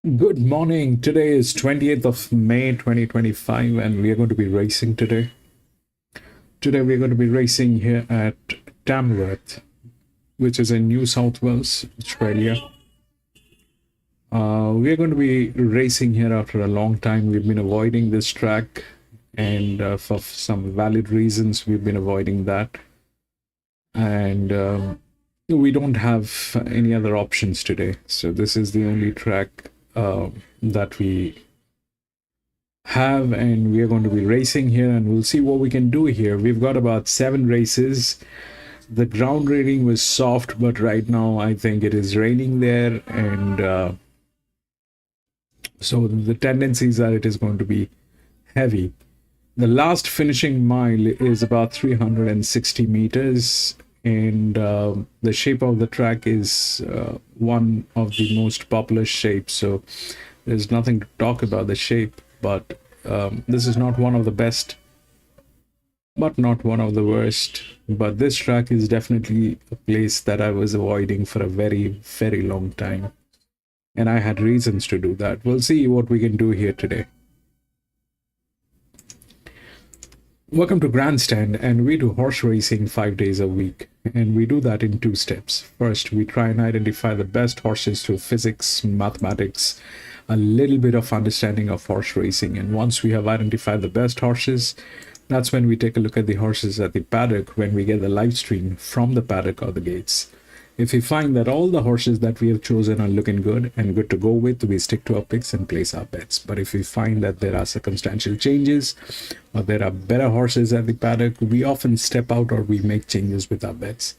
Good morning. Today is 20th of May 2025 and we are going to be racing today. Today we are going to be racing here at Tamworth, which is in New South Wales, Australia. We are going to be racing here after a long time. We've been avoiding this track and for some valid reasons we've been avoiding that. And we don't have any other options today. So this is the only track that we have, and we are going to be racing here, and we'll see what we can do here. We've got about 7 races. The ground rating was soft, but right now I think it is raining there, and so the tendencies are it is going to be heavy. The last finishing mile is about 360 meters, and the shape of the track is one of the most popular shapes, so there's nothing to talk about the shape, but this is not one of the best, but not one of the worst. But this track is definitely a place that I was avoiding for a very, very long time, and I had reasons to do that. We'll see what we can do here today. Welcome to Grandstand, and we do horse racing 5 days a week, and we do that in 2 steps. First, we try and identify the best horses through physics, mathematics, a little bit of understanding of horse racing, and once we have identified the best horses, that's when we take a look at the horses at the paddock when we get the live stream from the paddock or the gates. If we find that all the horses that we have chosen are looking good and good to go with, we stick to our picks and place our bets. But if we find that there are circumstantial changes or there are better horses at the paddock, we often step out or we make changes with our bets.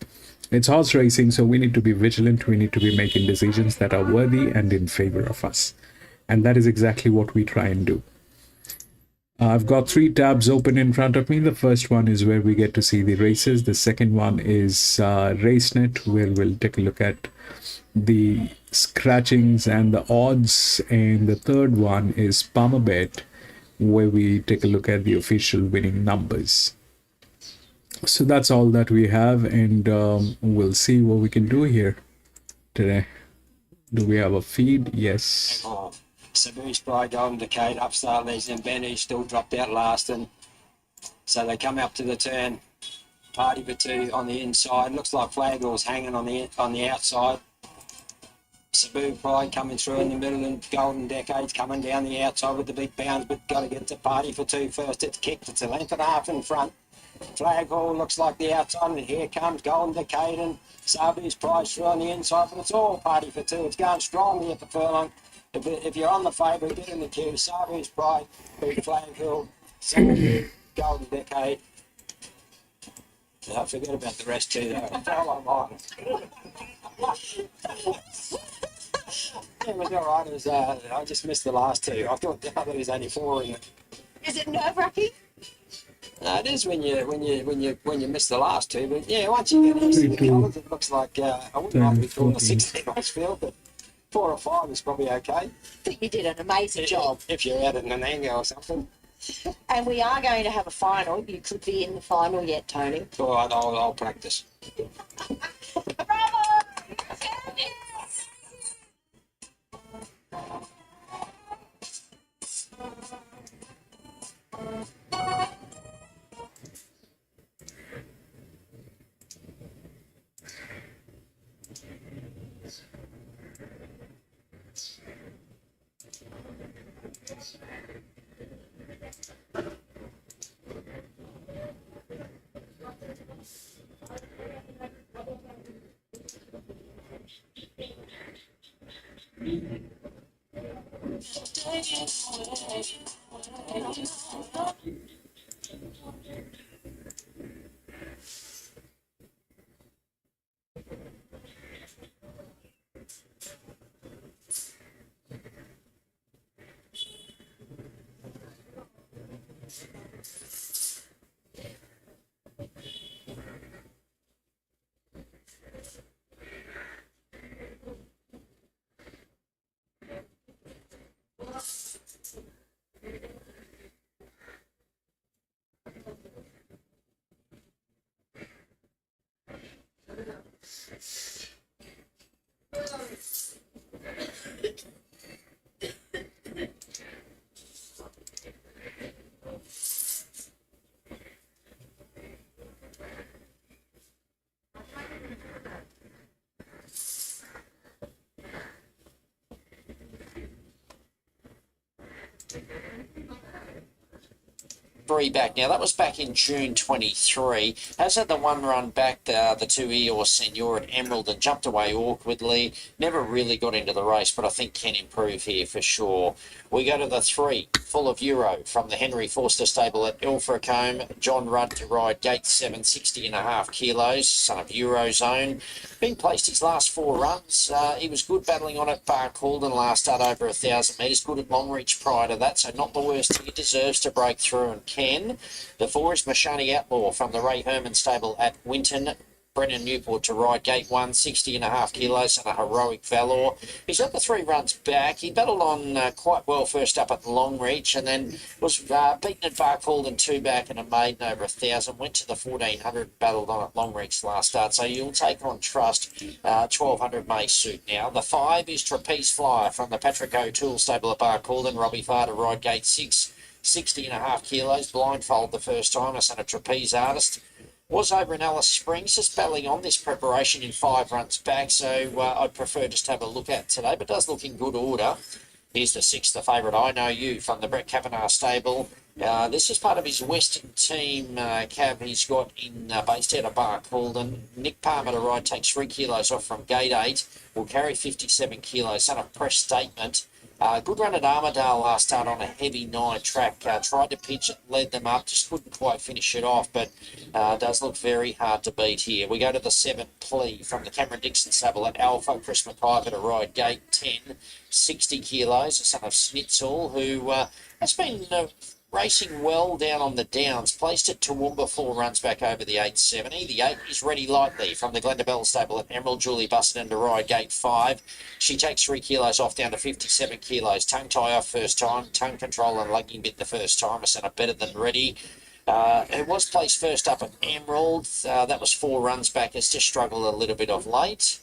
It's horse racing, so we need to be vigilant. We need to be making decisions that are worthy and in favor of us. And that is exactly what we try and do. I've got 3 tabs open in front of me. The first one is where we get to see the races. The second one is RaceNet, where we'll take a look at the scratchings and the odds. And the third one is PalmerBet, where we take a look at the official winning numbers. So that's all that we have, and we'll see what we can do here today. Do we have a feed? Yes. Sabu's Spry, Golden Decade, upstart leads, and Benny still dropped out last, and so they come up to the turn. Party for 2 on the inside. Looks like Flagell's hanging on the outside. Sabu Pride coming through in the middle, and Golden Decade's coming down the outside with the big bounds, but got to get to Party for 2 first. It's kicked. It's a length and a half in front. Flaghall looks like the outside, and here comes Golden Decade and Sabu's Prize through on the inside, but it's all Party for 2. It's going strongly at the furlong. If you're on the favourite, get in the queue. Sabu's Pride, beat Flaghall, Sabu, Golden Decade. I forget about the rest too, though. It was all right. It was, I just missed the last 2. I thought there was only 4 in it. Is it nerve-wracking? No, it is when you miss the last 2. But yeah, once you get used to the colours, it looks like I wouldn't like to be calling a 16 race field, but 4 or 5 is probably okay. I think you did an amazing job. If you're out in an anger or something. And we are going to have a final. You could be in the final yet, Tony. All right, I'll practice. Bravo! Three back. Now, that was back in June 23. Has had the one run back, the two Eeyore Senior at Emerald, and jumped away awkwardly. Never really got into the race, but I think can improve here for sure. We go to the 3, Full of Euro, from the Henry Forster stable at Ilfracombe. John Rudd to ride, gate 7, 60.5 kilos, son of Eurozone. Been placed his last 4 runs. He was good battling on at Barcaldine last start over 1,000 metres. Good at Longreach prior to that, so not the worst. He deserves to break through and can. The 4 is Mashani Outlaw from the Ray Herman stable at Winton. Brennan Newport to ride, gate 1, 60.5 kilos, and a heroic Valor. He's at the 3 runs back. He battled on quite well first up at Longreach, and then was beaten at Barcaldine 2 back and a maiden over 1,000. Went to the 1,400, battled on at Longreach last start. So you'll take on trust. 1,200 may suit now. The 5 is Trapeze Flyer from the Patrick O'Toole stable at Barcaldine. Robbie Farr to ride, gate 6, 60.5 kilos. Blindfold the first time. A son of Trapeze Artist. Was over in Alice Springs, just battling on this preparation in 5 runs back, so I'd prefer just to have a look at today, but does look in good order. Here's the 6th, the favourite, I Know You, from the Brett Kavanagh stable. This is part of his Western team, Cav. He's got in based out of Barcaldine. Nick Palmer to ride, takes 3 kilos off from gate 8. Will carry 57 kilos, son of Press Statement. Good run at Armidale last start on a heavy 9 track. Tried to pitch it, led them up, just couldn't quite finish it off, but does look very hard to beat here. We go to the 7, Plea, from the Cameron Dixon stable at Alpha. Chris McIver to ride, gate 10, 60 kilos, a son of Snitzel, who has been racing well down on the downs. Placed at Toowoomba 4 runs back over the 870. The 8 is Ready Lightly from the Glendabelle stable at Emerald. Julie Buston to ride, gate 5. She takes 3 kilos off down to 57 kilos. Tongue tie off first time. Tongue control and lugging bit the first time. A son of Better Than Ready. It was placed first up at Emerald. That was 4 runs back. It's just struggled a little bit of late.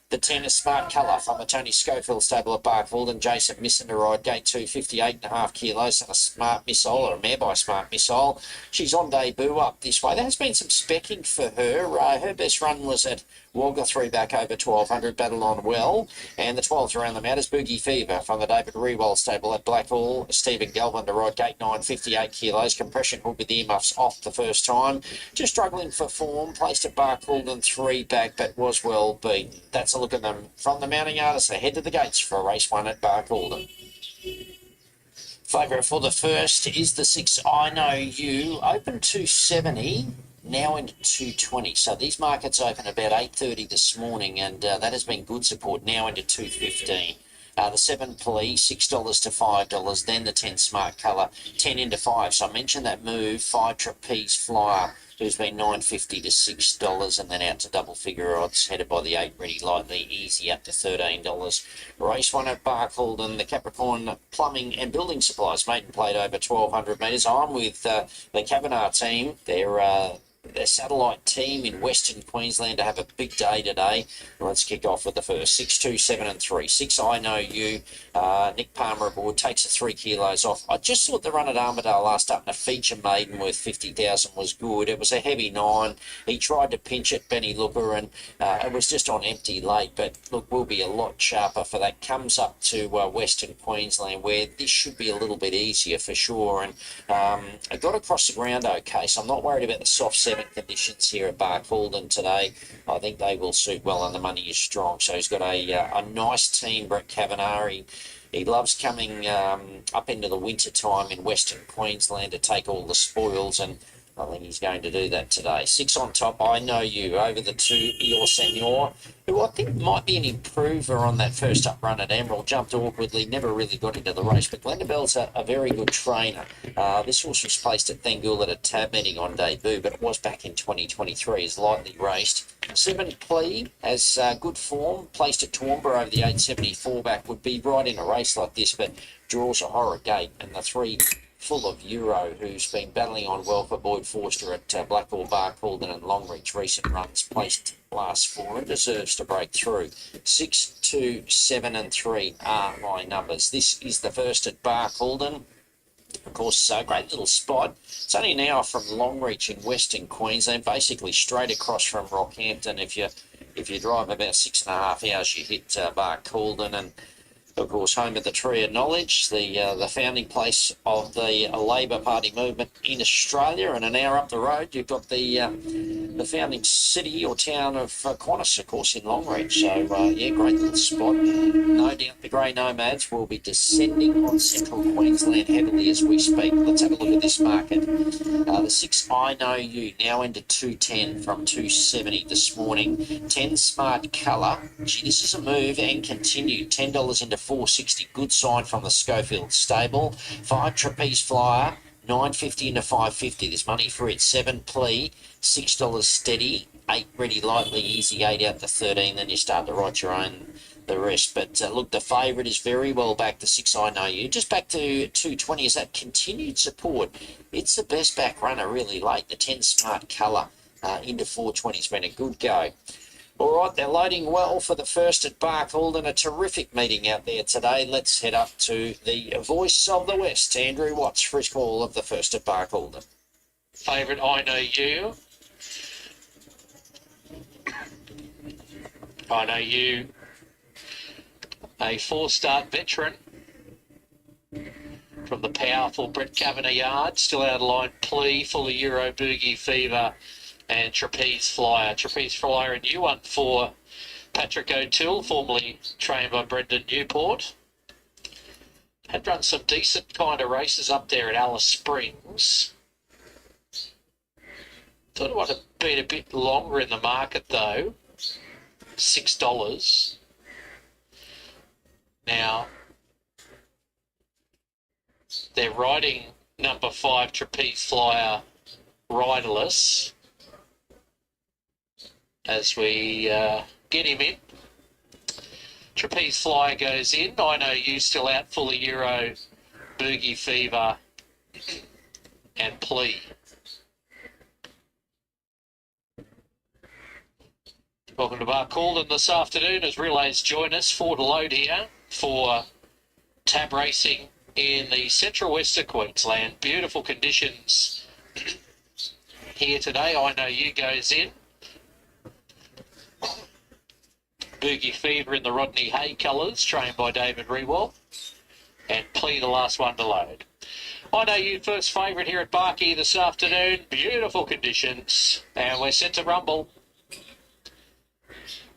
The 10 is Smart Colour from the Tony Schofield stable at Barcaldine, and Jason Misson to ride, gate 2, 58.5 kilos, and a Smart Missile, or a mare by Smart Missile. She's on debut up this way. There has been some specking for her. Her best run was at Wagga 3 back over 1,200, battled on well. And the 12s around the mat is Boogie Fever from the David Rewald stable at Blackpool. Stephen Galvin to ride, gate 9, 58 kilos. Compression hook with the earmuffs off the first time. Just struggling for form. Placed at Barcaldine 3 back, but was well beaten. That's a look at them from the mounting artist ahead to the gates for race 1 at Barcaldine. Favourite for the first is the 6, I Know You, open 270, now into 220. So these markets open about 8:30 this morning, and that has been good support, now into 215. The 7 Plea, $6 to $5. Then the 10 Smart Colour, 10 into 5. So I mentioned that move. 5 Trapeze Flyer, who's been $9.50 to $6, and then out to double figure odds, headed by the 8 Ready Lightly, easy up to $13. Race 1 at Barcaldine, the Capricorn Plumbing and Building Supplies, maiden played over 1,200 metres. I'm with the Kavanagh team. They're their satellite team in Western Queensland to have a big day today. Let's kick off with the first. 6, 2, 7 and 3. 6, I Know You. Nick Palmer aboard, takes the 3 kilos off. I just thought the run at Armidale last up in a feature maiden worth 50,000 was good. It was a heavy 9. He tried to pinch it, Benny Looker, and it was just on empty late. But look, we'll be a lot sharper for that. Comes up to Western Queensland, where this should be a little bit easier for sure. And I got across the ground okay, so I'm not worried about the soft 7 conditions here at Barcaldine today. I think they will suit well, and the money is strong. So he's got a nice team, Brett Kavanagh. He loves coming up into the winter time in Western Queensland to take all the spoils, and I think he's going to do that today. 6 on top, I Know You, over the 2, Eeyore Senior, who I think might be an improver on that first up run at Emerald. Jumped awkwardly, never really got into the race, but Glendabelle's a very good trainer. This horse was placed at Thangul at a tab meeting on debut, but it was back in 2023, is lightly raced. 7 Plea has good form, placed at Toowoomba over the 874 back, would be right in a race like this, but draws a horror gate. And the 3 Full of Euro, who's been battling on well for Boyd Forster at Blackpool, Barcaldine and Longreach. Recent runs, placed last 4 and deserves to break through. 6, 2, 7 and 3 are my numbers. This is the first at Barcaldine. Of course, a great little spot. It's only an hour from Longreach in Western Queensland, basically straight across from Rockhampton. If you drive about 6.5 hours, you hit Barcaldine, and of course, home of the Tree of Knowledge, the founding place of the Labor Party movement in Australia. And an hour up the road, you've got the founding city or town of Qantas, of course, in Longreach. So, yeah, great little spot. No doubt the Grey Nomads will be descending on central Queensland heavily as we speak. Let's have a look at this market. The 6 I Know You now into 210 from 270 this morning. 10 Smart Colour. Gee, this is a move and continued. $10 into 460. Good sign from the Schofield stable. 5 Trapeze Flyer. $9.50 into $5.50. There's money for it. 7 Plea. $6 steady. 8 Ready Lightly Easy. 8 out to 13. Then you start to write your own the rest. But look, the favourite is very well back, the 6 I Know You. Just back to 220 is that continued support. It's the best back runner really late. The 10 Smart Colour into 420 has been a good go. All right, they're loading well for the first at Barcaldine. A terrific meeting out there today. Let's head up to the voice of the West, Andrew Watts, for his call of the first at Barcaldine. Favourite I Know You. I Know You, a 4-start veteran from the powerful Brett Kavanagh yard. Still out of line, Plea, Full of Euro, Boogie Fever, and Trapeze Flyer. Trapeze Flyer, a new one for Patrick O'Toole, formerly trained by Brendan Newport. Had run some decent kind of races up there at Alice Springs. Thought it would have been a bit longer in the market though. $6. Now, they're riding number 5 Trapeze Flyer riderless as we get him in. Trapeze Flyer goes in. I Know You still out, Full of Euro, Boogie Fever, and Plea. Welcome to Barcaldine this afternoon as relays join us. 4 to load here for tab racing in the central west of Queensland. Beautiful conditions here today. I Know You goes in. Boogie Fever in the Rodney Hay colours, trained by David Rewald. And Plea, the last one to load. I Know You first favourite here at Barkey this afternoon. Beautiful conditions. And we're set to rumble.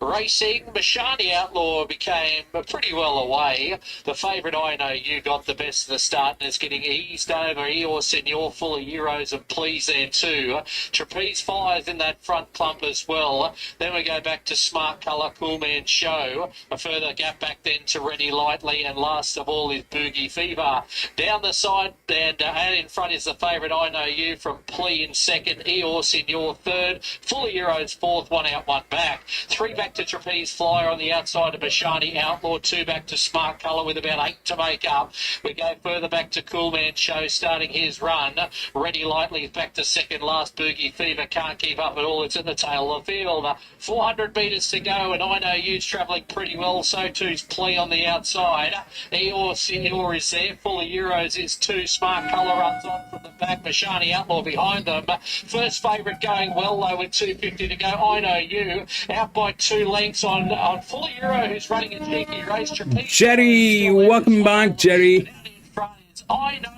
Racing, Mashani Outlaw became pretty well away. The favourite I Know You got the best of the start and is getting eased over. Eeyore Senor, Full of Euros and Please there too. Trapeze Flyers in that front clump as well. Then we go back to Smart Colour, Cool Man Show. A further gap back then to Ready Lightly, and last of all is Boogie Fever. Down the side and in front is the favourite I Know You from Plea in second. Eeyore Senor third. Full of Euros fourth. 1 out, 1 back. 3 back to Trapeze Flyer on the outside of Bashani Outlaw. 2 back to Smart Colour with about 8 to make up. We go further back to Cool Man Show starting his run. Ready Lightly back to second. Last Boogie Fever can't keep up at all. It's in the tail of the field. 400 metres to go and I Know You's travelling pretty well. So too's Plea on the outside. Eeyore Senor is there. Full of Euros is 2. Smart Colour runs on from the back. Bashani Outlaw behind them. First favourite going well though with 250 to go. I Know You out by 2 lengths on Full of Euro, who's running a cheeky race. Jerry, welcome back, Jerry. I Know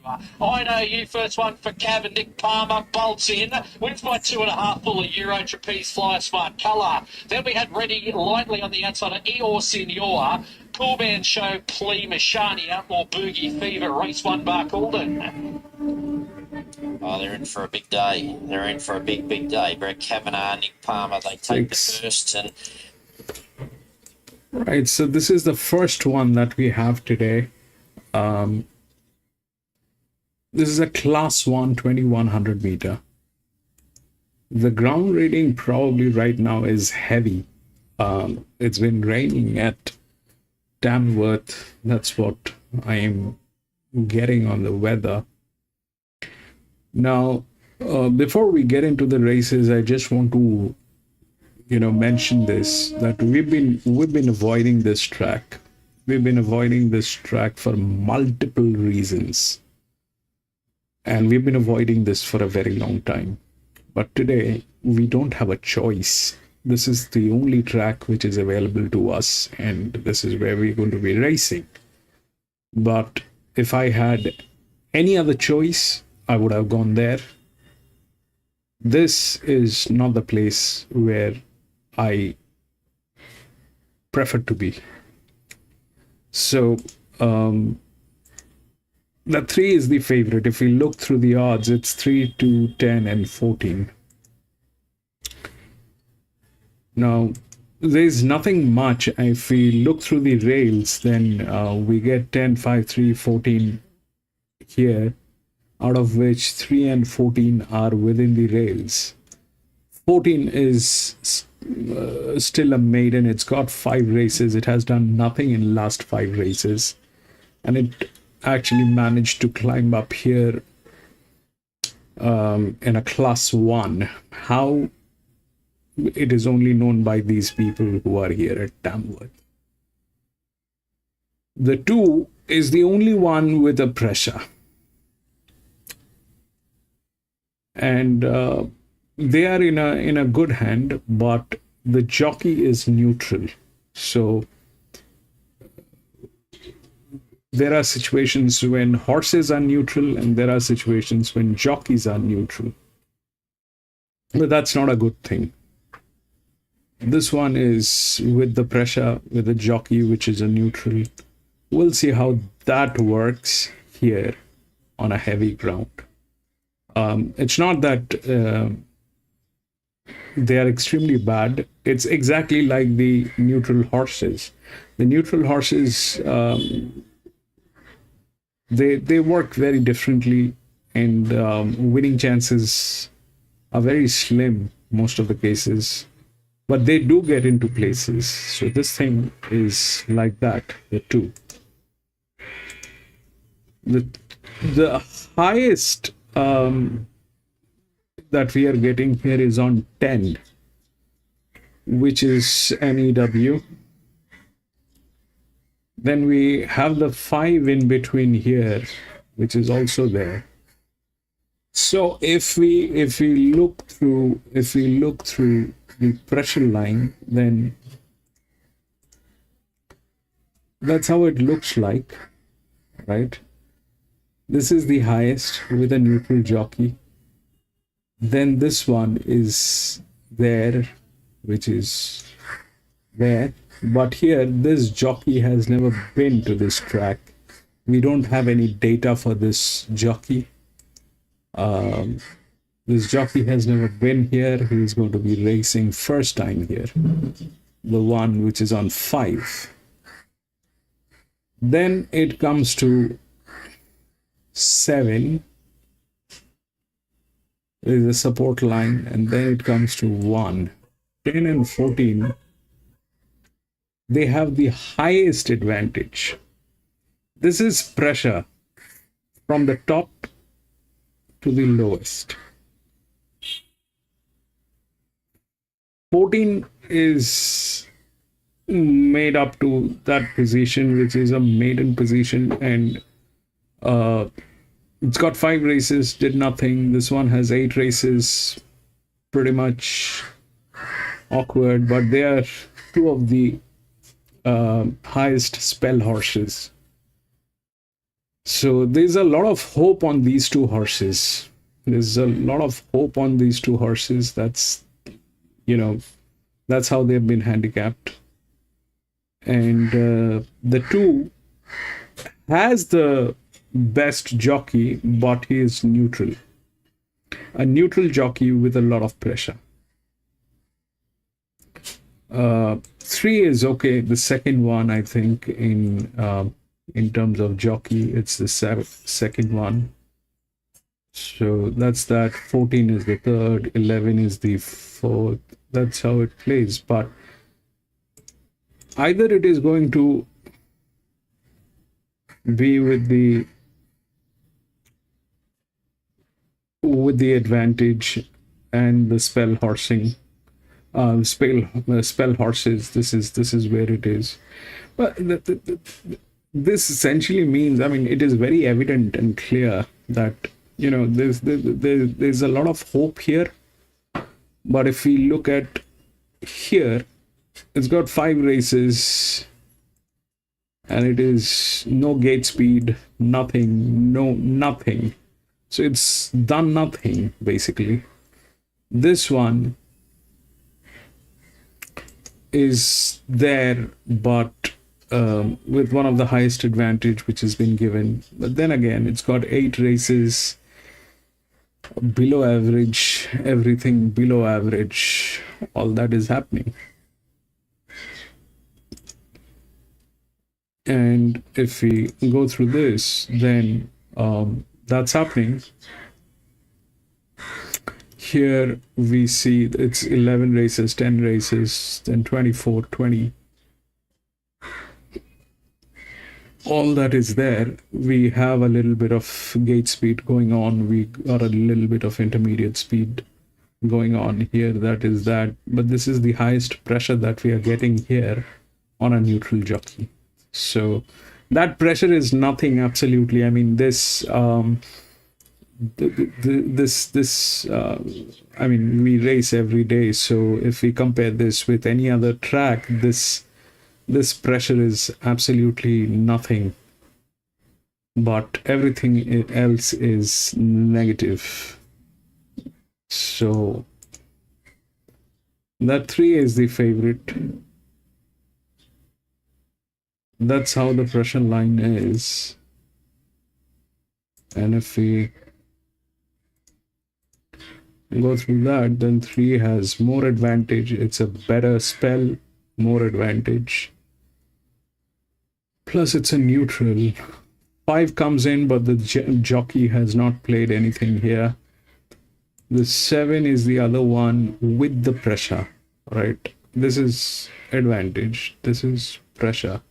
You. I Know You, first one for Cav. Nick Palmer bolts in, wins by 2.5. Full of Euro, Trapeze Flyer, Smart Colour. Then we had Ready Lightly on the outside of Eeyore Senor. Cool Man Show, Plea, Mashani, Outlaw, Boogie Fever, race 1 Barcaldine. Oh, they're in for a big day. They're in for a big, big day. Brett Kavanagh, Nick Palmer, they take the first. And Right, so this is the first one that we have today. This is a Class 1 2100 meter. The ground rating probably right now is heavy. It's been raining at Tamworth. That's what I am getting on the weather. Now, before we get into the races, I just want to, mention this, that we've been avoiding this track. We've been avoiding this track for multiple reasons. And we've been avoiding this for a very long time. But today, we don't have a choice. this is the only track which is available to us, and this is where we're going to be racing. But if I had any other choice, I would have gone there. This is not the place where I prefer to be. So the 3 is the favorite. If we look through the odds, it's 3, 2, 10, and 14. Now, there's nothing much. If we look through the rails, then we get 10, 5, 3, 14 here, out of which 3 and 14 are within the rails. 14 is still a maiden. It's got 5 races. It has done nothing in last 5 races, and it actually managed to climb up here in a class 1. How? It is only known by these people who are here at Tamworth. The 2 is the only one with a pressure, and they are in a good hand, but the jockey is neutral. So there are situations when horses are neutral, and there are situations when jockeys are neutral. But that's not a good thing. This one is with the pressure, with the jockey, which is a neutral. We'll see how that works here on a heavy ground. It's not that they are extremely bad. It's exactly like the neutral horses. The neutral horses, they work very differently, and winning chances are very slim most of the cases. But they do get into places. So this thing is like that, the 2. The highest that we are getting here is on 10, which is NEW. Then we have the 5 in between here, which is also there. So if we look through the pressure line, then that's how it looks like, right? This is the highest with a neutral jockey. Then this one is there, which is there. But here, this jockey has never been to this track. We don't have any data for this jockey. This jockey has never been here. He's going to be racing first time here. The one which is on 5. Then it comes to 7. There is a support line, and then it comes to 1. 10 and 14, they have the highest advantage. This is pressure from the top to the lowest. 14 is made up to that position, which is a maiden position, and it's got 5 races, did nothing. This one has 8 races, pretty much awkward, but they are 2 of the highest spell horses. So there's a lot of hope on these 2 horses. There's a lot of hope on these 2 horses. That's how they've been handicapped. And the 2 has the best jockey, but he is neutral. A neutral jockey with a lot of pressure. 3 is okay. The second one, I think, in terms of jockey, it's the second one. So that's that. 14 is the third. 11 is the fourth. That's how it plays. But either it is going to be with the advantage and the spell horsing, spell horses. This is where it is. But this essentially means, I mean, it is very evident and clear that there's a lot of hope here. But if we look at here it's got 5 races, and it is no gate speed, nothing. So it's done nothing basically. This one is there, but with one of the highest advantage which has been given. But then again, it's got 8 races, below average, everything below average, all that is happening. And if we go through this, then that's happening. Here we see it's 11 races, 10 races, then 24, 20. All that is there. We have a little bit of gate speed going on. We got a little bit of intermediate speed going on here. That is that. But this is the highest pressure that we are getting here on a neutral jockey. So that pressure is nothing, absolutely. I mean, this I mean, we race every day, so if we compare this with any other track, this pressure is absolutely nothing, but everything else is negative. So that 3 is the favorite. That's how the pressure line is. And if we go through that, then 3 has more advantage. It's a better spell, more advantage. Plus it's a neutral. 5 comes in, but the jockey has not played anything here. The 7 is the other one with the pressure, right? This is advantage. This is pressure.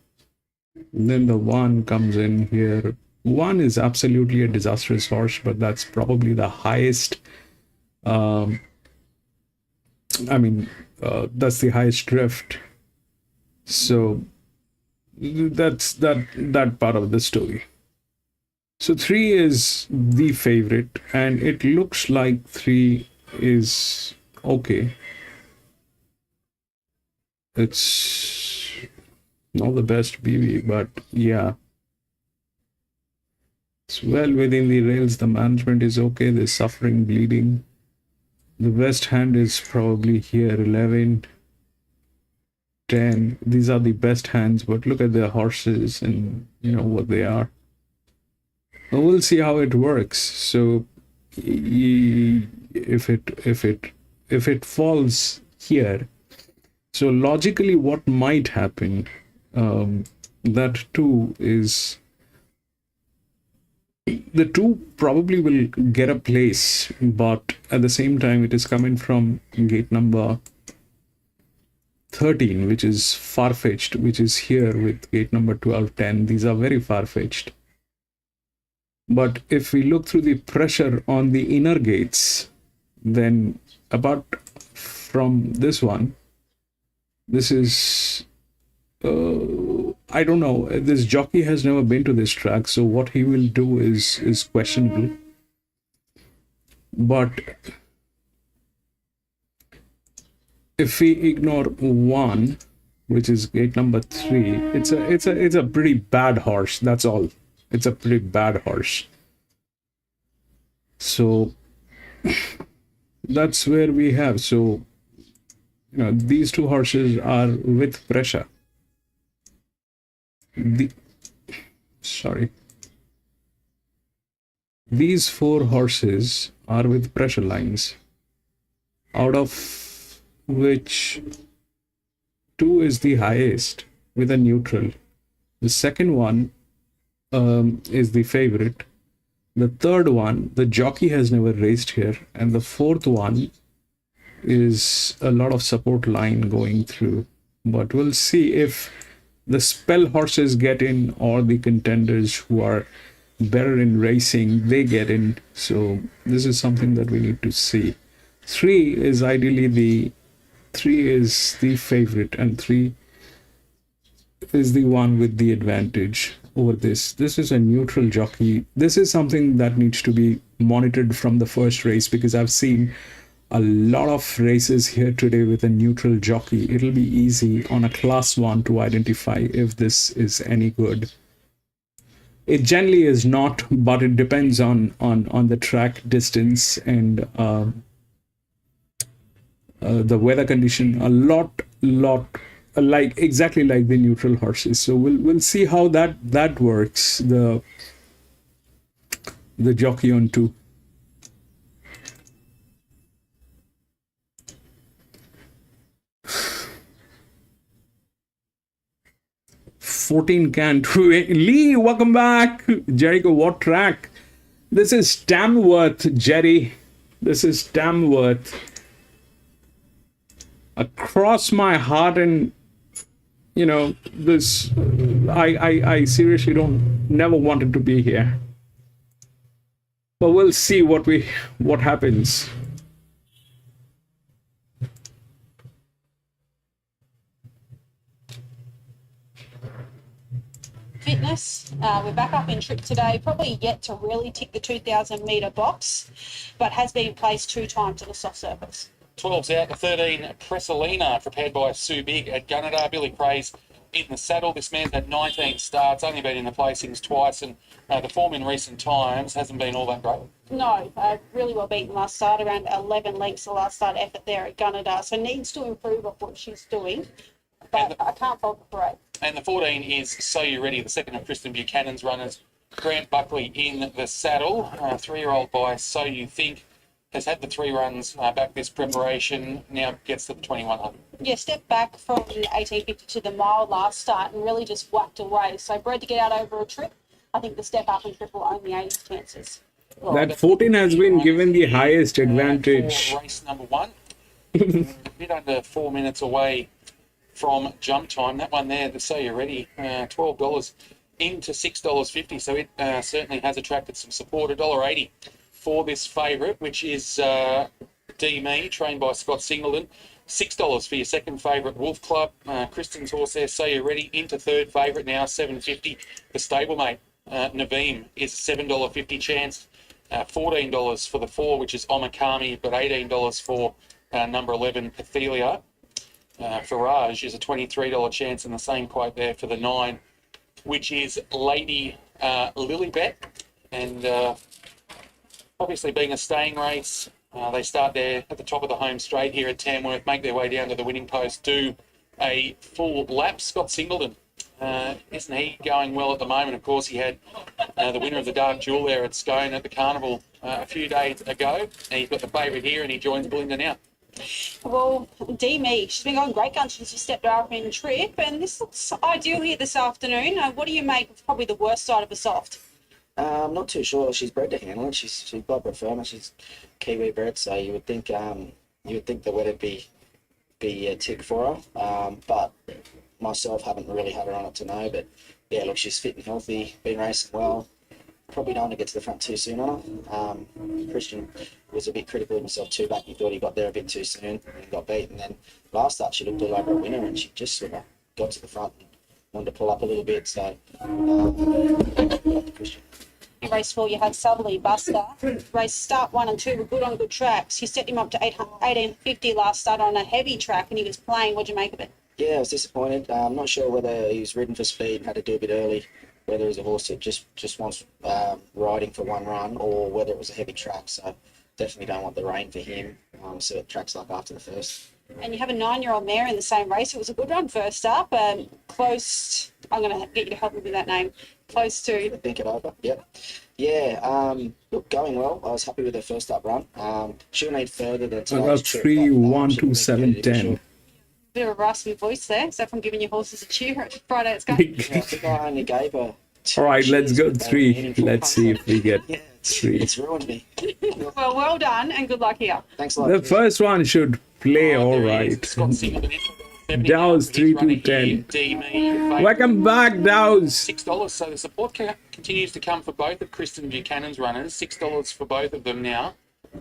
Then the 1 comes in here. 1 is absolutely a disastrous horse, but that's probably the highest. I mean, that's the highest drift. So that's that part of the story. So 3 is the favorite, and it looks like 3 is okay. It's not the best BB, but yeah, it's well within the rails. The management is okay. There's suffering, bleeding. The best hand is probably here, 11, 10. These are the best hands, but look at the horses and you know what they are. Well, we'll see how it works. So if it falls here, so logically what might happen, that 2 is, the 2 probably will get a place, but at the same time it is coming from gate number 13, which is far-fetched, which is here with gate number 12, 10. These are very far-fetched. But if we look through the pressure on the inner gates, then apart from this one, this is I don't know. This jockey has never been to this track, so what he will do is questionable. But if we ignore 1, which is gate number 3, it's a pretty bad horse. That's all. It's a pretty bad horse. So that's where we have. So you know, these 2 horses are with pressure. These 4 horses are with pressure lines, out of which 2 is the highest with a neutral. The second one is the favorite. The third one, the jockey has never raced here, and the fourth one is a lot of support line going through. But we'll see if the spell horses get in, or the contenders who are better in racing, they get in. So this is something that we need to see. 3 is ideally the favorite, and 3 is the one with the advantage over this. This is a neutral jockey. This is something that needs to be monitored from the first race, because I've seen a lot of races here today with a neutral jockey. It'll be easy on a class 1 to identify if this is any good. It generally is not, but it depends on the track distance and the weather condition. A lot like exactly like the neutral horses. So we'll see how that works. The jockey on 2. Can't Lee, welcome back. Jericho, what track? This is Tamworth, Jerry. This is Tamworth. Across my heart, and this I seriously never wanted to be here. But we'll see what happens. Fitness. We're back up in trip today, probably yet to really tick the 2,000 metre box, but has been placed 2 times on the soft surface. 12's out, the 13, Pressalina, prepared by Sue Big at Gunnedah. Billy Praise in the saddle. This man's had 19 starts, only been in the placings twice, and the form in recent times hasn't been all that great. No, really well beaten last start, around 11 lengths the last start effort there at Gunnedah, so needs to improve off what she's doing, but I can't fault the parade. And the 14 is So You Ready, the second of Kristen Buchanan's runners. Grant Buckley in the saddle, 3-year-old by So You Think. Has had the 3 runs back this preparation, now gets to the 2100. Yeah, step back from 1850 to the mile last start and really just whacked away. So bred to get out over a trip, I think the step up and trip will only 80 chances. Well, that 14 has been given the highest advantage. For race number 1, a bit under 4 minutes away from jump time. That one there, the So You're Ready, $12 into $6.50. So it certainly has attracted some support. $1.80 for this favourite, which is D Me, trained by Scott Singleton. $6 for your second favourite, Wolf Club. Kristen's horse there, So You're Ready, into third favourite now, $7.50. The stablemate, Naveem, is $7.50 chance. $14 for the 4, which is Omakami, but $18 for number 11, Pathelia. Farage is a $23 chance, and the same quote there for the 9, which is Lady Lilybet. And obviously being a staying race, they start there at the top of the home straight here at Tamworth, make their way down to the winning post, do a full lap. Scott Singleton, isn't he going well at the moment? Of course, he had the winner of the Dark Jewel there at Scone at the Carnival a few days ago, and he's got the favourite here, and he joins Belinda now. Well, D Me, she's been going great guns since she stepped up in trip, and this looks ideal here this afternoon. What do you make of probably the worst side of a soft? I'm not too sure. She's bred to handle it. She's got preferment. She's Kiwi bred, so you would think the weather'd be a tick for her. But myself haven't really had her on it to know. But yeah, look, she's fit and healthy, been racing well. Probably don't want to get to the front too soon on her. Christian was a bit critical of himself too back. He thought he got there a bit too soon and got beat. And then last start she looked all over a winner, and she just sort of got to the front and wanted to pull up a little bit. So Christian. Race 4, you had Southerly Buster. Race start 1 and 2 were good on good tracks. You set him up to 1850 last start on a heavy track, and he was playing. What'd you make of it? Yeah, I was disappointed. I'm not sure whether he was ridden for speed and had to do a bit early, whether it was a horse that just wants riding for one run, or whether it was a heavy track. So definitely don't want the rain for him. So it tracks like after the first. And you have a 9-year-old mare in the same race. It was a good run first up. Close. I'm going to get you to help me with that name. Close to. Think it over. Yep. Yeah. Look, going well. I was happy with her first up run. She'll need further than. I got 3, 1, 2, 7, 10. Bit of a raspy voice there. So from giving your horses a cheer at Friday, it's going. Yeah, I think I only gave her. All right, let's go 3. Let's see if we get 3. It's ruined me. Well done and good luck here. Thanks a lot. The first one should play all right. Dow's 3 to 10. Welcome back, Dow's. $6. So the support continues to come for both of Kristen Buchanan's runners. $6 for both of them now,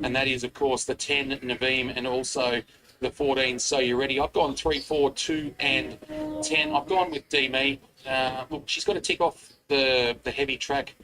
and that is of course the 10 Naveem and also the 14. So You're Ready. I've gone 3, 4, 2, and 10. I've gone with D Me. Look, she's got to tick off the heavy track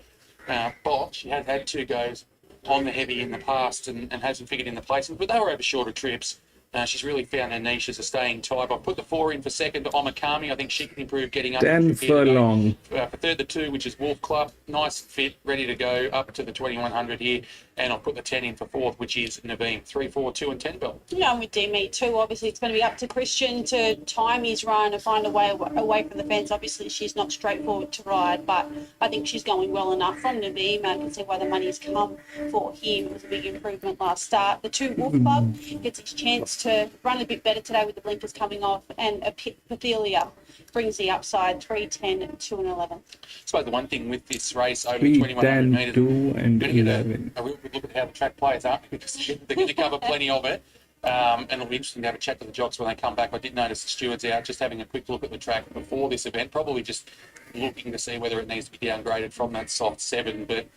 box. She has had 2 goes on the heavy in the past and hasn't figured in the placement, but they were over shorter trips. She's really found her niche as a staying type. I've put the 4 in for second, Omakami. I think she can improve getting up. 10 furlong. For third, the 2, which is Wolf Club. Nice fit, ready to go up to the 2100 here. And I'll put the 10 in for fourth, which is Naveen. 3, 4, 2 and 10 bell. Yeah, I'm with D-Meat too. Obviously, it's going to be up to Christian to time his run and find a way away from the fence. Obviously, she's not straightforward to ride, but I think she's going well enough from Naveen. I can see why the money's come for him. It was a big improvement last start. The 2 Wolf Club gets his chance to run a bit better today with the blinkers coming off, and a Pathelia brings the upside. 3, 10, 2 and 11. I suppose the one thing with this race over 3, 2100 10, metres, 2 and we're going to 11. get a real good look at how the track plays up, because they're going to cover plenty of it. And it'll be interesting to have a chat to the jocks when they come back. I did notice the stewards out, just having a quick look at the track before this event, probably just looking to see whether it needs to be downgraded from that soft 7. But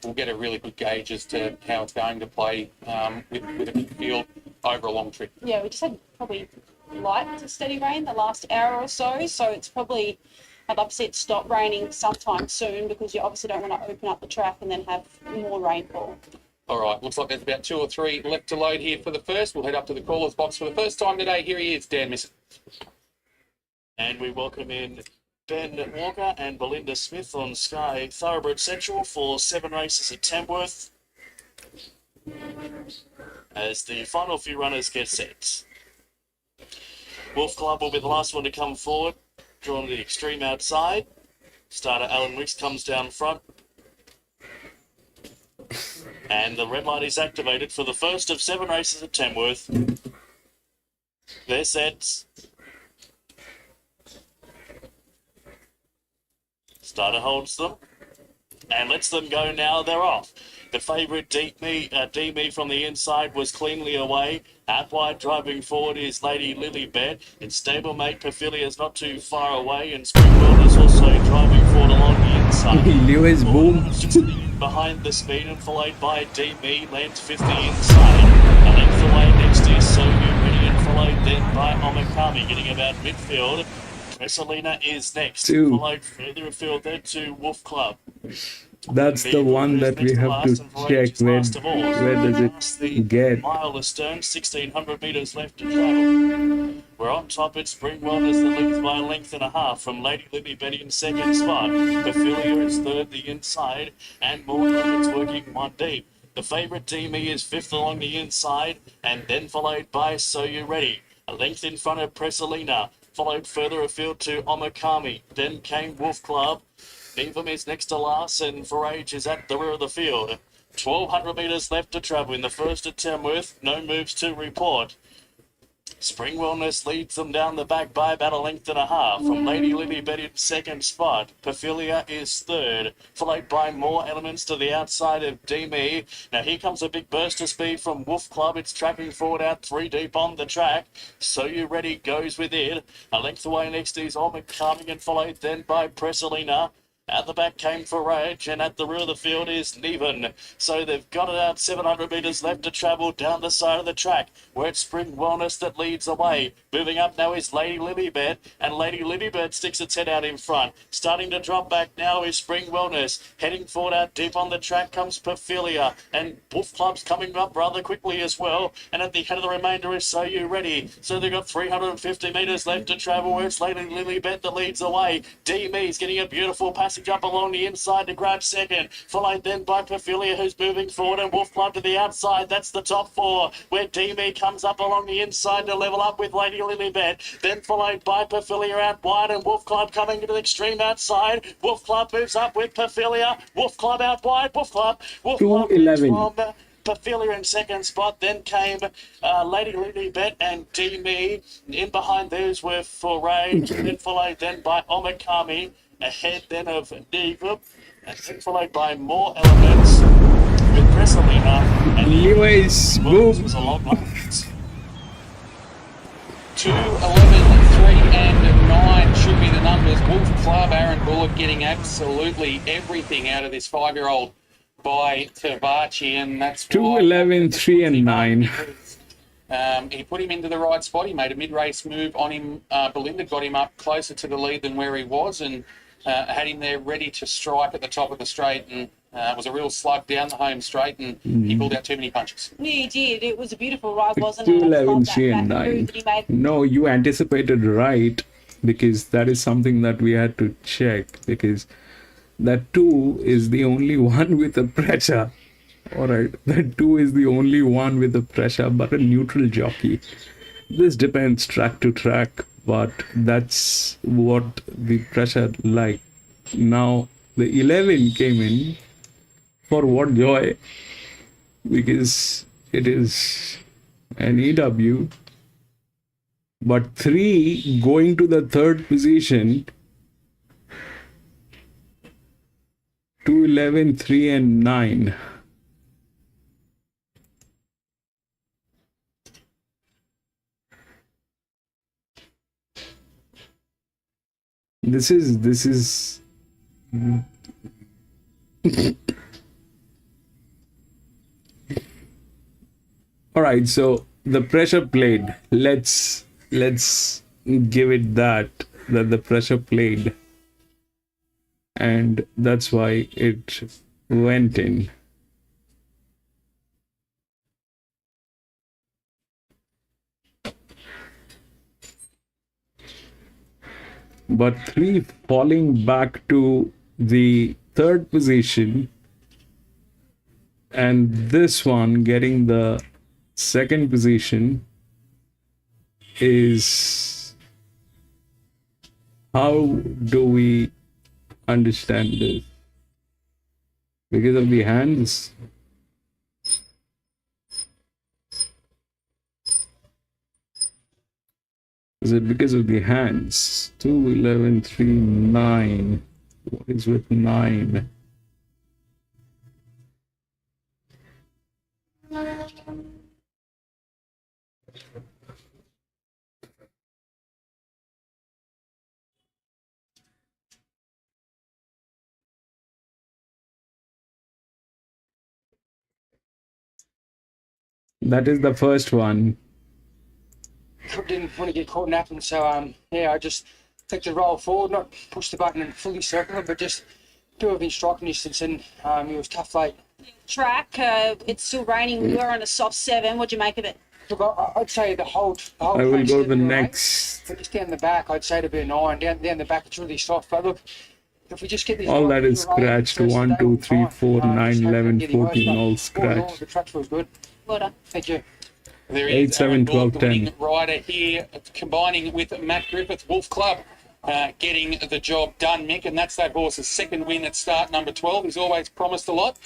we'll get a really good gauge as to how it's going to play with a big field over a long trip. Yeah, we just had probably light to steady rain the last hour or so, so it's probably, I'd love to see it stop raining sometime soon, because you obviously don't want to open up the track and then have more rainfall. All right, looks like there's about 2 or 3 left to load here for the first. We'll head up to the caller's box for the first time today. Here he is, Dan Misson. And we welcome in Ben Walker and Belinda Smith on Sky Thoroughbred Central for 7 races at Tamworth, as the final few runners get set. Wolf Club will be the last one to come forward, drawn to the extreme outside. Starter Alan Wicks comes down front. And the red light is activated for the first of 7 races at Tamworth. They're set. Starter holds them and lets them go now. They're off. The favourite D-Me from the inside was cleanly away. Out wide driving forward is Lady Lilybet. Its stablemate Perfilia is not too far away, and Springworld is also driving forward along the inside. Lewis boom. Behind the speed and followed by D-Me, lands 50 inside. A length away next is So You Ready, and followed then by Omakami, getting about midfield. Messalina is next, followed further afield then to Wolf Club. That's the one that we have to check. Where does it get? Mile astern, 1,600 metres left to travel. We're on top at Springwell as the leads by a length and a half from Lady Libby Betty in second spot. Ophelia is third the inside, and Morgan is working 1 deep. The favourite D-Me is fifth along the inside, and then followed by So You Ready. A length in front of Pressalina, followed further afield to Omakami. Then came Wolf Club. Needham is next to last, and Forage is at the rear of the field. 1,200 metres left to travel in the first at Tamworth. No moves to report. Spring Wellness leads them down the back by about a length and a half from Lady Lily Bet in second spot. Perfilia is third, followed by More Elements to the outside of D-Me. Now here comes a big burst of speed from Wolf Club. It's tracking forward out 3 deep on the track. So You Ready goes with it. A length away next is Omid coming, and followed then by Pressalina. At the back came Forage, and at the rear of the field is Neven. So they've got it out 700 metres left to travel down the side of the track, where it's Spring Wellness that leads away. Moving up now is Lady Lilybet, and Lady Lilybet sticks its head out in front. Starting to drop back now is Spring Wellness. Heading forward out deep on the track comes Perfilia, and Wolf Club's coming up rather quickly as well. And at the head of the remainder is So You Ready. So they've got 350 metres left to travel, where it's Lady Lilybet that leads away. D-Me's getting a beautiful passage up along the inside to grab second, followed then by Perfilia, who's moving forward, and Wolf Club to the outside. That's the top 4, where D-Me comes up along the inside to level up with Lady Lilybet, then followed by Perfilia out wide, and Wolf Club coming to the extreme outside. Wolf Club moves up with Perfilia. Wolf Club out wide. Wolf Club 2:11. from Perfilia in second spot. Then came Lady Lilybet and D-Me. In behind those were Forage, then followed then by Omakami. Ahead then of Neevup, and then followed by More Elements with Pressalina. And Lewis, boom. was a long last. 2, 11, 3 and 9 should be the numbers. Wolf Club, Aaron Bullock getting absolutely everything out of this 5-year-old by Tavachi, and that's 2, 11, 3 and 9. He put him into the right spot. He made a mid-race move on him. Belinda got him up closer to the lead than where he was, and had him there ready to strike at the top of the straight, and It was a real slug down the home straight, and he pulled out too many punches. He did. It was a beautiful ride, wasn't it? I 211, love that 3 and back move 9. that he made. No, you anticipated right, because that is something that we had to check, because that 2 is the only one with a pressure. Alright, that 2 is the only one with a pressure, but a neutral jockey. This depends track to track, but that's what the pressure like. Now, the 11 came in for what joy, because it is an EW, but 3 going to the third position, 2, 11, 3 and 9. This is all right. So the pressure played. Let's give it that the pressure played, and that's why it went in. But 3 falling back to the third position, and this one getting the second position is, how do we understand this? Because of the hands? Is it because of the hands? 2, 11, 3, 9. What is with 9? That is the first one. Didn't want to get caught napping, so yeah, I just took the roll forward, not push the button and fully circle it, but just do it within striking distance, and it was tough late. Track, it's still raining. We were on a soft 7. What'd you make of it? Look, I'd say the whole I will place go is the a bit of next. but just down the back, I'd say it'd be a 9. Down the back, it's really soft. But look, if we just get this All right, that is right, scratched. first 1, day, 2, we'll 3, be fine. 4, 9, Just hope 11, we get it 14, right, all but all in all, scratched. the track feels good. Well done. Thank you. There 8, is 7, Aaron 12, Bullock, the 10. winning rider here, combining with Matt Griffith, Wolf Club, getting the job done, Mick, and that's that horse's second win at start number 12. He's always promised a lot,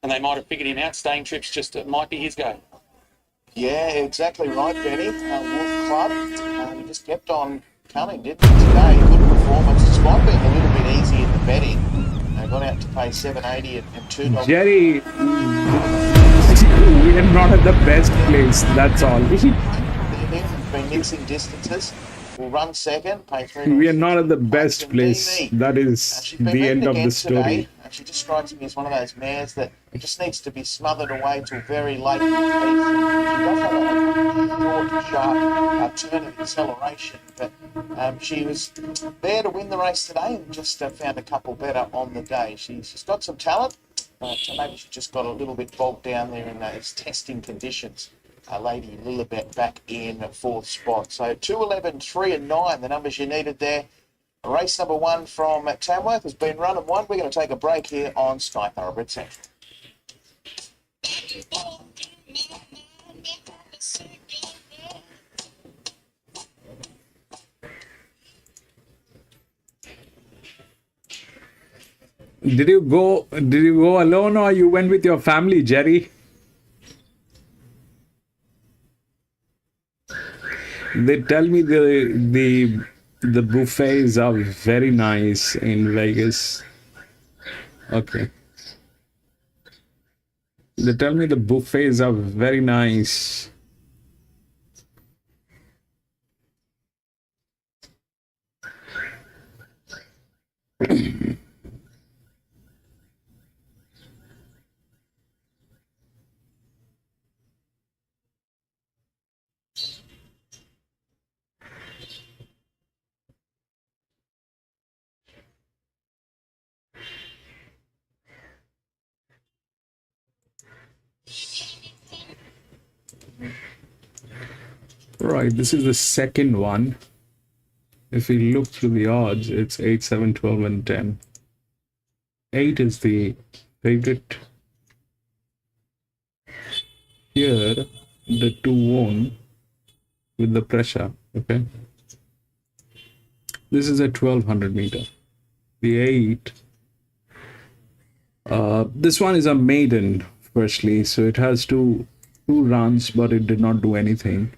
and they might have figured him out. Staying trips just might be his go. Yeah, exactly right, Benny. Wolf Club, he just kept on coming, didn't he, today? Good performance, despite being a little bit easy in the betting. They got out to pay $7.80 and $2. Jerry, we are not at the best place, that's all. They've been mixing distances. Will run second, pay $3. We are not at the best place. That is She's been the beaten end of again the story. Today. She just strikes me as one of those mares that just needs to be smothered away till very late in the piece. She does have a short, sharp turn of acceleration, but she was there to win the race today and just found a couple better on the day. She's got some talent, but maybe she just got a little bit bogged down there in those testing conditions. Lady Lilibet back in 4th spot. So 2, 11, 3 and 9, the numbers you needed there. Race number 1 from Tamworth has been run and won. We're going to take a break here on Sky Thoroughbred Central. Did you go alone, or you went with your family, Jerry? They tell me the buffets are very nice in Vegas. Okay. They tell me the buffets are very nice. Right, this is the second one. If we look through the odds, it's 8, 7, 12, and 10. 8 is the favorite. Here, the 2 won with the pressure, okay? This is a 1200 meter. The 8, this one is a maiden, firstly, so it has two runs, but it did not do anything.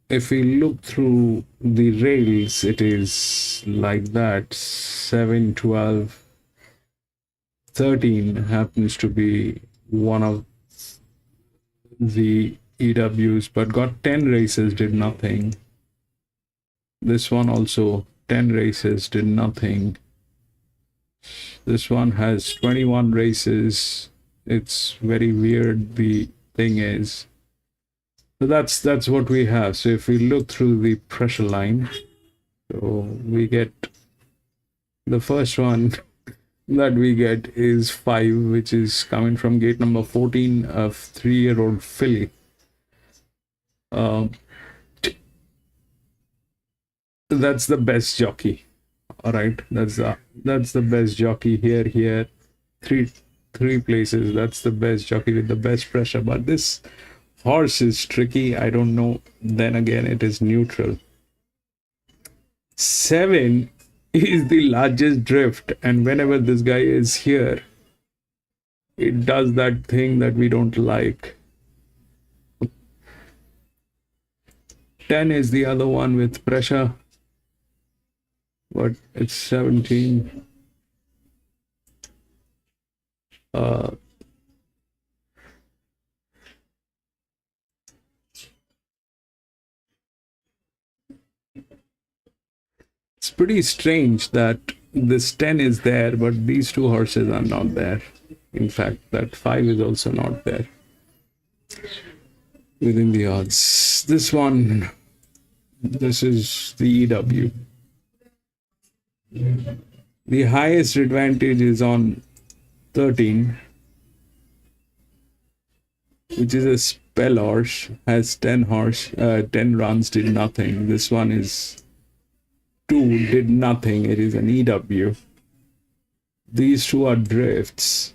If we look through the rails, it is like that. 7, 12, 13 happens to be one of the EWs, but got 10 races, did nothing. This one also 10 races, did nothing. This one has 21 races. It's very weird. The thing is, so that's what we have. So if we look through the pressure line, so we get the first one that we get is 5, which is coming from gate number 14 of 3-year-old filly. That's the best jockey. All right, that's the best jockey here. Three places. That's the best jockey with the best pressure. But this horse is tricky. I don't know. Then again, it is neutral. 7 is the largest drift, and whenever this guy is here, it does that thing that we don't like. 10 is the other one with pressure, but it's 17. It's pretty strange that this 10 is there, but these two horses are not there. In fact, that 5 is also not there within the odds. This one, this is the EW. The highest advantage is on 13, which is a spell horse, has 10 runs, did nothing. This one is 2, did nothing. It is an EW. These two are drifts.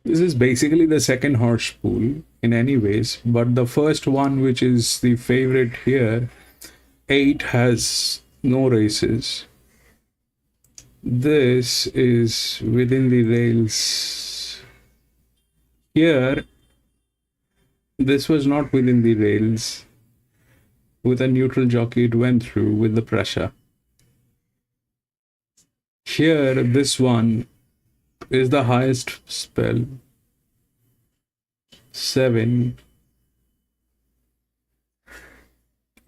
This is basically the second horse pool in any ways, but the first one, which is the favorite here, 8, has no races. This is within the rails. Here, this was not within the rails. With a neutral jockey, it went through with the pressure. Here, this one is the highest spell. 7,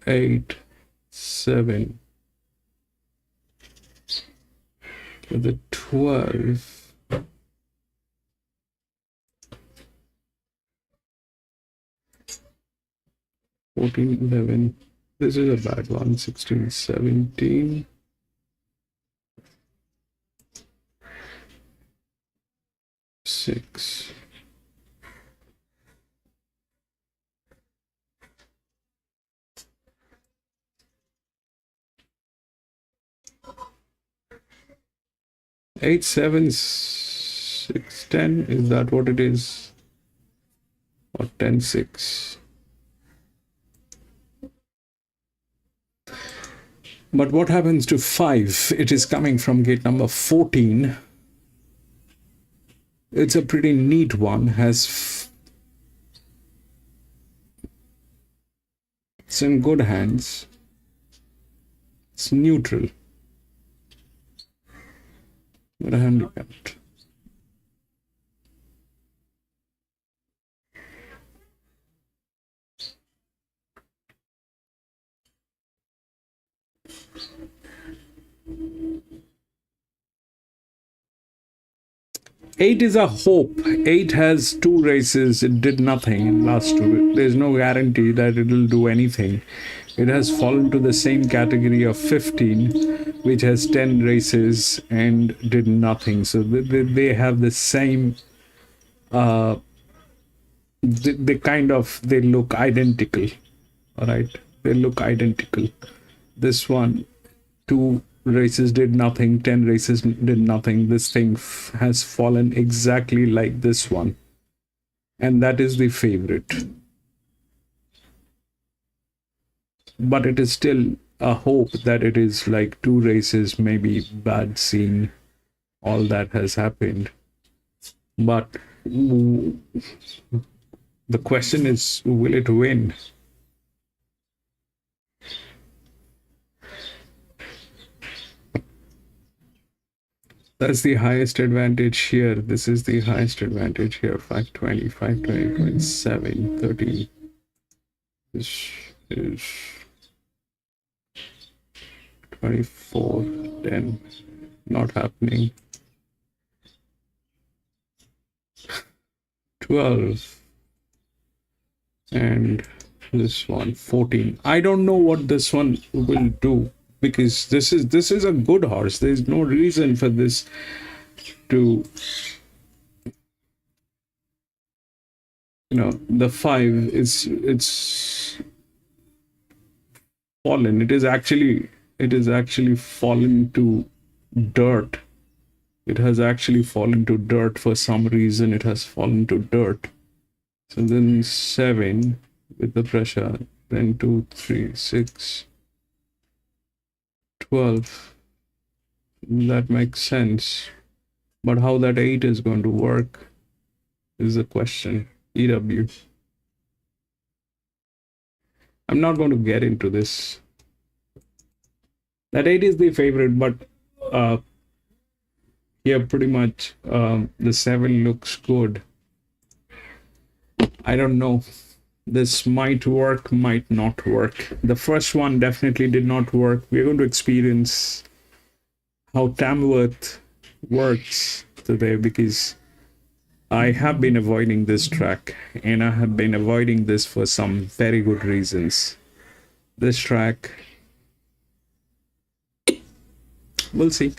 8, 7. With the 12. 14, 11. This is a bad one. 16, 17. 6. 8, 7, 6, 10. Is that what it is? Or 10, 6? But what happens to 5? It is coming from gate number 14. It's a pretty neat one. It's in good hands. It's neutral. But handicapped. Eight is a hope. 8 has 2 races. It did nothing in last 2. There's no guarantee that it'll do anything. It has fallen to the same category of 15, which has 10 races and did nothing. So they have the same. They look identical. All right, they look identical. This one, 2 races did nothing, 10 races did nothing. This thing has fallen exactly like this one, and that is the favorite. But it is still a hope that it is like 2 races, maybe bad scene, all that has happened. But the question is, will it win? That's the highest advantage here. This is the highest advantage here. 520, 520.7, 13. This is 24, 10. Not happening. 12. And this one, 14. I don't know what this one will do, because this is a good horse. There's no reason for this to, the 5 it's fallen. It is actually fallen to dirt. It has actually fallen to dirt for some reason. It has fallen to dirt. So then 7 with the pressure, then 2, 3, 6, 12. That makes sense. But how that 8 is going to work is the question. EW. I'm not going to get into this. That 8 is the favorite, but here pretty much the 7 looks good. I don't know. This might work, might not work. The first one definitely did not work. We're going to experience how Tamworth works today, because I have been avoiding this track, and I have been avoiding this for some very good reasons. This track, we'll see.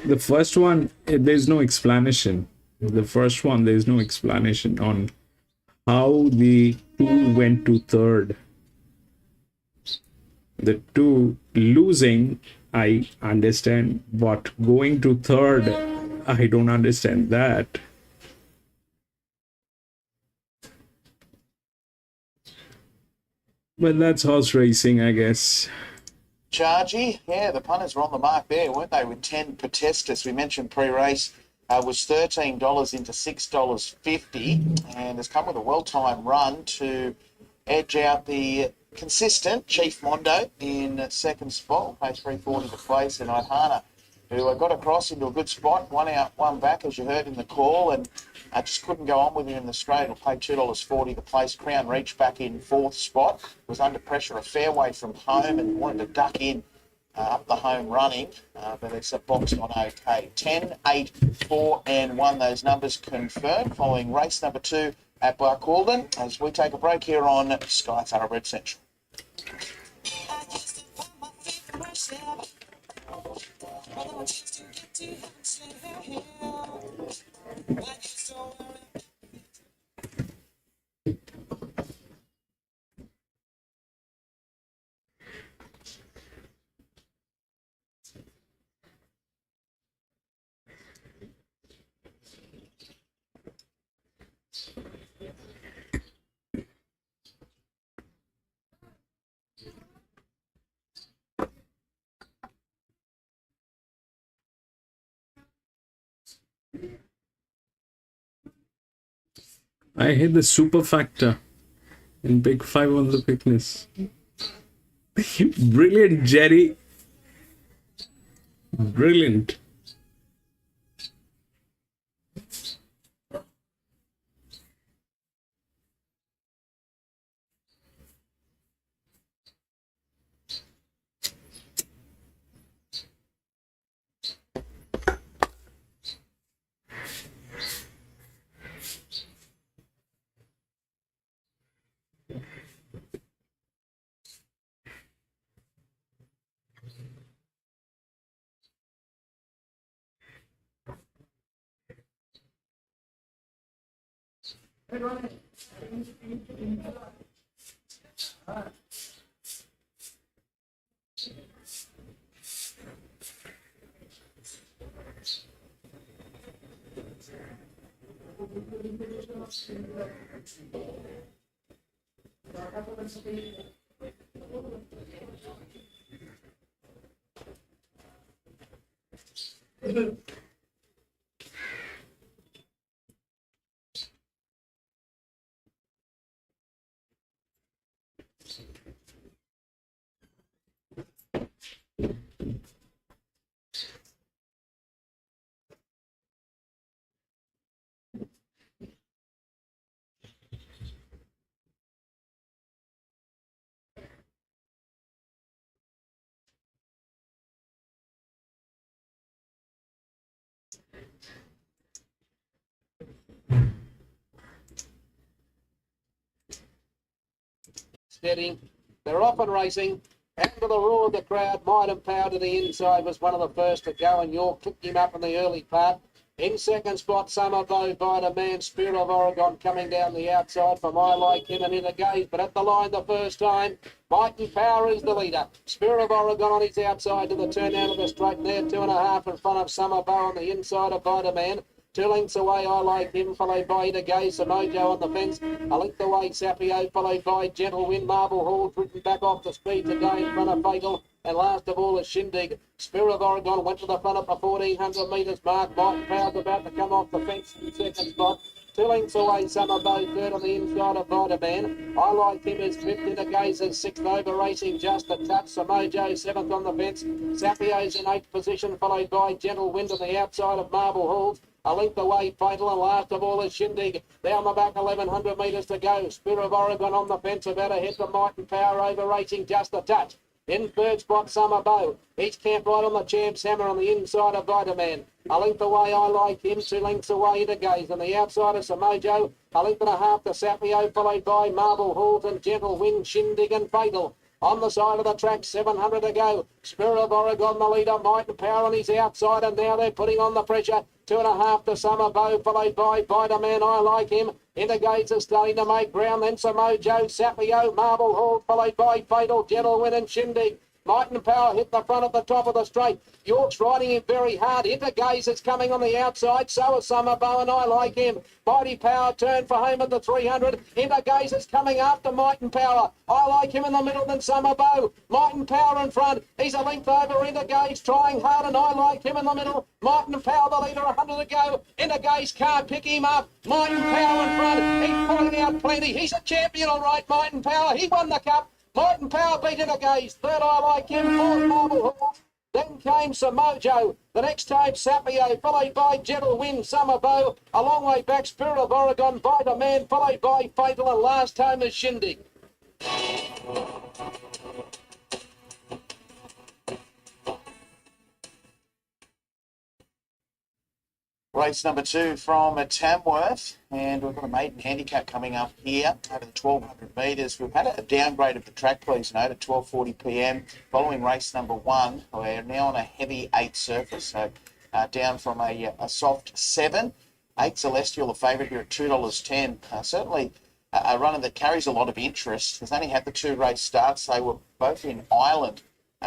The first one, there's no explanation. The first one, there's no explanation on how the 2 went to 3rd. The 2 losing, I understand, but going to 3rd, I don't understand that. But that's horse racing, I guess. Chargy, yeah, the punters were on the mark there, weren't they, with 10 Protestus. We mentioned pre-race was $13 into $6.50, and has come with a well-timed run to edge out the consistent Chief Mondo in second spot, pays 340 to place, and Ihana, who got across into a good spot, 1 out, 1 back, as you heard in the call, and just couldn't go on with him in the straight. Will pay $2.40 to place. Crown Reach back in 4th spot. Was under pressure a fair way from home and wanted to duck in up the home running, but it's a box on okay. 10, 8, 4 and 1, those numbers confirmed. Following race number 2 at Barcaldine as we take a break here on Sky Thoroughbred Central. I hit the super factor in Big 5 on the thickness. Brilliant, Jerry. Brilliant. Steady. They're off and racing. And with the roar of the crowd, Might and Power to the inside was one of the first to go, and York kicked him up in the early part. In second spot, Summer Bow by the man, Spirit of Oregon coming down the outside from I Like Him and In a Gaze, but at the line the first time, Might and Power is the leader. Spirit of Oregon on his outside to the turn out of the straight, and there 2.5 in front of Summer Bow on the inside of By the Man. 2 lengths away, I Like Him, followed by In a Gaze, Samojo on the fence. A length away, Sapio, followed by Gentle Wind, Marble Hall, driven back off the speed today in front of Fatal. And last of all is Shindig. Spirit of Oregon went to the front at the 1,400 metres mark. Might Power's about to come off the fence in second spot. 2 lengths away, Summer Bow, third on the inside of Vitaman. I Like Him is fifth in the gaze as sixth over racing just a touch. Samojo seventh on the fence. Sapio's in eighth position, followed by Gentle Wind on the outside of Marble Halls. A length away, Fatal, and last of all is Shindig. Down the back, 1,100 metres to go. Spirit of Oregon on the fence, about to hit the Might and Power over racing just a touch. In third spot, Summer Bow. Each camp right on the Champ's Hammer on the inside of Vitaman. A length away, I Like Him. 2 lengths away, In a Gaze. On the outside of Samojo. A length and a half to Sapio, followed by Marble Halls and Gentle Wind, Shindig and Fatal. On the side of the track, 700 to go. Spirit of Oregon, the leader, Might and Power on his outside, and now they're putting on the pressure. 2.5 to Summer Bow, followed by Vitaman, I Like Him. In the gates are starting to make ground, then Samojo, Sapio, Marble Hall, followed by Fatal, Gentle Wind and Shindig. Might and Power hit the front at the top of the straight. York's riding him very hard. Intergaze is coming on the outside. So is Summer Bow, and I Like Him. Mighty Power turned for home at the 300. Intergaze is coming after Might and Power. I Like Him in the middle, then Summer Bow. Might and Power in front. He's a length over Intergaze, trying hard, and I Like Him in the middle. Might and Power the leader, 100 to go. Intergaze can't pick him up. Might and Power in front. He's pulling out plenty. He's a champion, all right, Might and Power. He won the cup. Might and Power beat In a Gaze. Third, I Like Him. Fourth, Marble Hall. Then came Samojo. The next time, Sapio, followed by Gentle Wind, Summer Bow. A long way back, Spirit of Oregon, by the man, followed by Fatal, and last time is Shindig. Race number 2 from Tamworth, and we've got a maiden handicap coming up here over the 1200 metres. We've had a downgrade of the track, please note, at 12:40 p.m. Following race number 1, we're now on a heavy 8 surface, so down from a soft 7. 8 Celestial, the favourite here at $2.10. Certainly a runner that carries a lot of interest. Has only had the 2 race starts. They were both in Ireland.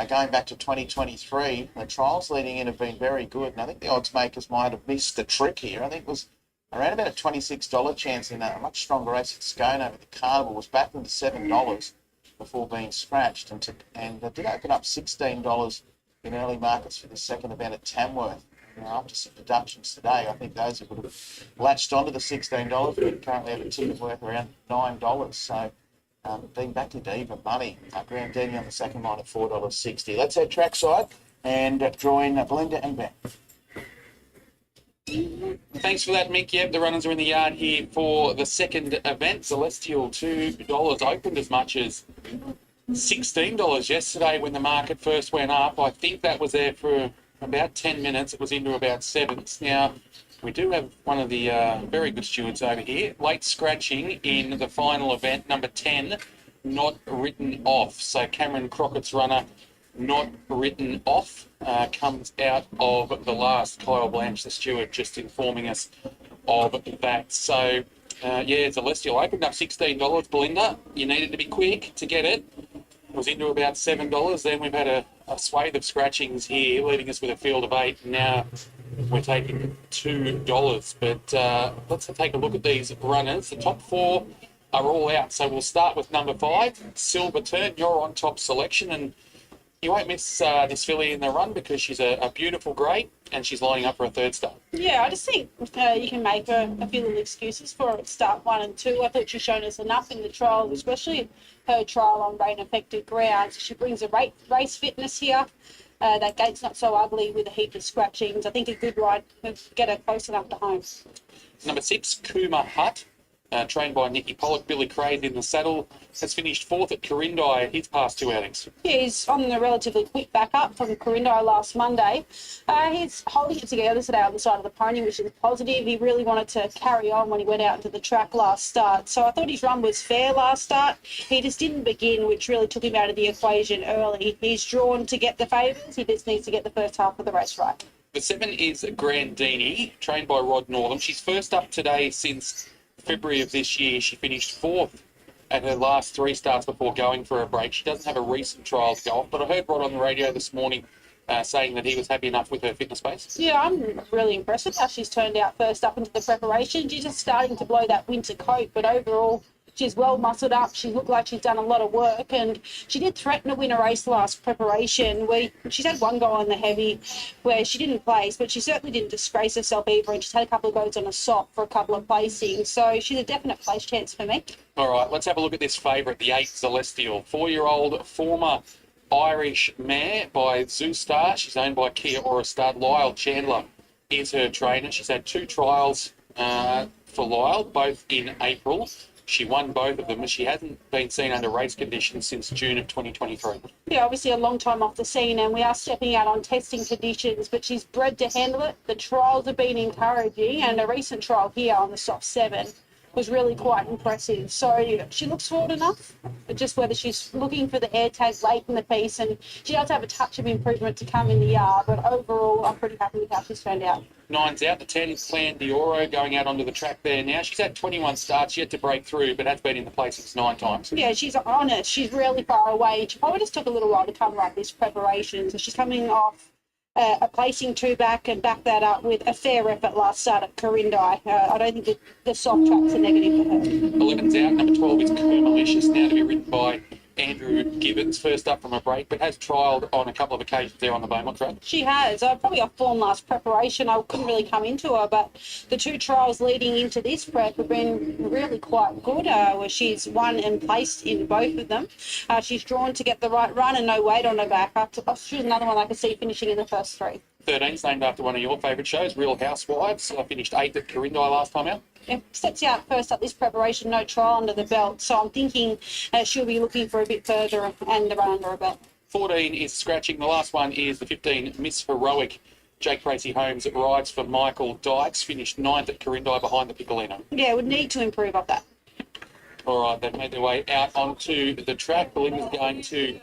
Going back to 2023, the trials leading in have been very good, and I think the odds makers might have missed the trick here. I think it was around about a $26 chance in a much stronger race at Scone over the Carnival, was back into $7 before being scratched, and did open up $16 in early markets for the second event at Tamworth. After some deductions today, I think those who would have latched onto the $16 would currently have a ticket worth around $9. So being back into even money. Grandstand on the second line at $4.60. Let's head trackside and join Belinda and Ben. Thanks for that, Mick. Yep, the runners are in the yard here for the second event. Celestial, $2 opened as much as $16 yesterday when the market first went up. I think that was there for about 10 minutes. It was into about 7s. Now, we do have one of the very good stewards over here. Late scratching in the final event, number 10, not written off. So Cameron Crockett's runner, not written off, comes out of the last. Kyle Blanche, the steward, just informing us of that. So, Celestial opened up $16. Belinda, you needed to be quick to get it. It was into about $7. Then we've had a swathe of scratchings here, leaving us with a field of 8. Now we're taking $2. But let's take a look at these runners. The top 4 are all out. So we'll start with number 5, Silver Turn. You're on top selection, and you won't miss this filly in the run because she's a beautiful grey and she's lining up for a third start. Yeah, I just think you can make a few little excuses for it. Start 1 and 2. I thought she's shown us enough in the trials, especially her trial on rain-affected ground. So she brings a race fitness here. That gate's not so ugly with a heap of scratchings. I think a good ride will get her close enough to home. Number 6, Kuma Hutt. Trained by Nicky Pollock. Billy Craig in the saddle, has finished 4th at Corindi his past 2 outings. Yeah, he's on the relatively quick backup from Corindi last Monday. He's holding it together today on the side of the pony, which is positive. He really wanted to carry on when he went out into the track last start. So I thought his run was fair last start. He just didn't begin, which really took him out of the equation early. He's drawn to get the favours. He just needs to get the first half of the race right. The 7 is Grandini, trained by Rod Northam. She's first up today since February of this year. She finished 4th at her last 3 starts before going for a break. She doesn't have a recent trial to go off, but I heard Rod on the radio this morning saying that he was happy enough with her fitness pace. Yeah, I'm really impressed with how she's turned out first up into the preparation. She's just starting to blow that winter coat, but overall she's well muscled up. She looked like she's done a lot of work, and she did threaten to win a race last preparation. She's had one go on the heavy where she didn't place, but she certainly didn't disgrace herself either, and she's had a couple of goes on a soft for a couple of placings. So she's a definite place chance for me. All right, let's have a look at this favourite, the 8 Celestial. 4-year-old former Irish mare by Zoostar. She's owned by Kia Oristad. Lyle Chandler is her trainer. She's had 2 trials for Lyle, both in April. She won both of them, and she hasn't been seen under race conditions since June of 2023. Yeah, obviously a long time off the scene, and we are stepping out on testing conditions, but she's bred to handle it. The trials have been encouraging, and a recent trial here on the soft 7 was really quite impressive. So she looks forward enough, but just whether she's looking for the air tag late in the piece, and she does have a touch of improvement to come in the yard, but overall I'm pretty happy with how she's turned out. 9's out. The 10 is Clan Dioro going out onto the track there now. She's had 21 starts, yet to break through, but has been in the placings 9 times. Yeah, she's honest. She's really far away. She probably just took a little while to come right this preparation. So she's coming off a placing 2 back and back that up with a fair effort last start at Corindi. I don't think the soft track's a negative for her. 11's out. Number 12 is Malicious, now to be ridden by Andrew Gibbons, first up from a break, but has trialled on a couple of occasions there on the Beaumont track. She has. Probably off form last preparation. I couldn't really come into her, but the 2 trials leading into this prep have been really quite good, where she's won and placed in both of them. She's drawn to get the right run and no weight on her back. She's another one I could see finishing in the first 3. 13's named after one of your favourite shows, Real Housewives. I finished 8th at Corindi last time out. Yeah, steps out first up this preparation, no trial under the belt. So I'm thinking she'll be looking for a bit further and the run under her belt. 14 is Scratching. The last one is the 15, Miss Heroic. Jake Tracy Holmes rides for Michael Dykes, finished 9th at Corindi behind the Piccolino. Yeah, would need to improve up that. All right, they've made their way out onto the track. Belinda's going to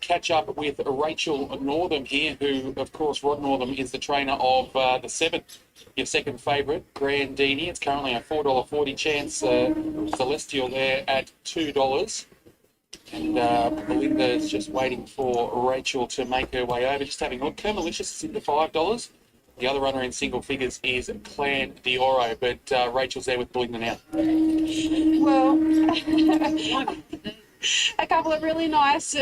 catch up with Rachel Northam here, who, of course, Rod Northam is the trainer of the 7th, your second favourite, Grandini. It's currently a $4.40 chance. Celestial there at $2. And Belinda is just waiting for Rachel to make her way over. Just having a look. Kermalicious is into $5. The other runner in single figures is Clan Dioro, but Rachel's there with Belinda now. Well, a couple of really nice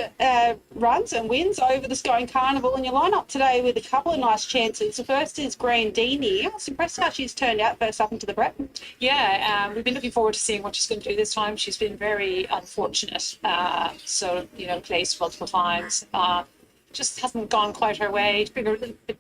runs and wins over the Scone Carnival, and you line up today with a couple of nice chances. The first is Grandini. I was impressed how she's turned out first up into the prep. Yeah, we've been looking forward to seeing what she's going to do this time. She's been very unfortunate. So, placed multiple times. Just hasn't gone quite her way. Bigger,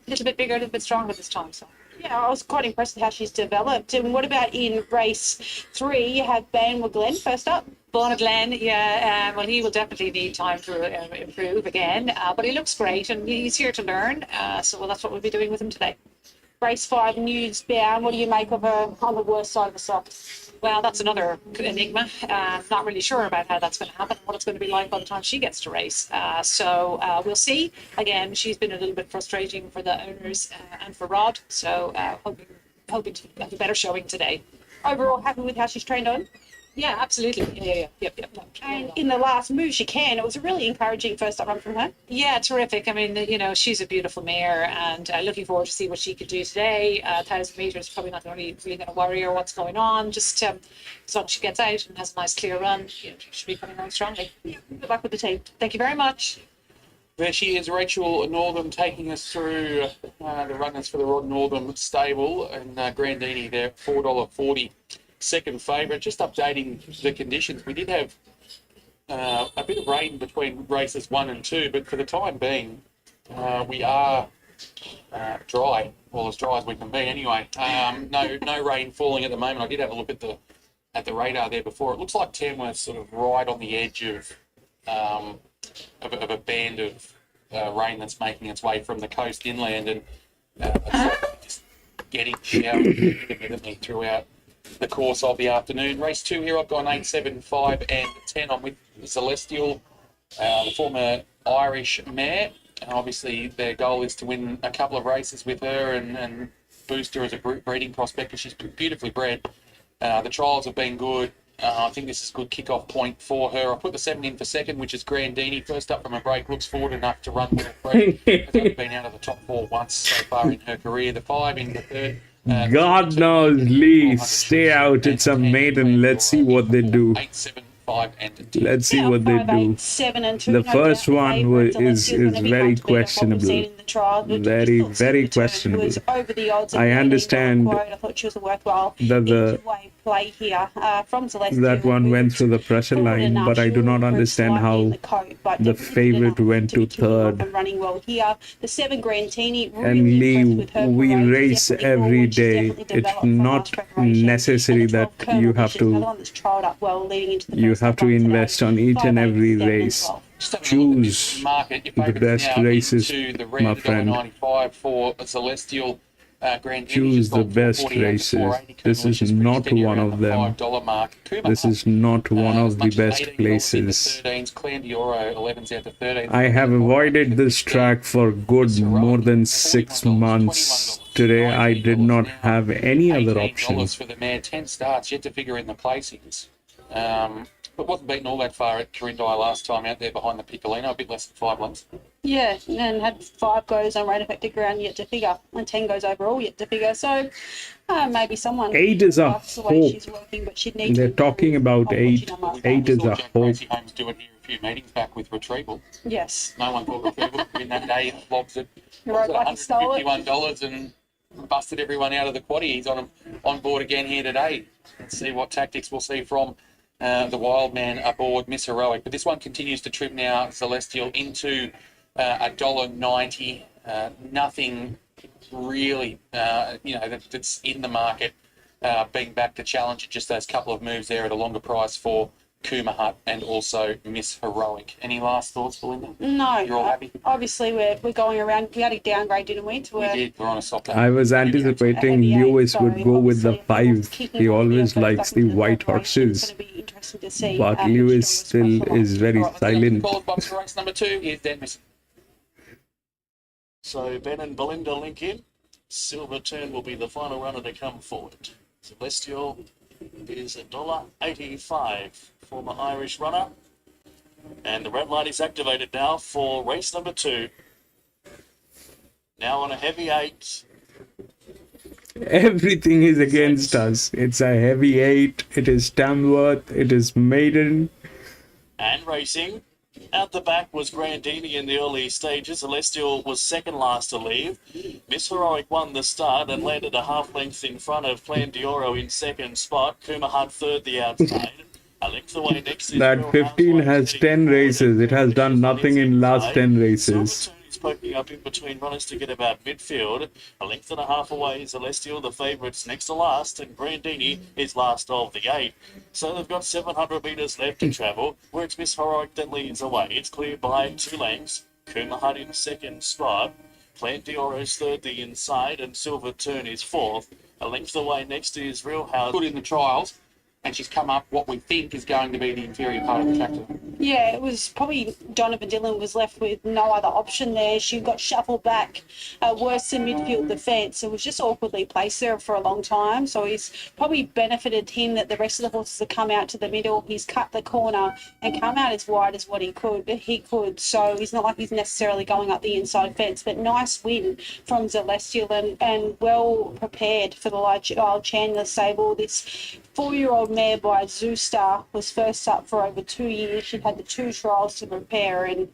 little bit bigger, a little bit stronger this time. So. Yeah, I was quite impressed with how she's developed. And what about in race 3? You have Banwa Glen first up. Bonnet Glen, yeah, well, he will definitely need time to improve again, but he looks great and he's here to learn. So that's what we'll be doing with him today. Race 5, Newsbound. What do you make of her on the worst side of the socks? Well, that's another enigma. Not really sure about how that's going to happen, what it's going to be like by the time she gets to race. So we'll see. Again, she's been a little bit frustrating for the owners and for Rod. So hoping to have a better showing today. Overall, happy with how she's trained on? Yeah, absolutely. Yeah. Yep. And in the last move she can, it was a really encouraging first up run from her. Yeah, terrific. I mean, she's a beautiful mare, and looking forward to see what she could do today. 1,000 metres, probably not really going to worry her what's going on. Just as long as she gets out and has a nice clear run, she should be coming on strongly. Yeah, good luck with the team. Thank you very much. There she is, Rachel Northam, taking us through the runners for the Rod Northam stable, and Grandini there at $4.40. Second favourite. Just updating the conditions. We did have a bit of rain between races 1 and 2, but for the time being, we are dry, well, as dry as we can be anyway. No rain falling at the moment. I did have a look at the radar there before. It looks like Tamworth's sort of right on the edge of a band of rain that's making its way from the coast inland, and just getting showered intermittently throughout the course of the afternoon. Race 2 here, I've gone 8, 7, 5 and 10. I'm with Celestial, the former Irish mare. And obviously their goal is to win a couple of races with her and boost her as a breeding prospect, because she's beautifully bred. The trials have been good. I think this is a good kick-off point for her. I put the 7 in for second, which is Grandini. First up from a break, looks forward enough to run with a free. Has only been out of the top 4 once so far in her career. The 5 in the third. God knows, Lee, stay out. It's a maiden. Let's see what they do. 8, 7, 5 and 10. Let's see what they 5, do. 8, 7 and 2. The first one is very questionable. Very questionable. I understand I thought she was a worthwhile that play here from Celestial. that one went through the pressure line, but I do not understand how the favorite went to third. And running well here. The 7 Grandini. And Lee, we race every day. It's not necessary that you have to invest on each and every race. Choose the best races, my friend. For Celestial. Choose the best races. This is not one of them. This is not one of the best places. I have avoided this track for good more than 6 months. Today I did not have any other options. For the mare, 10 starts, yet to figure in the placings. But wasn't beaten all that far at Corindi last time out there behind the Piccolino, a bit less than 5 lengths. Yeah, and had 5 goes on rain affected ground yet to figure, and 10 goes overall yet to figure. So maybe someone 8 is a likes the way hope. she's working, but she'd need They're to talking about 8. 8 is a hope. Tracy Holmes doing here a few meetings back with Retrieval. Yes. No one thought Retrieval in that day logs it. $151 and busted everyone out of the quaddie. He's on board again here today. Let's see what tactics we'll see from the wild man aboard Miss Heroic. But this one continues to trim now, Celestial, into $1.90. Nothing really, that's in the market being back to challenge it. Just those couple of moves there at a longer price for Kuma Hut, and also Miss Heroic. Any last thoughts, Belinda? No. You're all happy? Obviously, we're going around. We had a downgrade, didn't we? We did. We're on a soft I was anticipating heavy eight, Lewis so would go with the obviously if it was 5. kicking He off always first likes up the into the white preparation, It's horses. going to be interesting to see. But which Lewis strongest still possible. is very All right, let's get silent. the call box for race number 2. Here's Dennis. So Ben and Belinda link in. Silver Turn will be the final runner to come forward. Celestial is $1.85, former Irish runner. And the red light is activated now for race number 2. Now on a heavy 8. Everything is against us. It's a heavy 8. It is Tamworth. It is maiden. And racing. Out the back was Grandini in the early stages. Celestial was second last to leave. Miss Heroic won the start and landed a half length in front of Plan Dioro in second spot. Kuma Hut third the outside. A length away next is That 15 has 10 races. It has done nothing in last 10 races. Silver Turn is poking up in between runners to get about midfield. A length and a half away, Celestial, the favourites, next to last, and Grandini is last of the 8. So they've got 700 metres left to travel, where it's Miss Heroic that leads away. It's cleared by 2 lengths. Kuma Hut in second spot. Plan Dioro's third the inside, and Silver Turn is fourth. A length away next is Real House. Good in the trials, and she's come up what we think is going to be the inferior part of the track. Yeah, it was probably Donovan Dillon was left with no other option there. She got shuffled back worse than midfield defence. It was just awkwardly placed there for a long time. So he's probably benefited him that the rest of the horses have come out to the middle. He's cut the corner and come out as wide as what he could. So he's not like he's necessarily going up the inside fence. But nice win from Celestial and well prepared for the Lyle Chandler stable. This 4-year-old mare by Zoostar was first up for over 2 years. She'd had the 2 trials to prepare and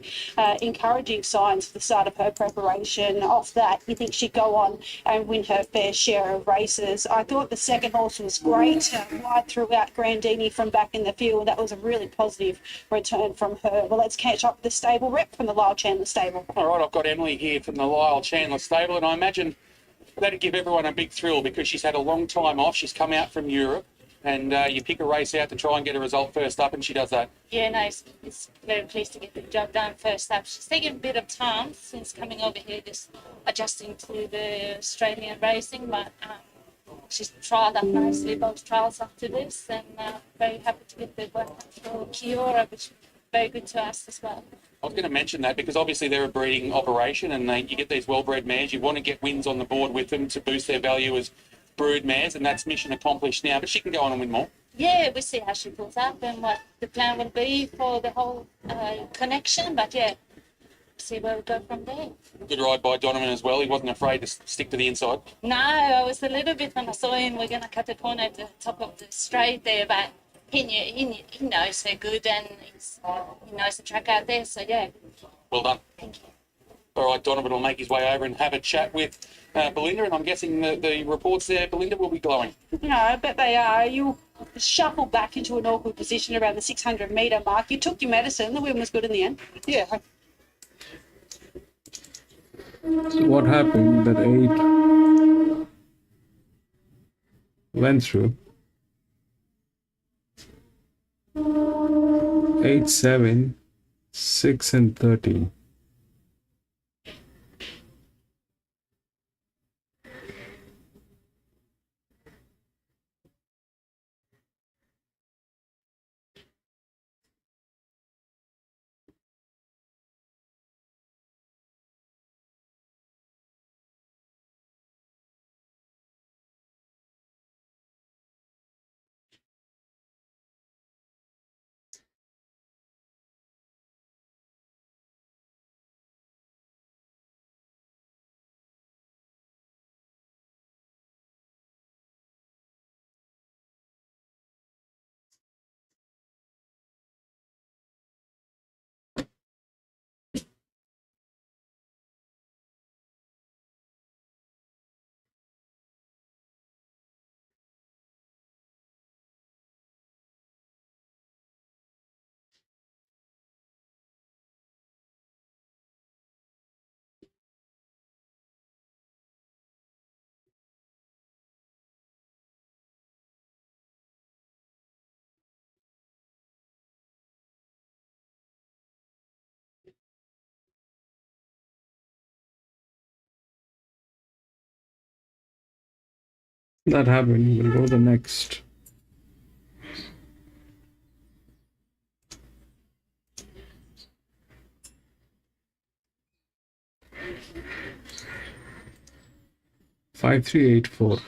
encouraging signs for the start of her preparation. Off that, you think she'd go on and win her fair share of races. I thought the second horse was great, wide throughout Grandini from back in the field. That was a really positive return from her. Well, let's catch up with the stable rep from the Lyle Chandler stable. All right, I've got Emily here from the Lyle Chandler stable, and I imagine that'd give everyone a big thrill because she's had a long time off. She's come out from Europe. And you pick a race out to try and get a result first up, and she does that. Yeah, no, it's very pleased to get the job done first up. She's taken a bit of time since coming over here, just adjusting to the Australian racing, but she's trialled up nicely, both trials after this, and very happy to get the work for Kiora, which is very good to us as well. I was going to mention that because obviously they're a breeding operation, and you get these well-bred mares. You want to get wins on the board with them to boost their value as brood mares, and that's mission accomplished now, but she can go on and win more. Yeah, we'll see how she pulls up and what the plan will be for the whole connection, but yeah, see where we go from there. Good ride by Donovan as well. He wasn't afraid to stick to the inside. No, I was a little bit when I saw him, we're going to cut the corner at the top of the straight there, but he knows her good and he knows the track out there, so yeah. Well done. Thank you. All right, Donovan will make his way over and have a chat with Belinda, and I'm guessing the reports there, Belinda, will be glowing. No, I bet they are. You shuffle back into an awkward position around the 600 metre mark. You took your medicine. The win was good in the end. Yeah. So what happened? That 8 went through. 8, 7, 6 and 13. That happened. We'll go to the next. Five, 3, 8, 4.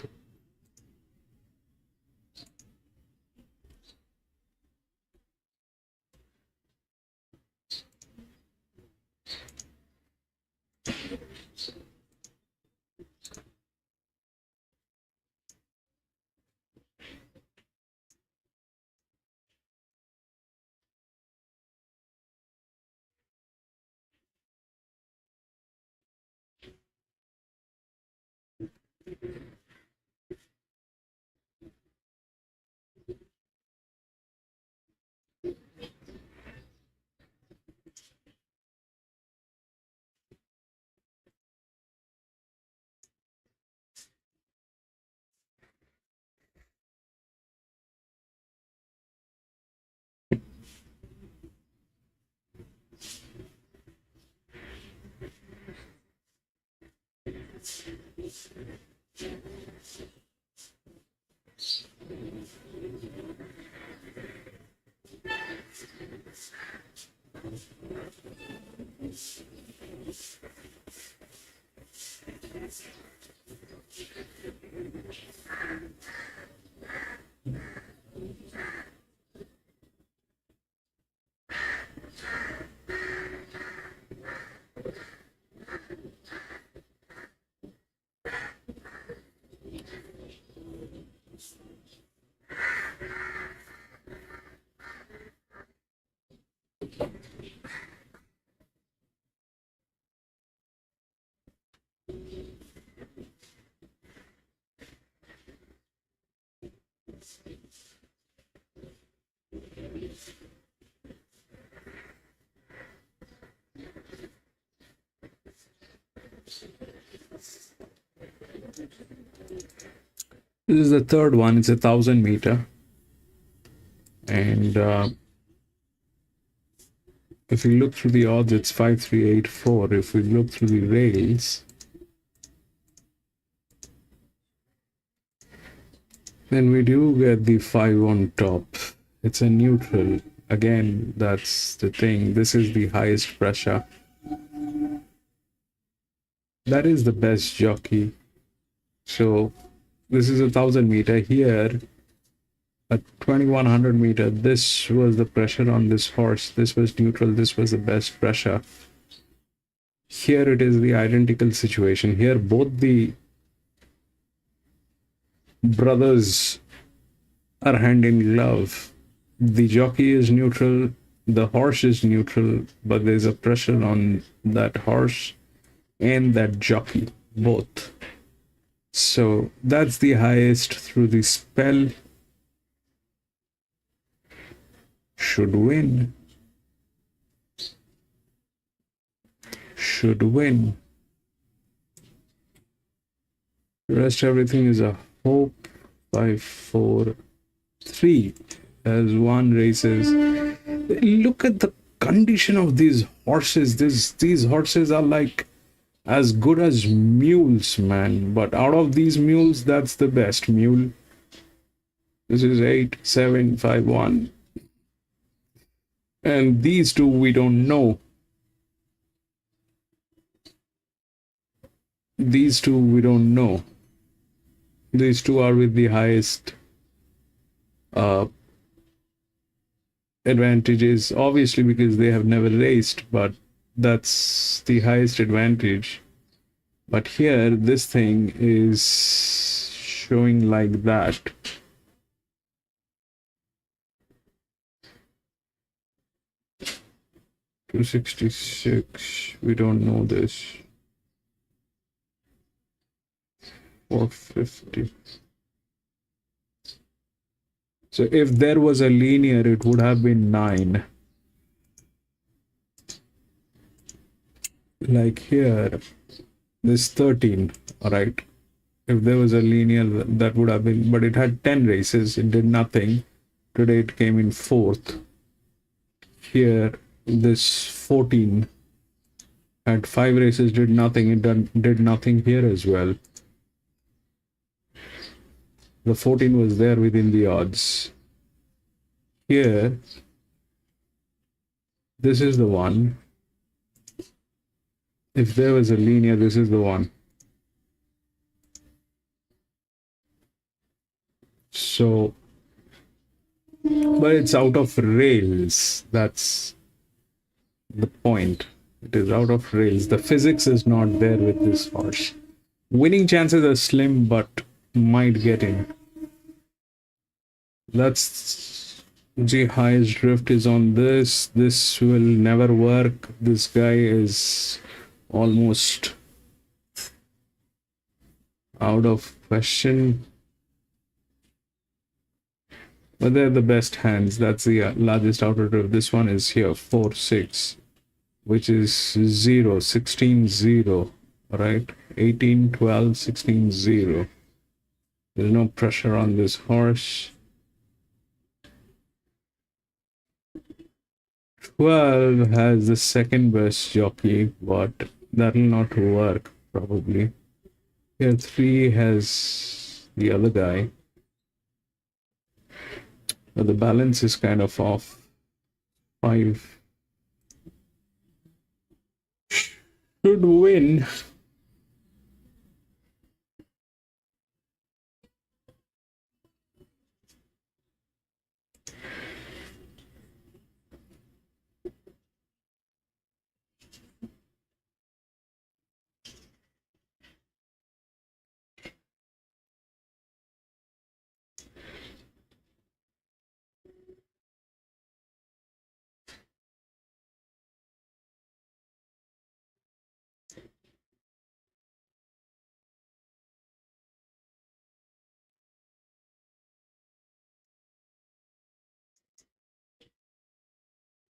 This is the third one. It's 1,000 meter. And if we look through the odds, it's 5,384. If we look through the rails, then we do get the 5 on top. It's a neutral. Again, that's the thing. This is the highest pressure. That is the best jockey. So this is 1,000 meter. Here at 2,100 meter, this was the pressure on this horse. This was neutral. This was the best pressure. Here it is the identical situation. Here both the brothers are hand in glove. The jockey is neutral, the horse is neutral, but there's a pressure on that horse and that jockey, both. So that's the highest through the spell. Should win. Should win. The rest everything is a hope. 5, 4, 3 as one races. Look at the condition of these horses. These horses are like as good as mules, man. But out of these mules, that's the best mule. This is 8, 7, 5, 1. And these two we don't know. These two we don't know. These two are with the highest advantages, obviously because they have never raced, but that's the highest advantage. But here this thing is showing like that. $266, we don't know this. 450. So if there was a linear, it would have been 9. Like here, this 13, all right. If there was a linear, that would have been, but it had 10 races, it did nothing. Today it came in 4th. Here, this 14 had 5 races, did nothing. It did nothing here as well. The 14 was there within the odds. Here, this is the one. If there was a linear, this is the one. So, but it's out of rails. That's the point. It is out of rails. The physics is not there with this horse. Winning chances are slim, but might get in. That's the highest drift is on this. This will never work. This guy is almost out of question. But they're the best hands. That's the largest outer drift. This one is here, 4-6, which is 0, 16, 0, right? 18, 12, 16, 0. There's no pressure on this horse. 12 has the second best jockey, but that'll not work probably. Here 3 has the other guy. But the balance is kind of off. 5 should win.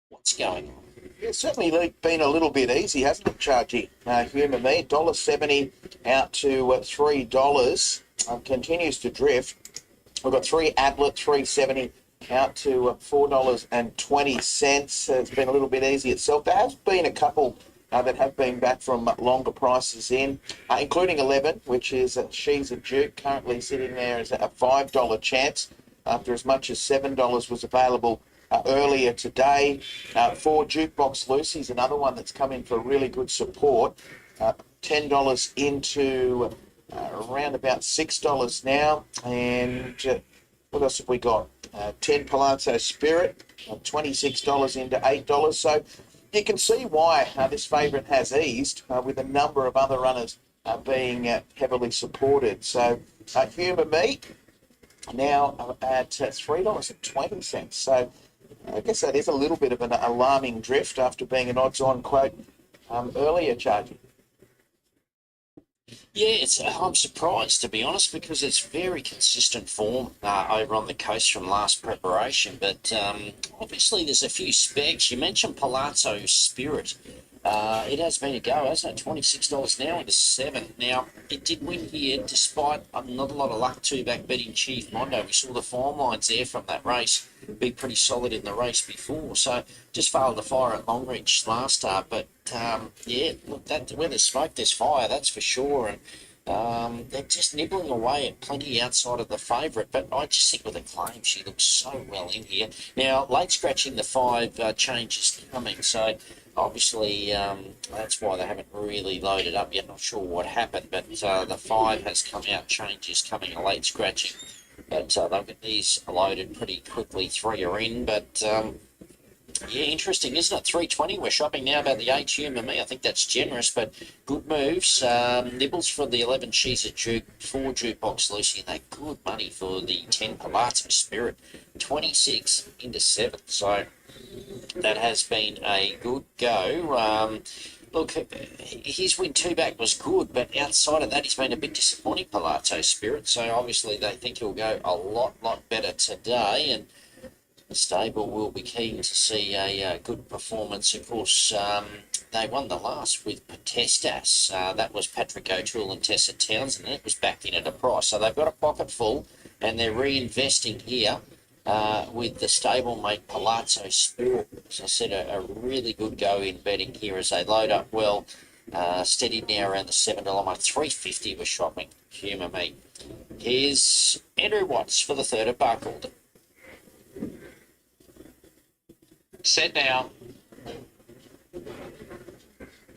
What's going on? It's certainly been a little bit easy, hasn't it, Chargy? Humour me, $1.70 out to $3. Continues to drift. We've got 3 Adlet, $3.70 out to $4.20. It's been a little bit easy itself. There has been a couple that have been back from longer prices in, including 11, which is She's a Duke, currently sitting there as a $5 chance after as much as $7 was available earlier today. 4 Jukebox Lucy's another one that's come in for really good support. $10 into around about $6 now. And what else have we got? 10 Palazzo Spirit, $26 into $8. So you can see why this favourite has eased with a number of other runners being heavily supported. So Humour Me now at $3.20. So I guess that is a little bit of an alarming drift after being an odds-on quote earlier, Chargy. Yeah, I'm surprised, to be honest, because it's very consistent form over on the coast from last preparation. But obviously there's a few specs. You mentioned Palazzo Spirit. It has been a go, hasn't it? $26 now into 7. Now, it did win here despite not a lot of luck to back betting Chief Mondo. We saw the form lines there from that race be pretty solid in the race before. So just failed to fire at Longreach last start. But yeah, look, where there's smoke, there's fire, that's for sure. And they're just nibbling away at plenty outside of the favourite. But I just think with the claim, she looks so well in here. Now, late scratching the 5 changes coming. So obviously, that's why they haven't really loaded up yet. Not sure what happened, but the 5 has come out, changes coming, a late scratching. But they'll get these loaded pretty quickly. 3 are in, but yeah, interesting, isn't it? 320. We're shopping now about the 8 Humour Me. I think that's generous, but good moves. Nibbles for the 11 She's a Duke, 4 Jukebox Lucy, and they good money for the 10 Palazzo Spirit, 26 into 7. So that has been a good go. Look, his win 2 back was good, but outside of that, he's been a bit disappointing, Palazzo Spirit. So obviously they think he'll go a lot better today, and the stable will be keen to see a good performance. Of course, they won the last with Potestas. That was Patrick O'Toole and Tessa Townsend, and it was backed in at a price. So they've got a pocket full, and they're reinvesting here with the stablemate Palazzo Spirit. As I said, a really good go in betting here as they load up well. Steadied now around the $7 mark. 350 was shopping. Humour me. Here's Andrew Watts for the third at Barcaldine. Set now.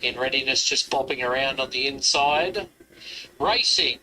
In readiness, just bopping around on the inside. Racing.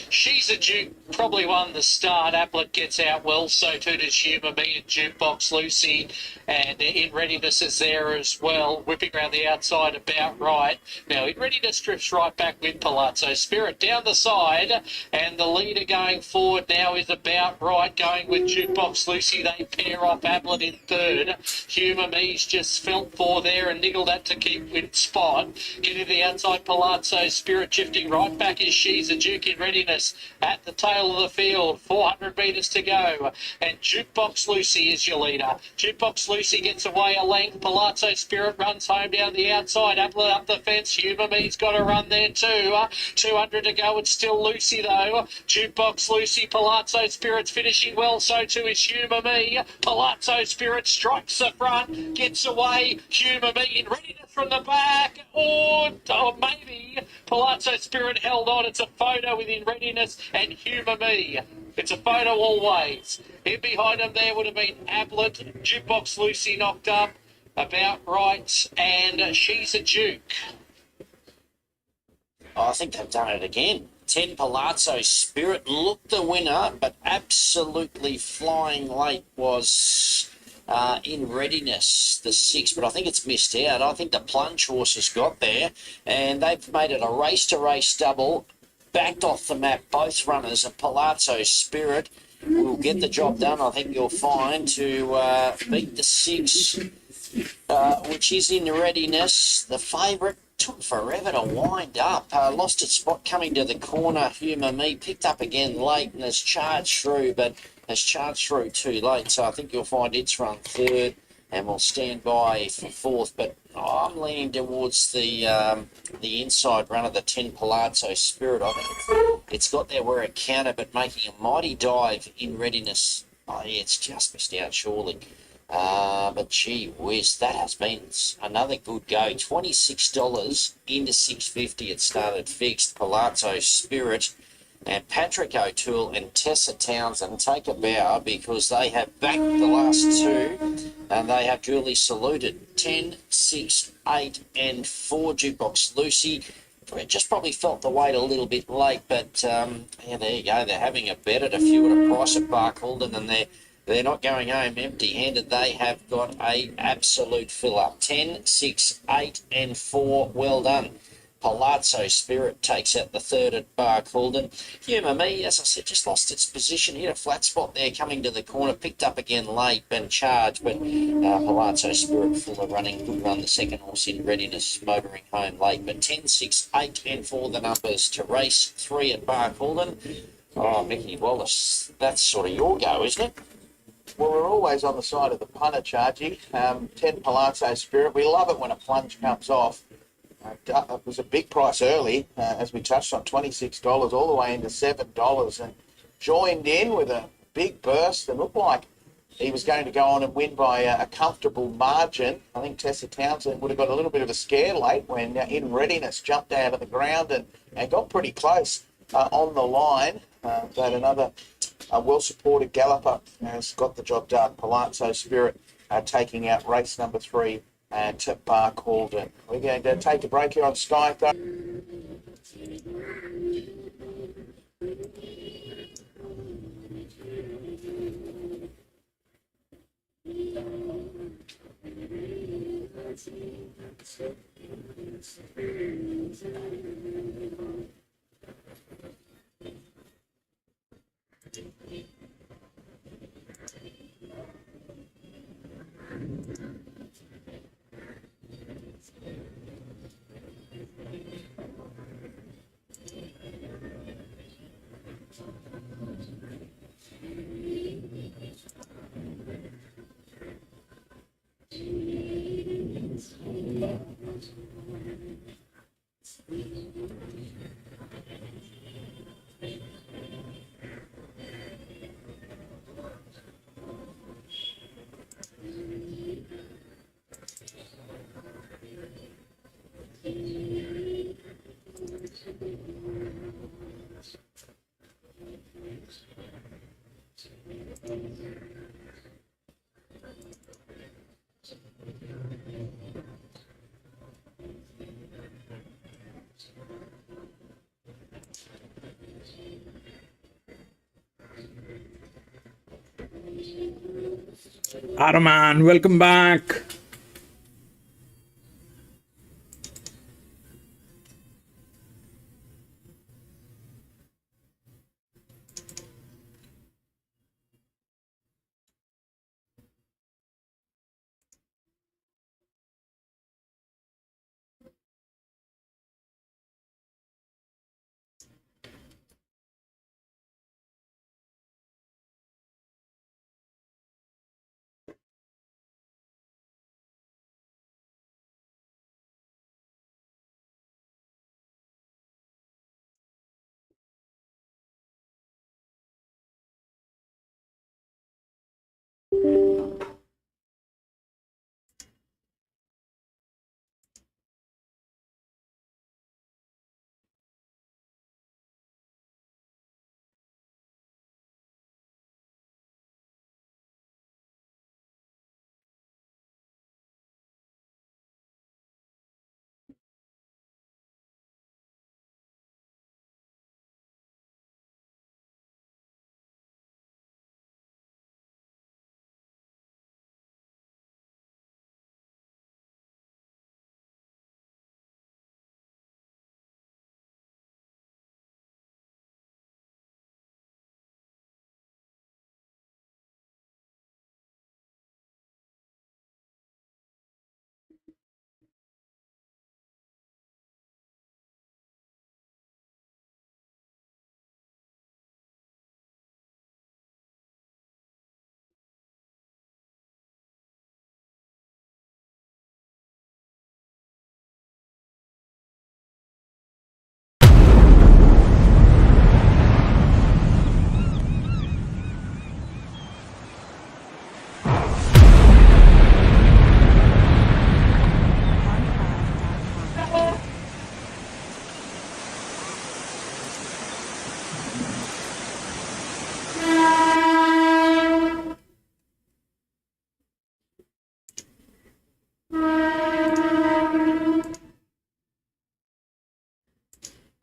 She's a Duke, probably won the start. Applet gets out well, so too does Humour Me and Jukebox Lucy. And In Readiness is there as well, whipping around the outside about right. Now In Readiness drifts right back with Palazzo Spirit down the side, and the leader going forward now is about right, going with Jukebox Lucy. They pair off Applet in third. Humour Me's just felt for there and niggled that to keep with spot. Getting the outside, Palazzo Spirit shifting right back is She's a Duke in Readiness at the tail of the field. 400 metres to go, and Jukebox Lucy is your leader. Jukebox Lucy gets away a length. Palazzo Spirit runs home down the outside. Applet up the fence. Humour Me's got a run there too. 200 to go. It's still Lucy though. Jukebox Lucy, Palazzo Spirit's finishing well. So too is Humour Me. Palazzo Spirit strikes the front, gets away. Humour Me in readiness from the back. Or maybe Palazzo Spirit held on. It's a photo with In Readiness and Humour Me. It's a photo always. In behind them there would have been Applet, Jukebox Lucy knocked up, about right, and She's a Duke. Oh, I think they've done it again. 10 Palazzo Spirit looked the winner, but absolutely flying late was In Readiness, the 6, but I think it's missed out. I think the plunge horse has got there, and they've made it a race-to-race double. Backed off the map, both runners, and Palazzo Spirit will get the job done, I think you'll find, to beat the 6, which is In Readiness. The favourite took forever to wind up. Lost its spot coming to the corner. Humour Me picked up again late and has charged through, but has charged through too late. So I think you'll find it's run third and will stand by for fourth. But I'm leaning towards the inside run of the 10 Palazzo Spirit. I think it's got there where it counted, but making a mighty dive In Readiness. Oh, yeah, it's just missed out, surely. But gee whiz, that has been another good go. $26 into $6.50. It started fixed. Palazzo Spirit and Patrick O'Toole and Tessa Townsend take a bow because they have backed the last two and they have duly saluted. 10, 6, 8 and 4 Jukebox Lucy. Just probably felt the weight a little bit late, but yeah, there you go. They're having a bet at a few at a price at Barcaldine, and they're not going home empty-handed. They have got a absolute fill-up. 10, 6, 8 and 4. Well done. Palazzo Spirit takes out the third at Barcaldine. Humour Me, as I said, just lost its position. Hit a flat spot there coming to the corner. Picked up again late and charged, but Palazzo Spirit full of running. Good run. The second horse In Readiness motoring home late. But 10, 6, 8 and 4 the numbers to race 3 at Barcaldine. Oh, Mickey Wallace, that's sort of your go, isn't it? Well, we're always on the side of the punter, Chargy. 10 Palazzo Spirit. We love it when a plunge comes off. It was a big price early, as we touched on, $26 all the way into $7, and joined in with a big burst and looked like he was going to go on and win by a comfortable margin. I think Tessa Townsend would have got a little bit of a scare late when In Readiness jumped out of the ground and got pretty close on the line. But another well-supported galloper has got the job done. Palazzo Spirit taking out race number 3 at Barcaldine. We're going to take a break here on Sky. Ottoman, welcome back.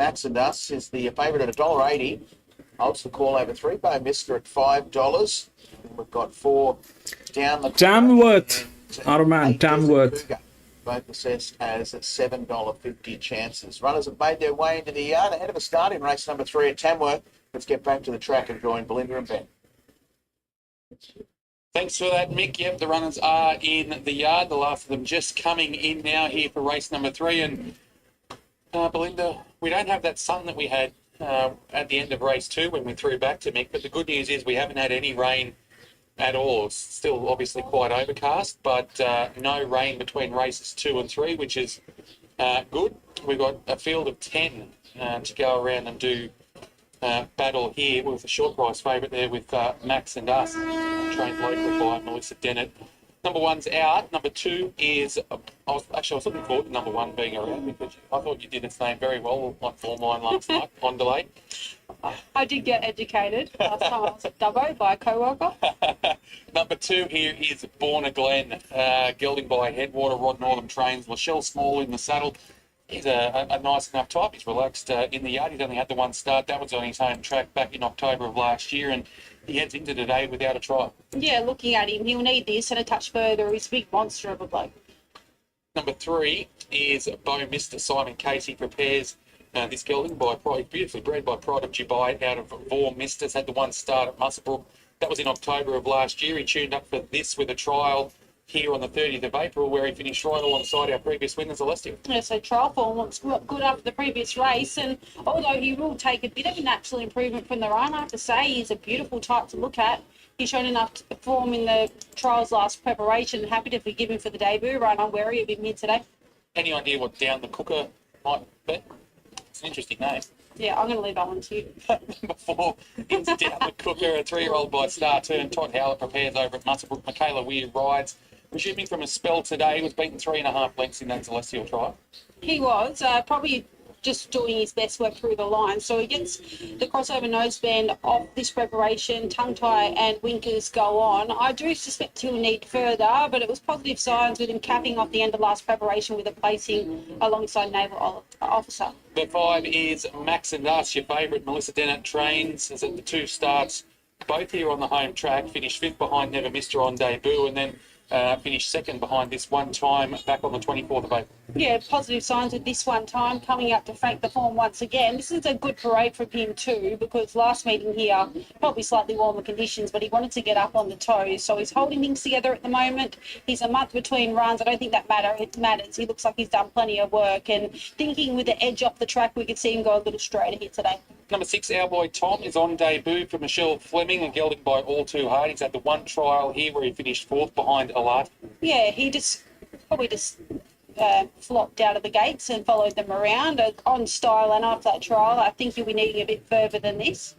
Max and Us is the favourite at $1.80. Odds the call over 3. By Mister at $5. And we've got 4 down the Tamworth. Ottoman, Tamworth. Both assessed as $7.50 chances. Runners have made their way into the yard ahead of a start in race number 3 at Tamworth. Let's get back to the track and join Belinda and Ben. Thanks for that, Mick. Yep, the runners are in the yard. The last of them just coming in now here for race number 3. And Belinda, we don't have that sun that we had at the end of race 2 when we threw back to Mick. But the good news is we haven't had any rain at all. It's still obviously quite overcast, but no rain between races 2 and 3, which is good. We've got a field of 10 to go around and do battle here with a short price favourite there with Max and Us, trained locally by Melissa Dennett. Number 1's out. Number 2 is, I was looking forward to number 1 being around because I thought you did its name very well on form line last night on delay. I did get educated last time I was at Dubbo by a co-worker. Number 2 here is Borna Glen, gelding by Headwater, Rod Northam trains. Lachelle Small in the saddle. He's a nice enough type. He's relaxed in the yard. He's only had the one start. That was on his home track back in October of last year, and he heads into today without a try. Yeah, looking at him, he'll need this and a touch further. He's a big monster of a bloke. Number 3 is Bo Mr. Simon Casey prepares this gelding by Pride, beautifully bred by Pride of Dubai out of Vaughan Misters. Had the one start at Musselbrook. That was in October of last year. He tuned up for this with a trial here on the 30th of April, where he finished right alongside our previous winner, Celestial. Yeah, so trial form looks good after the previous race, and although he will take a bit of a natural improvement from the run, I have to say he's a beautiful type to look at. He's shown enough form in the trials last preparation. Happy to forgive him for the debut run. I'm wary of him here today. Any idea what Down the Cooker might be? It's an interesting name. Yeah, I'm going to leave that one to you. Number 4 is Down the Cooker, a 3-year-old by Star Turn. Todd Howlett prepares over at Musselbrook. Michaela Weir rides. Resuming from a spell today, was beaten 3.5 lengths in that Celestial trial. He was probably just doing his best work through the line. So he gets the crossover noseband off this preparation, tongue tie and winkers go on. I do suspect he'll need further, but it was positive signs with him capping off the end of last preparation with a placing alongside Naval Officer. The 5 is Max and Us, your favourite. Melissa Dennett trains, is at the 2 starts both here on the home track, finished 5th behind Never Missed Her on debut, and then finished 2nd behind this one time back on the 24th of April. Yeah, positive signs with this one time, coming up to frank the form once again. This is a good parade from him too, because last meeting here, probably slightly warmer conditions, but he wanted to get up on the toes. So he's holding things together at the moment. He's a month between runs. I don't think that matters. He looks like he's done plenty of work, and thinking with the edge off the track, we could see him go a little straighter here today. Number 6, Our Boy Tom, is on debut for Michelle Fleming and gelding by All Too Hard. He's had the one trial here where he finished 4th behind Alart. Yeah, he probably flopped out of the gates and followed them around on style, and after that trial, I think he'll be needing a bit further than this.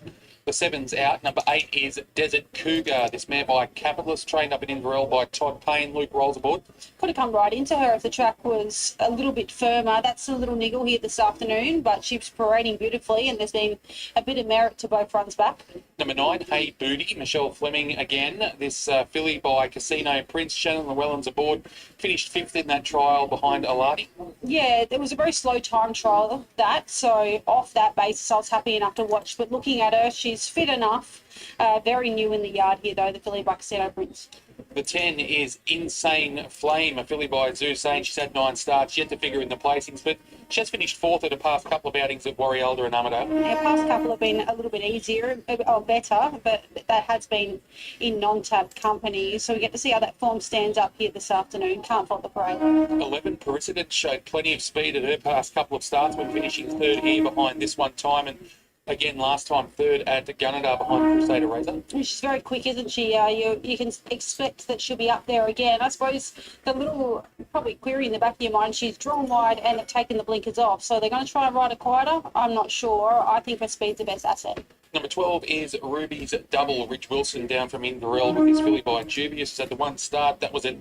The 7's out. Number 8 is Desert Cougar. This mare by Capitalist, trained up in Inverell by Todd Payne. Luke rolls aboard. Could have come right into her if the track was a little bit firmer. That's a little niggle here this afternoon, but she's parading beautifully, and there's been a bit of merit to both runs back. Number 9, Hey Booty, Michelle Fleming again. This filly by Casino Prince, Shannon Llewellyn's aboard. Finished 5th in that trial behind Alati. Yeah, there was a very slow time trial of that, so off that basis I was happy enough to watch. But looking at her, she's fit enough. Very new in the yard here though, the filly by Casino Prince. The 10 is Insane Flame, a filly by Zoo Sane. She's had 9 starts, yet to figure in the placings, but she has finished 4th at the past couple of outings at Warrielda and Armadale. Yeah, past couple have been a little bit easier or better, but that has been in non-tab company. So we get to see how that form stands up here this afternoon. Can't fault the parade. 11, Parisidet, showed plenty of speed at her past couple of starts when finishing 3rd here behind this one time, and again last time 3rd at Gunnedah behind Crusader Razor. She's very quick, isn't she? You can expect that she'll be up there again. I suppose the little probably query in the back of your mind, she's drawn wide and taken the blinkers off. So they're going to try and ride her quieter? I'm not sure. I think her speed's the best asset. Number 12 is Ruby's Double. Rich Wilson down from Inverell with his filly by Dubious. Had the one start. That was at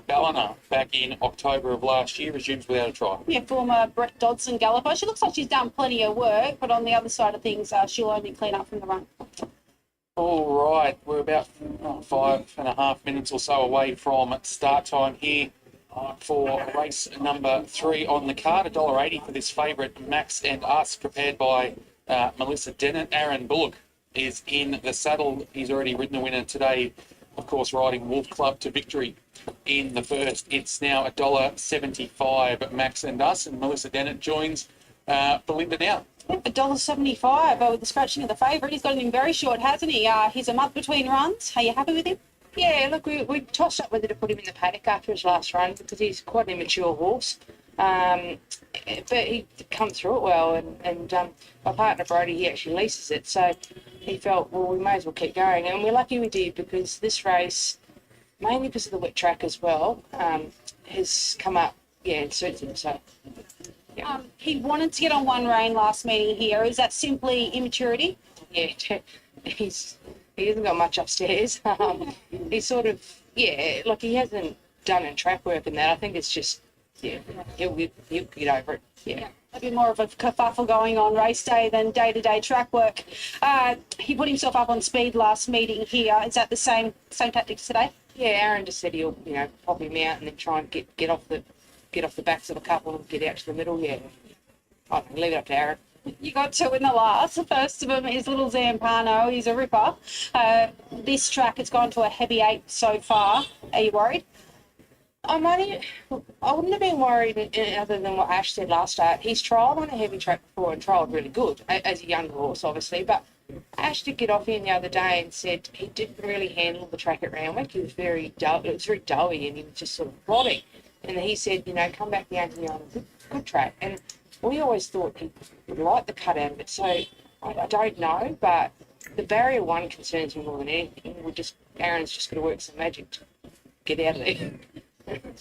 Ballina back in October of last year. Resumes without a try. Yeah, former Brett Dodson galloper. She looks like she's done plenty of work, but on the other side of things, she'll only clean up from the run. All right, we're about 5.5 minutes or so away from start time here for race number 3 on the card. $1.80 for this favourite, Max and Us, prepared by Melissa Dennett. Aaron Bullock is in the saddle. He's already ridden a winner today, of course, riding Wolf Club to victory in the first. It's now $1.75, Max and Us, and Melissa Dennett joins Belinda now. $1.75 with the scratching of the favourite. He's got him very short, hasn't he? He's a month between runs. Are you happy with him? Yeah, look, we tossed up whether to put him in the paddock after his last run because he's quite an immature horse. But he come through it well, and my partner Brody, he actually leases it, so he felt, well, we may as well keep going, and we're lucky we did because this race, mainly because of the wet track as well, has come up, and suits him. So yeah. He wanted to get on one rein last meeting here. Is that simply immaturity? Yeah, he hasn't got much upstairs. He's sort of, like he hasn't done in track work and that. I think it's just, he'll get over it. Yeah. A bit more of a kerfuffle going on race day than day-to-day track work. He put himself up on speed last meeting here. Is that the same tactics today? Yeah, Aaron just said he'll, pop him out and then try and get off the backs of a couple and get out to the middle. Yeah, I'll leave it up to Aaron. You got two in the last. The first of them is Little Zampano. He's a ripper. This track has gone to a heavy 8 so far. Are you worried? I wouldn't have been worried other than what Ash said last start. He's trialled on a heavy track before and trialled really good as a younger horse, obviously. But Ash did get off in the other day and said he didn't really handle the track at Randwick. He was very dull. It was very doughy and he was just sort of plodding. And he said, come back down to me on a good track. And we always thought he would like the cut out of it. So I don't know, but the barrier 1 concerns me more than anything. Aaron's just got to work some magic to get out of there.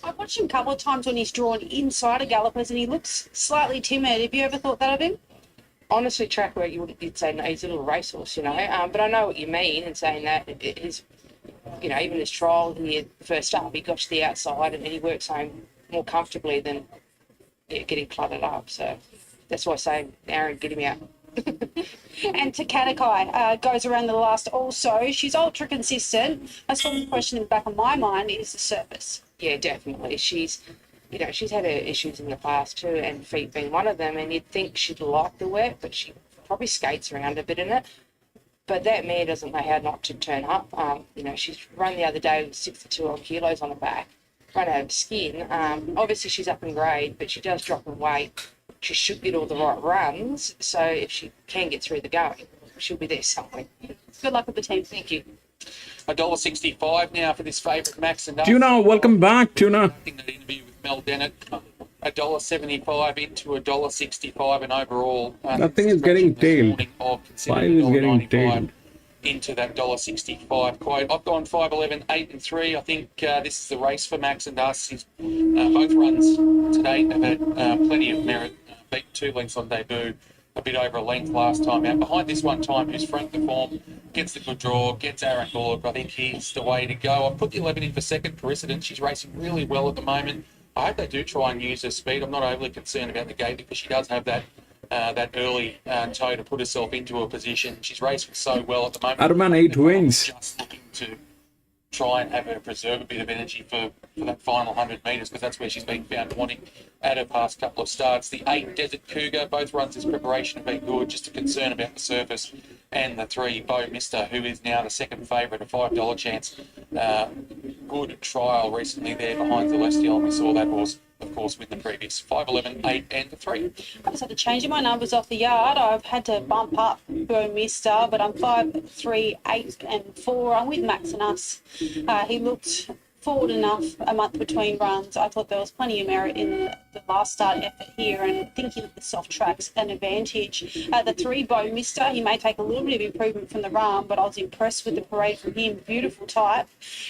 I've watched him a couple of times when he's drawn inside of gallopers and he looks slightly timid. Have you ever thought that of him? Honestly, track work, you'd say no, he's a little racehorse, but I know what you mean in saying that. Even his trial here, first up, he got to the outside and he works home more comfortably than getting cluttered up. So that's why I say, Aaron, get him out. And Takatakai goes around the last also. She's ultra consistent. I suppose the question in the back of my mind is the surface. Yeah, definitely. She's had her issues in the past too, and feet being one of them, and you'd think she'd like the wet, but she probably skates around a bit in it. but that mare doesn't know how not to turn up. She's run the other day with 62 odd kilos on her back, run out of skin. Obviously, she's up in grade, but she does drop in weight. She should get all the right runs, so if she can get through the going, she'll be there somewhere. Good luck with the team. Thank you. $1.65 now for this favourite Max and Tuna, welcome back, Tuna. I think that interview with Mel Dennett, $1.75 into $1.65, and overall, That thing is getting tailed. 5 is getting tailed. Into that $1.65 quote. I've gone 5.11, 8 and 3. I think this is the race for Max and Us. Both runs today have had plenty of merit. Beat 2 lengths on debut, a bit over a length last time out. Behind this one time, who's frank the form, gets the good draw, gets Aaron Bullock. I think he's the way to go. I've put the 11 in for second, Precedent. She's racing really well at the moment. I hope they do try and use her speed. I'm not overly concerned about the gate because she does have that early toe to put herself into a position. She's racing so well at the moment. Adamant 8 wins. Just looking to try and have her preserve a bit of energy for that final 100 metres, because that's where she's been found wanting at her past couple of starts. The 8 Desert Cougar, both runs as preparation have been good, just a concern about the surface. And the 3 Bo Mister, who is now the second favourite, a $5 chance. Good trial recently there behind Celestial, and we saw that horse, of course, win the previous 5.11, 8 and 3. I just had to change my numbers off the yard. I've had to bump up Bo Mister, but I'm 5, 3, 8 and 4. I'm with Max and Us. He looked forward enough a month between runs. I thought there was plenty of merit in the last start effort here, and thinking that the soft track's an advantage. The 3 Bo Mister, he may take a little bit of improvement from the run, but I was impressed with the parade from him. Beautiful type,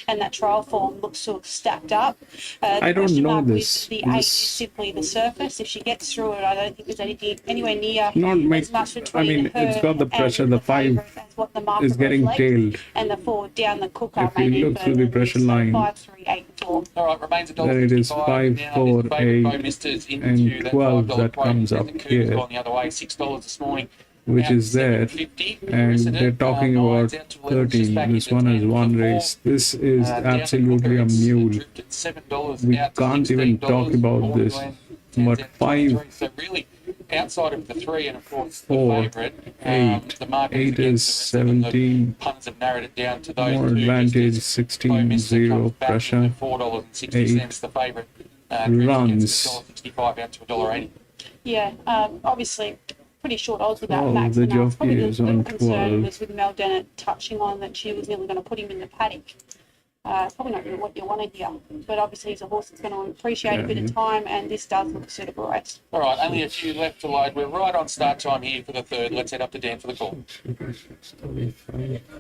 and that trial form looks sort of stacked up. I don't know this. The 8 is simply the surface. If she gets through it, I don't think there's anything anywhere near as much between her it's got the pressure. and The 5 as what the market is getting reflects, tailed. and the 4 down the cooker. If you look through the pressure line, 5, 3, 8, 4. All right, remains then it is 5, 4, 8 and 12 that comes up here, gone the other way, $6 this morning. which is there, and they're talking about 13. This one is one race. This is absolutely a mule. We can't even talk about this. But 5, So really, outside of the 3 and of course the 4, favourite, 8. the market 8 is 17. punters have narrowed it down to those More two. advantage, 16, 0 pressure. $4.60 the favourite. Runs. $1.65 out to $1.80. Yeah, obviously pretty short odds with that 12, Max. the And jockey probably is the on concern 12. was with Mel Dennett touching on that she was nearly going to put him in the paddock. Probably not really what you want to hear, but obviously he's a horse that's going to appreciate a bit of time, and this does look a suitable race. All right, only a few left to load. We're right on start time here for the third. Let's head up to Dan for the call.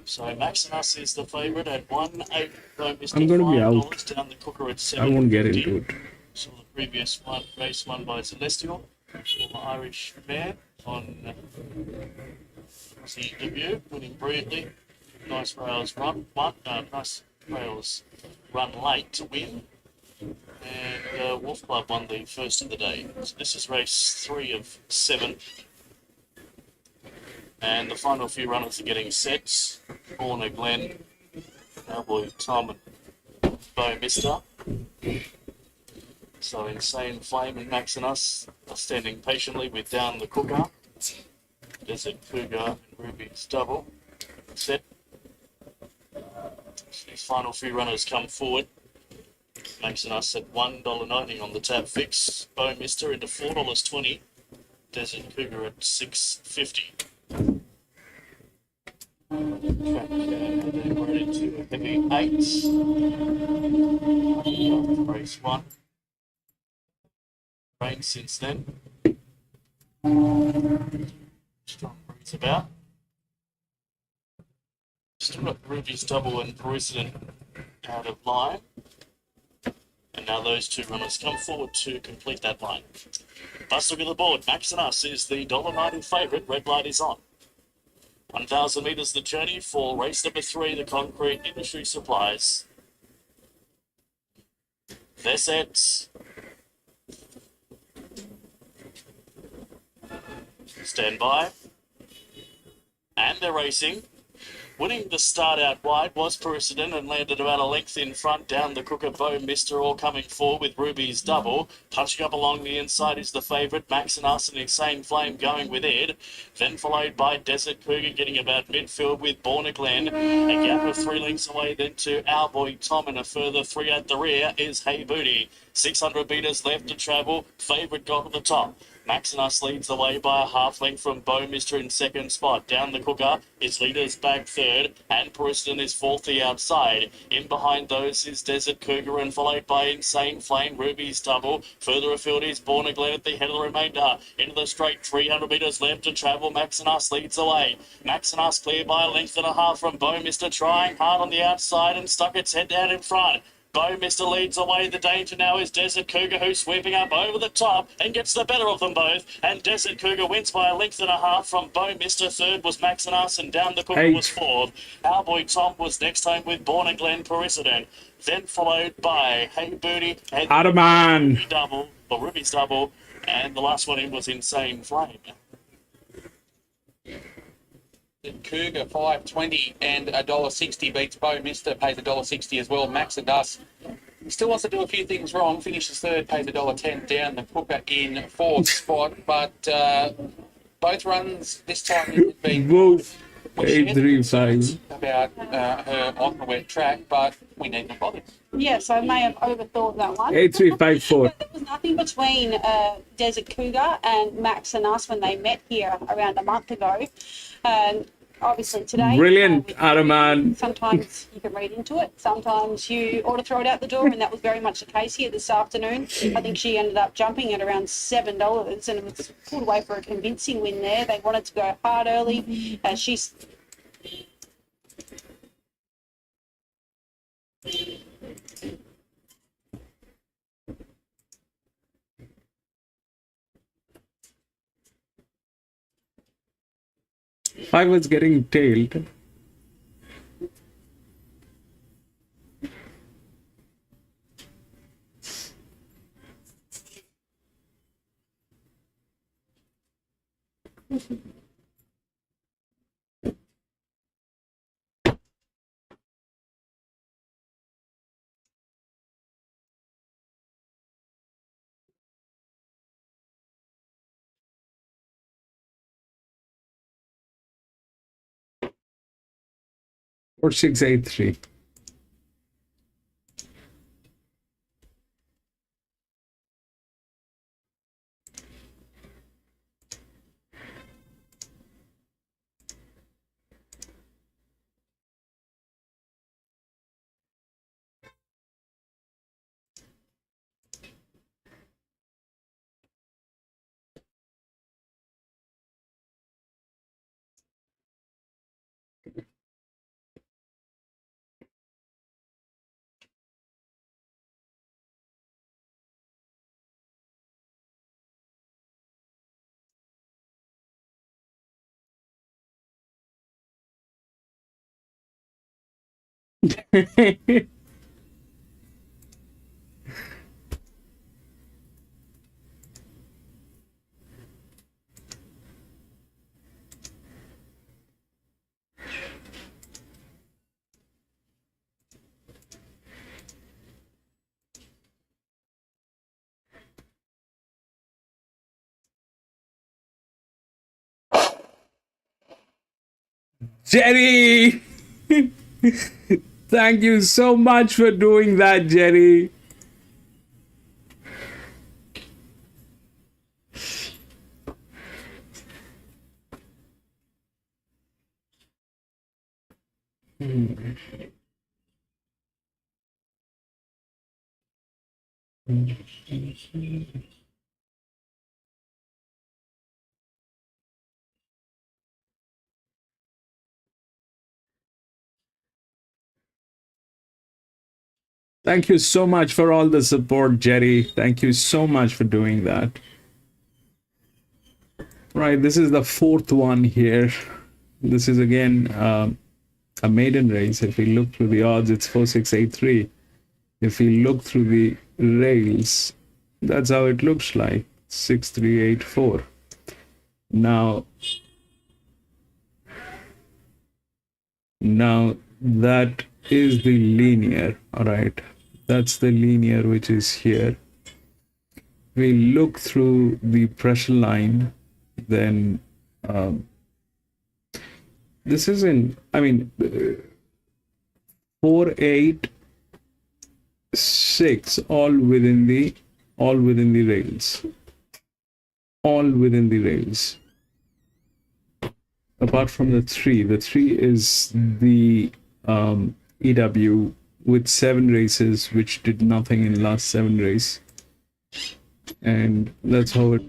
So Max and Us is the favourite at 1.8. I'm going to be out. $5 down the cooker at I won't get 7.50. into it. So the previous race won by Celestial, former Irish mare on the debut, winning brilliantly. Nice rails run late to win. And Wolf Club won the first of the day. So this is race 3 of 7. And the final few runners are getting set. Warner Glen, Cowboy Tom and Bo Mister. So Insane Flame and Max and Us are standing patiently with Down the Cooker. Desert Cougar and Ruby's Double. Set. These final few runners come forward. Max and Us at $1.90 on the tab fix. Bo Mister into $4.20. Desert Cougar at $6.50. Then we're into a heavy 8. Race 1. Rain since then. Strong breeze about. Still got Ruby's Double and Precedent out of line. And now those two runners come forward to complete that line. Let's look at the board. Max and Us is the $1.90 favourite. Red light is on. 1,000 metres the journey for race number 3, the Concrete Industry Supplies. They're set. Stand by. And they're racing. Winning the start out wide was Precedent and landed about a length in front. Down the Cooker, Bow Mister all coming forward with Ruby's Double. Punching up along the inside is the favourite, Max and Us and Insane Flame going with Ed. Then followed by Desert Cougar getting about midfield with Born Glen. A gap of 3 lengths away then to Our Boy Tom, and a further 3 at the rear is Hey Booty. 600 metres left to travel. Favourite got to the top. Max and Us leads the way by a half length from Bow Mister in second spot. Down the Cooker, its leaders back third, and Precedent is fourth the outside. In behind those is Desert Cougar and followed by Insane Flame, Ruby's Double. Further afield is Born Glen at the head of the remainder. Into the straight, 300 metres left to travel. Max and Us leads the way. Max and Us clear by a length and a half from Bow Mister, trying hard on the outside and stuck its head down in front. Bow Mister leads away. The danger now is Desert Cougar, who's sweeping up over the top and gets the better of them both. And Desert Cougar wins by a length and a half from Bow Mister. Third was Max and Us, and Down the Cooker was fourth. Our Boy Tom was next home with Born Glen Precedent. Then followed by Hey Booty and Adaman Double, or Ruby's Double, and the last one in was Insane Flame. Cougar $5.20 and $1.60 beats Bow Mister, pays $1.60 as well. Max and Us still wants to do a few things wrong. Finishes third, pays $1.10. Down the Cooker in fourth spot, but both runs this time have been both 835 about her on the wet track, but we need to bother. Yes, I may have overthought that one. 8354. There was nothing between Desert Cougar and Max and Us when they met here around a month ago. And obviously today... Brilliant, Adaman. Sometimes you can read into it. Sometimes you ought to throw it out the door, and that was very much the case here this afternoon. I think she ended up jumping at around $7, and it was pulled away for a convincing win there. They wanted to go hard early. She's... Five was getting tailed. Or 683. Jerry! Thank you so much for doing that, Jerry. Thank you so much for all the support, Jerry. Thank you so much for doing that. Right, this is the fourth one here. This is again a maiden race. If we look through the odds, it's 4683. If we look through the rails, that's how it looks like, 6384. Now Now that is the linear, all right. That's the linear which is here. We look through the pressure line, then this is in, I mean, 486, all within the rails, all within the rails. Apart from the three is the EW with 7 races, which did nothing in last 7 race, and that's how it.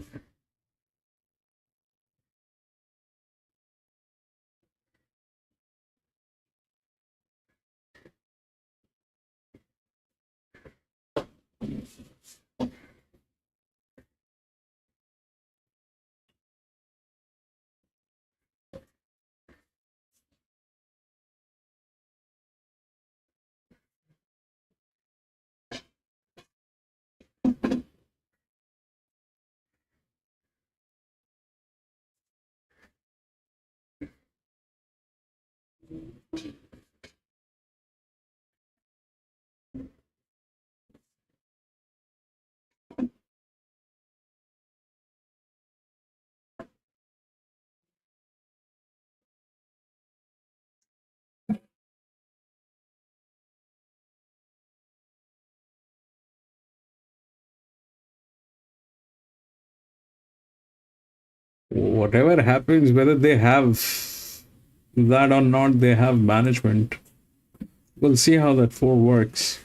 Whatever happens, whether they have that or not, they have management. We'll see how that 4 works.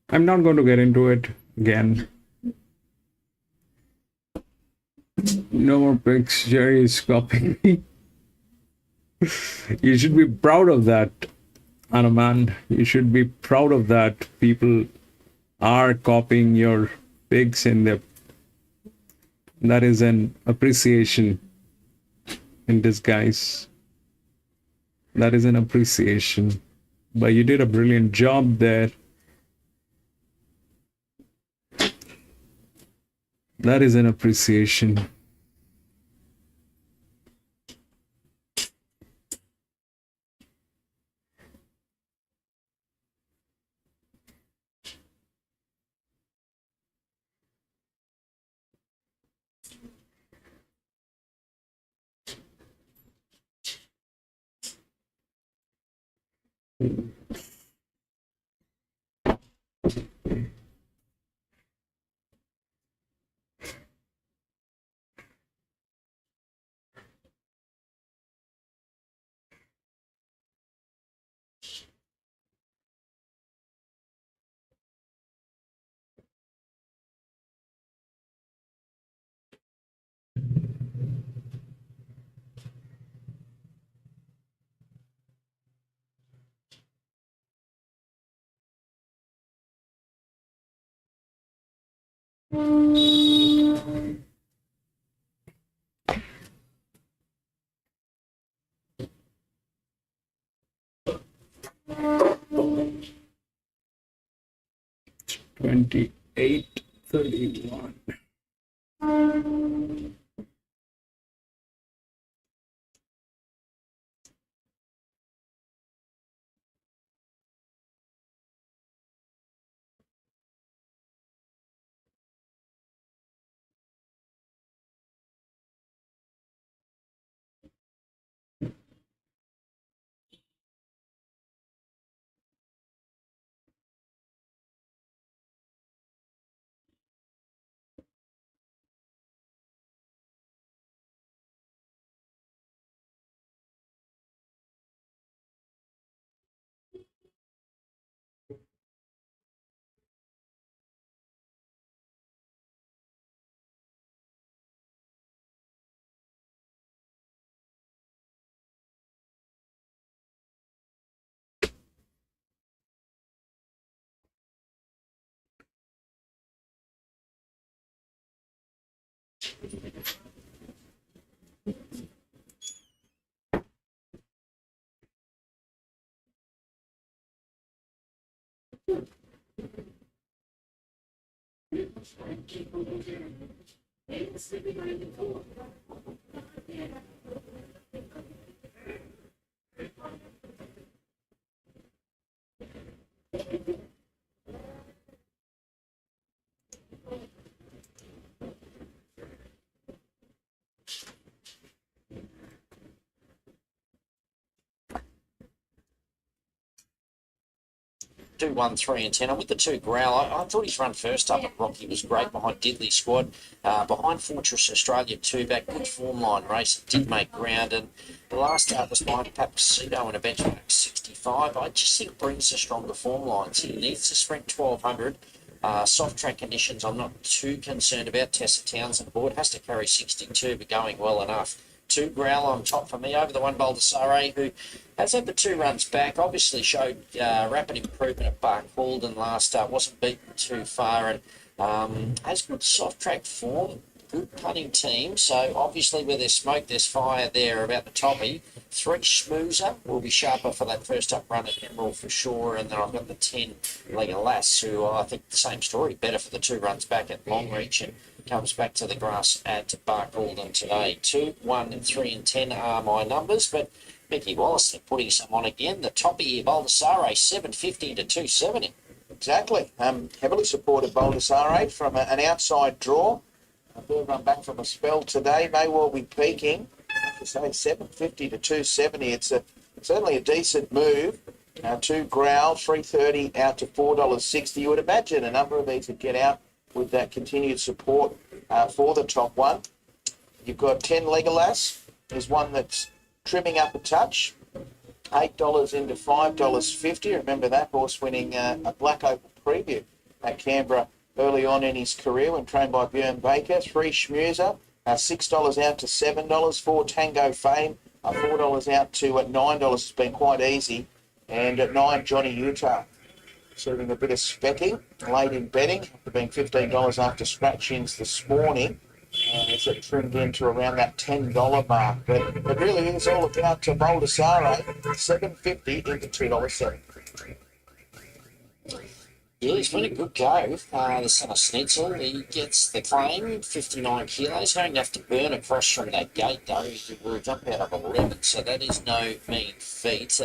I'm not going to get into it again. No more pics. Jerry is copying me. You should be proud of that, Anuman. You should be proud of that. People are copying your pics in their. That is an appreciation in disguise. That is an appreciation. But you did a brilliant job there. That is an appreciation. $28.31. do 1, 3 and 10. I'm with the 2 Growl. I thought his run first up at Rocky was great behind Diddley Squad. Behind Fortress Australia 2 back, good form line race. It did make ground, and the last start was behind Papacito in a benchmark 65. I just think brings the stronger form lines. He needs to sprint 1200. Soft track conditions I'm not too concerned about. Tessa Townsend board has to carry 62, but going well enough. 2 Growl on top for me over the 1 Baldassare, who has had the 2 runs back. Obviously showed rapid improvement at Bark Halden last start. Wasn't beaten too far, and has good soft track form. Good punting team. So obviously where there's smoke, there's fire there about the toppy. 3 Schmoozer will be sharper for that first up run at Emerald for sure. And then I've got the 10 Legolas, who I think the same story. Better for the 2 runs back at Longreach, and comes back to the grass at Bark Halden today. 2, 1, 3 and 10 are my numbers, but Mickey Wallace putting some on again. The toppy here, Baldassare, 750 to 270. Exactly. Heavily supported Baldassare from an outside draw. A third run back from a spell today. May well be peaking. To say 750 to 270. It's certainly a decent move. 2 Growl, 330 out to $4.60. You would imagine a number of these would get out with that continued support for the top one. You've got 10 Legolas. There's one that's trimming up a touch. $8 into $5.50. Remember that horse winning a Black Opal preview at Canberra early on in his career when trained by Björn Baker. 3 Schmoozer, $6 out to $7. 4 Tango Fame, $4 out to $9. It's been quite easy. And at 9, Johnny Utah, serving a bit of specking late in betting, after being $15 after scratch-ins this morning. As it trimmed into around that $10 mark. But it really is all about Baldassare, $7.50 into $2.70. Yeah, he's been a good go. The son of Schnitzel, he gets the claim, 59 kilos. Going to have to burn across from that gate, though. He will jump out of 11, so that is no mean feat.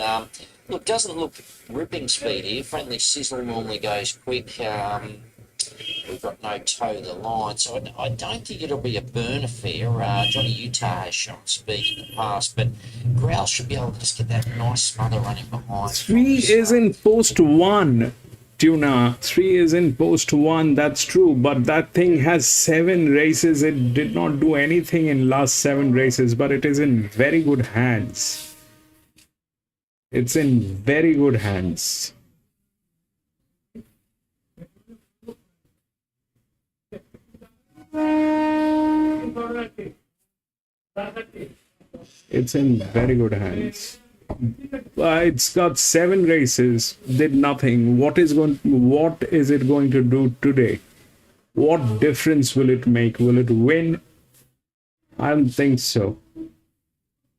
Look, doesn't look ripping speed here. Friendly Sizzle normally goes quick. We've got no toe the line, so I don't think it'll be a burn affair. Johnny Utah has shown speed in the past, but Growl should be able to just get that nice smother running behind. 3 is in post 1. Tuna, 3 is in post 1, that's true, but that thing has 7 races. It did not do anything in last 7 races, but it is in very good hands. It's in very good hands. It's in very good hands. It's got 7 races, did nothing. What is it going to do today? What difference will it make? Will it win? I don't think so.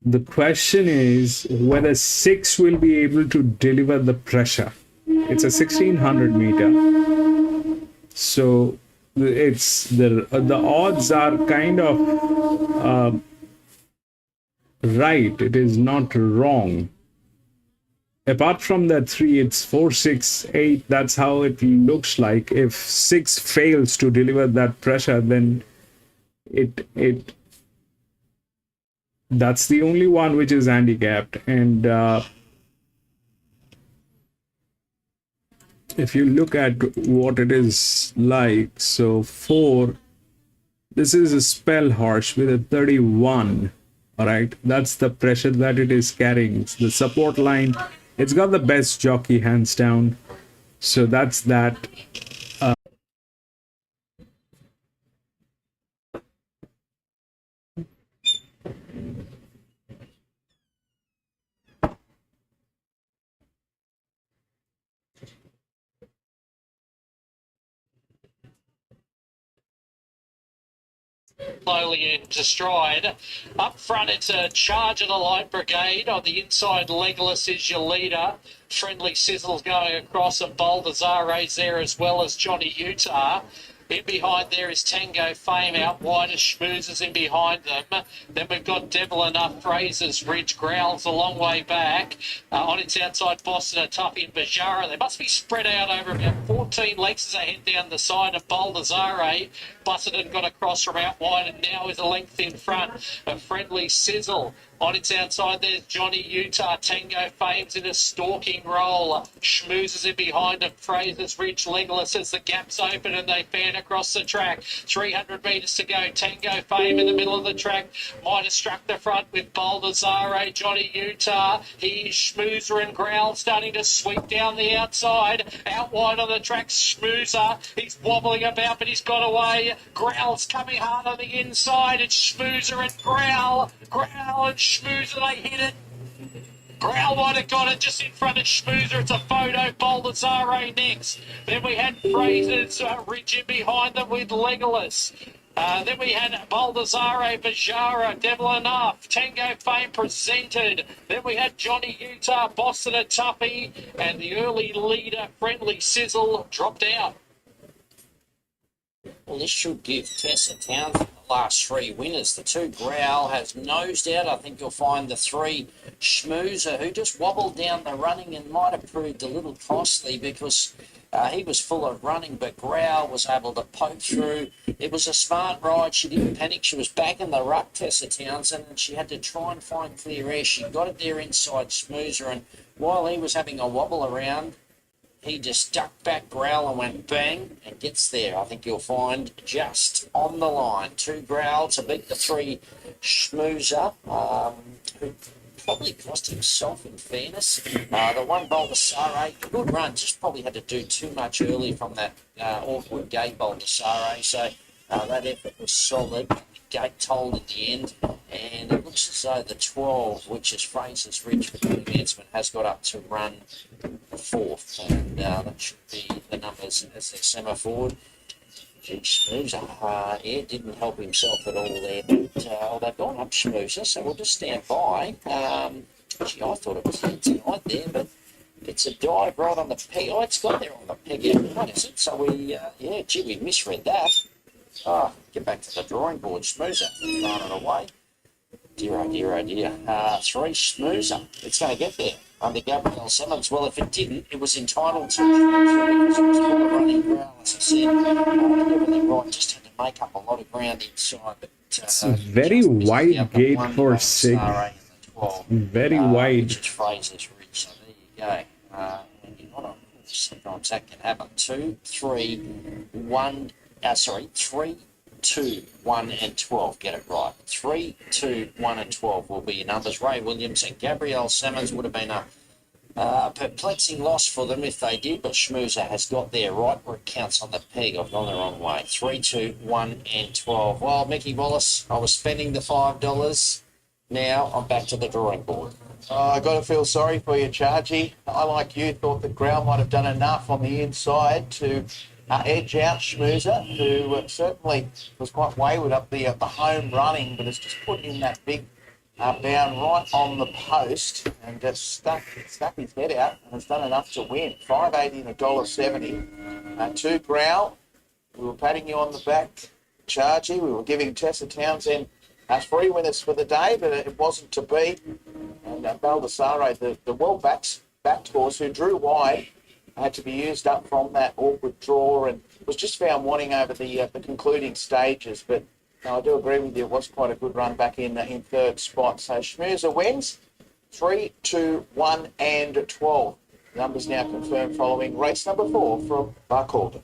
The question is whether 6 will be able to deliver the pressure. It's a 1600 meter, so it's the odds are kind of right. It is not wrong. Apart from that 3, it's 4, 6, 8. That's how it looks like. If 6 fails to deliver that pressure, then that's the only one which is handicapped. And if you look at what it is like, so 4, this is a spell horse with a 31. All right, that's the pressure that it is carrying. It's the support line. It's got the best jockey, hands down. So that's that. Slowly into stride. Up front, it's a charge of the Light Brigade. On the inside, Legolas is your leader. Friendly Sizzle's going across, and Baldassare there as well as Johnny Utah. In behind there is Tango Fame, out wide as Schmoozers in behind them. Then we've got Devil Enough, Fraser's Ridge, Growls a long way back. On its outside, Boston are tough in Bajara. They must be spread out over about 14 lengths as they head down the side of Baldassare. Bussetton got across from out wide and now is a length in front of Friendly Sizzle. On its outside, there's Johnny Utah. Tango Fame's in a stalking roll. Schmoozes in behind him. Fraser's Ridge Legolas as the gap's open and they fan across the track. 300 metres to go. Tango Fame in the middle of the track. Might have struck the front with Baldazare. Johnny Utah. He's Schmoozer and Growl starting to sweep down the outside. Out wide on the track, Schmoozer. He's wobbling about, but he's got away. Growl's coming hard on the inside. It's Schmoozer and Growl. Growl and Schmoozer, they hit it. Growl might have got it just in front of Schmoozer. It's a photo. Baldazare next. Then we had Fraser's Ridge in behind them with Legolas. Then we had Baldazare, Bajara, Devil Enough, Tango Fame presented. Then we had Johnny Utah, Boston a Tuffy, and the early leader, Friendly Sizzle, dropped out. Well, this should give Tessa Townsend the last three winners. The 2 Growl has nosed out. I think you'll find the 3 Schmoozer, who just wobbled down the running and might have proved a little costly because he was full of running, but Growl was able to poke through. It was a smart ride. She didn't panic. She was back in the ruck, Tessa Townsend, and she had to try and find clear air. She got it there inside Schmoozer, and while he was having a wobble around, he just ducked back, Growl, and went bang, and gets there. I think you'll find just on the line. 2 Growl to beat the 3 Schmoozer, who probably cost himself, in fairness. The 1 Baldazare, good run, just probably had to do too much early from that awkward gate Baldazare. So that effort was solid. The gate told in the end, and it looks as though the 12, which is Fraser's Ridge for the advancement, has got up to run 4th, and that should be the numbers as they simmer forward. Schmoozer, didn't help himself at all there, but they've gone up Schmoozer, so we'll just stand by. Gee, I thought it was there tonight there, but it's a dive right on the peg. Oh, it's got there on the peg out right, is it? So we, we misread that. Get back to the drawing board. Schmoozer, throwing it away. Dear, oh dear, oh dear. 3 Schmoozer. It's going to get there under Gabrielle Simmons. Well, if it didn't, it was entitled to because it was full of running Growl, as I said. Everything right, just had to make up a lot of ground inside. But it's a very wide gate for 6. Very wide. Which is Fraser's Ridge. So there you go. And you're not on sometimes that can happen. 2, 3, 1. 3, 2, 1 and 12. Get it right. 3, 2, 1 and 12 will be your numbers. Ray Williams and Gabrielle Simmons would have been a perplexing loss for them if they did, but Schmoozer has got there right where it counts on the peg. I've gone the wrong way. 3, 2, 1 and 12. Well, Mickey Wallace, I was spending the $5. Now I'm back to the drawing board. I got to feel sorry for you, Chargy. I, like you, thought that Growl might have done enough on the inside to edge out Schmoozer, who certainly was quite wayward up the home running, but has just put in that big bound right on the post and just stuck his head out and has done enough to win. $5.80 and $1.70. 2 Growl. We were patting you on the back, Chargy. We were giving Tessa Townsend 3 winners for the day, but it wasn't to be. And Baldazare, the well-backed horse who drew wide, had to be used up from that awkward draw and was just found wanting over the concluding stages. But no, I do agree with you. It was quite a good run back in 3rd spot. So Schmoozer wins 3, 2, 1 and 12. Numbers now confirmed following race number 4 from Barcaldine.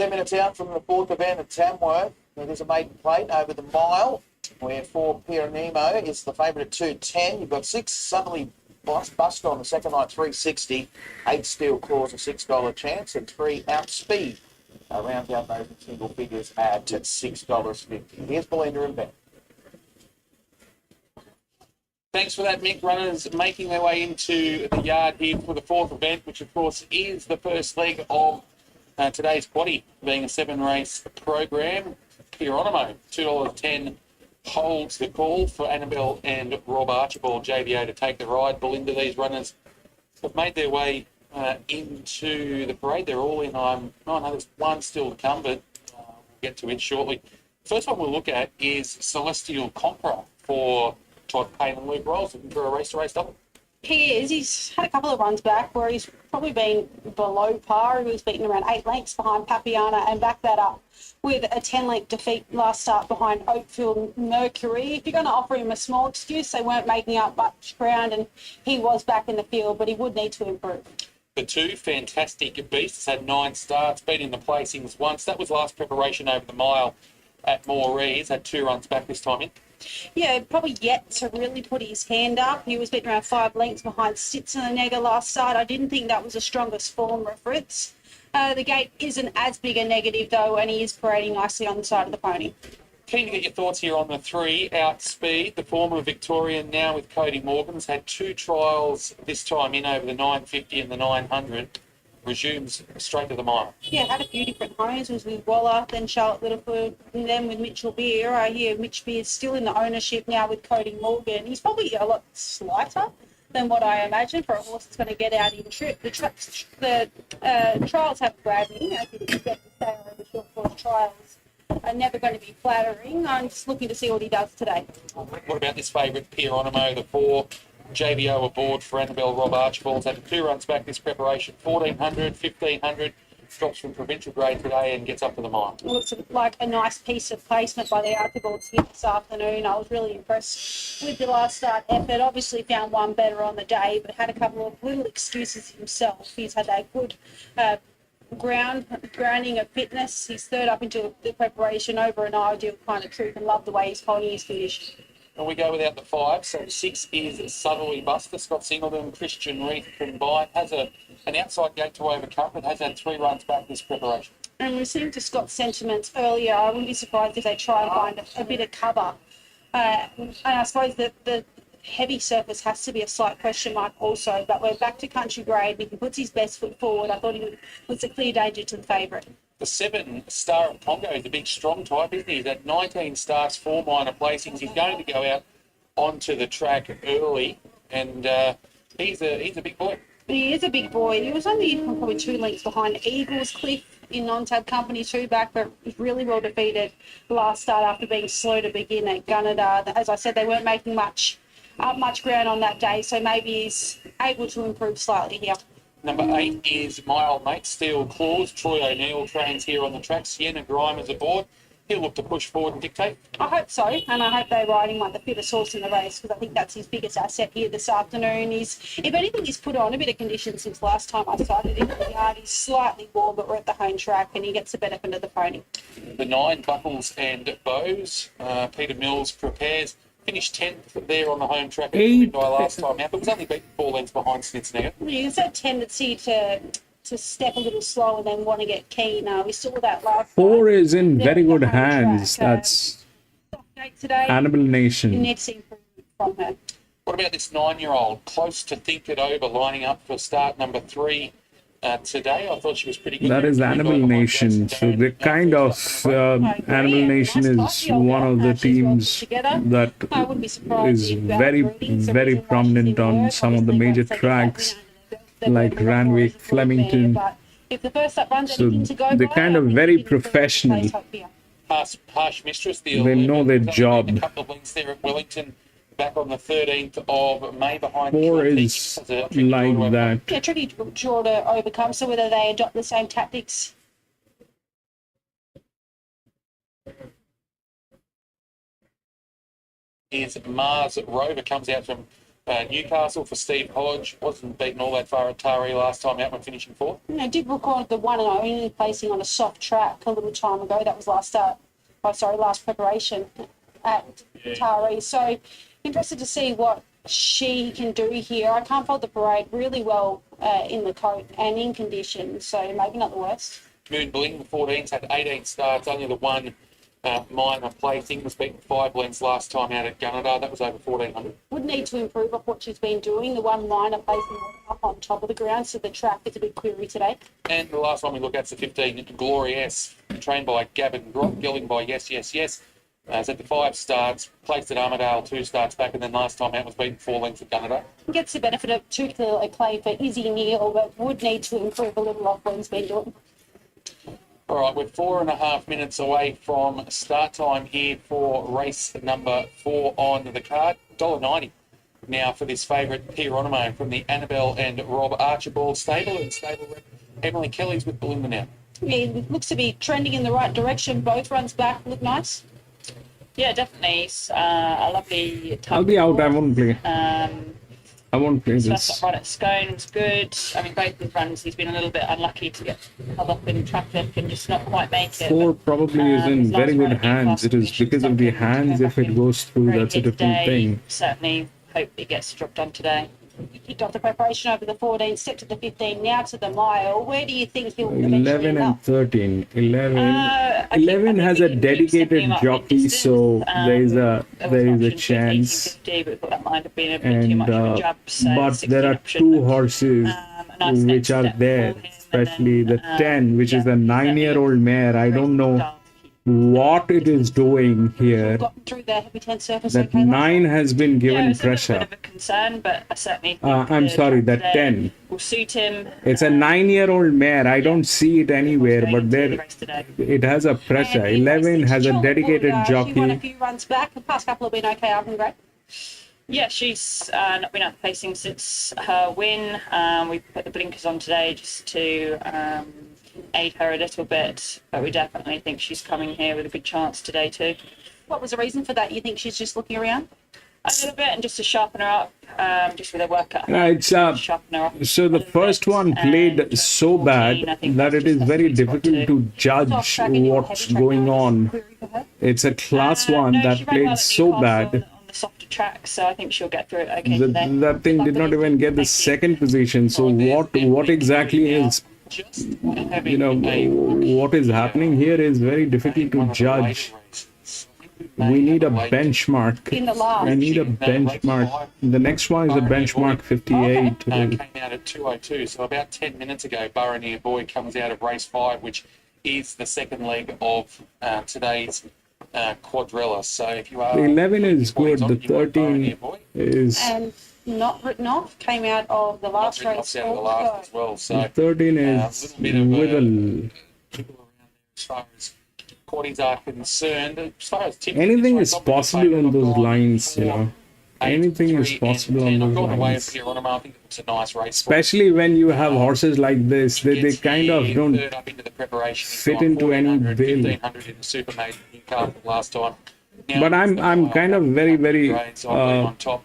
10 minutes out from the fourth event at Tamworth. There's a maiden plate over the mile, where for Piranemo is the favourite at 2.10. You've got 6 Suddenly Bust on the second line, 3.60. 8 Steel Claws, a $6 chance, and 3 Outspeed. Rounds out those single figures at $6.50. Here's Belinda and Ben. Thanks for that, Mick. Runners making their way into the yard here for the fourth event, which of course is the first leg of today's quaddie, being a 7-race program. Geronimo, $2.10 holds the call for Annabelle and Rob Archibald JBO to take the ride. Belinda, these runners have made their way into the parade. They're all in. No, there's one still to come, but we'll get to it shortly. First one we'll look at is Celestial Conqueror for Todd Payne and Luke Rolls, looking for a race-to-race double. He is. He's had a couple of runs back where he's probably been below par. He was beaten around 8 lengths behind Papiana and backed that up with a 10-length defeat last start behind Oakfield Mercury. If you're going to offer him a small excuse, they weren't making up much ground and he was back in the field, but he would need to improve. The 2 Fantastic Beasts had 9 starts, been in the placings once. That was last preparation over the mile at Morrees. Had 2 runs back this time in. Yeah, probably yet to really put his hand up. He was beaten around 5 lengths behind Stitz and the Nega last start. I didn't think that was the strongest form reference. The gate isn't as big a negative though, and he is parading nicely on the side of the pony. Keen to get your thoughts here on the 3 Outspeed. The former Victorian now with Cody Morgan's had 2 trials this time in over the 950 and the 900. Resumes straight to the mile. Yeah, had a few different homes. Was with Waller, then Charlotte Littleford, and then with Mitchell Beer. I hear Mitch Beer's still in the ownership now with Cody Morgan. He's probably a lot slighter than what I imagine for a horse that's going to get out in trip. The trials have grabbed me, as you'd expect to say over short course trials. Are never going to be flattering. I'm just looking to see what he does today. What about this favourite, Pieronimo, the 4? JBO aboard for Annabelle Rob Archibald's had 2 runs back this preparation, 1400, 1500, drops from provincial grade today and gets up to the mile. Looks like a nice piece of placement by the Archibalds here this afternoon. I was really impressed with the last start effort. Obviously found one better on the day, but had a couple of little excuses himself. He's had a good grounding of fitness. He's third up into the preparation over an ideal kind of troop and loved the way his pony is finished. And we go without the 5, so 6 is Subtly Buster. Scott Singleton, Christian Reith combined, has an outside gate to overcome, but has had 3 runs back this preparation. And listening to Scott's sentiments earlier, I wouldn't be surprised if they try and find a bit of cover. And I suppose that the heavy surface has to be a slight question mark also, but we're back to country grade. If he puts his best foot forward, I thought he was a clear danger to the favourite. The 7 Star of Congo is a big, strong type, isn't he? He's had 19 starts, 4 minor placings. He's going to go out onto the track early, and he's a big boy. He is a big boy. He was only probably 2 lengths behind Eagles Cliff in non-tab company 2 back, but was really well defeated last start after being slow to begin at Gunnedah. As I said, they weren't making much ground on that day, so maybe he's able to improve slightly here. Number 8 is My Old Mate, Steel Claws. Troy O'Neill trains here on the track. Sienna Grime is aboard. He'll look to push forward and dictate. I hope so, and I hope they ride him like the fittest horse in the race, because I think that's his biggest asset here this afternoon. If anything, he's put on a bit of condition since last time I started him in the yard. He's slightly warm, but we're at the home track, and he gets the benefit of the pony. The 9 Buckles and Bows. Peter Mills prepares. Finished 10th there on the home track at the last time out, but was only beaten 4 lengths behind Snitznegger. There's that tendency to step a little slow and then want to get keen. We saw that last 4 time. is in very good hands. Track. That's Today, Annabelle Nation. You need to see improvement from her. What about this 9-year-old? Close to Think It Over, lining up for start number 3 today. I thought she was pretty good. That is Animal Nation. So the kind of Animal Nation is one of the teams that is very, very prominent on some of the major tracks like Randwick, Flemington. So they're kind of very professional. Harsh Mistress, They know their job. A couple of links there at Wellington. Back on the 13th of May behind 4 is like that. Yeah, tricky draw to overcome. So whether they adopt the same tactics. Is Mars Rover, comes out from Newcastle for Steve Hodge. Wasn't beaten all that far at Taree last time out when finishing fourth. I did record the one and only placing on a soft track a little time ago. That was last preparation at Taree. So interested to see what she can do here. I can't fold the parade really well in the coat and in conditions, so maybe not the worst. Moon Bling, the 14s, had 18 starts, only the one minor placing, was beaten 5 lengths last time out at Gunnedah. That was over 1400. Would need to improve on what she's been doing. The one minor placing up on top of the ground, so the track is a bit query today. And the last one we look at is the 15, Glorious, trained by Gavin Gropp, gelding by Yes, Yes, Yes. So the 5 starts, placed at Armidale, 2 starts back, and then last time out was beaten 4 lengths at Gunnedah. Gets the benefit of 2 clear play for Izzy Neal, but would need to improve a little off what he's been doing. All right, we're 4.5 minutes away from start time here for race number 4 on the card. $1.90 now for this favourite Hieronimo from the Annabelle and Rob Archibald stable, and stable rep Emily Kelly's with Belinda now. Yeah, it looks to be trending in the right direction. Both runs back look nice. Yeah, definitely. It's a lovely time. I'll be out. I won't play. I won't play First this. up run at Scone was good. I mean, both his runs, he's been a little bit unlucky to get held up in traffic and just not quite make it. 4 probably is in very good hands. It is because of the hands. If it goes through, that's a different thing. Certainly hope he gets the job done today. You kicked off the preparation over the 14, step to the 15, now to the mile. Where do you think he'll 11 end and up? 13. 11 I Eleven think has he a can dedicated step him up in jockey, distance. so there is a chance. 1850, but that might have been a bit too much of a jump. So But 16 there are option. 2 horses nice which next are step there, for him, especially the 10, which is a certainly 9-year-old mare. I don't know what it is doing here. Gotten through the heavy 10 surface. That okay, 9 has been given it's a pressure. bit of a concern, but I certainly think I'm the sorry, job that today 10. will suit him. It's a 9-year-old mare. I don't see it anywhere, but there it has a pressure. 11 has a dedicated She won a jockey. few runs back. The past couple have been okay. I've been great. Yeah, she's not been out placing since her win. We put the blinkers on today just to aid her a little bit, but we definitely think she's coming here with a good chance today too. What was the reason for that? You think she's just looking around? A little bit, and just to sharpen her up, just with her work at No, it's sharpen her up. so the first one played so bad that it is very difficult to judge what's going on. It's a class 1 No, that she ran well played at so Newcastle bad. on the softer track, so I think she'll get through it okay today. That thing did not even get the second position. So what exactly is, what is happening here is very difficult to judge. We need a benchmark. In the last. I need a benchmark. The next one is a benchmark 58. Came out at 2:02, so about 10 minutes ago, Burraneer Boy comes out of race 5, which is the second leg of today's quadrilla. So if you are... The 11 is good. The 13 is... And not written off. Came out of the last race. Out of the last as well. So The 13 is wiggle. as far as quaddies are concerned, as far as tips, Anything this is race, I've been possible favourite. on I've those gone lines, for 8, Anything is 3 and possible 10. on I've those gone away lines. with Hieronimo. I think it's a nice race. Especially when you have horses like this, they kind of don't Third up into the preparation. fit into any bill. 1500 in the Super Mate Newcastle last time. Now, But I'm kind of very grades, I believe, on top.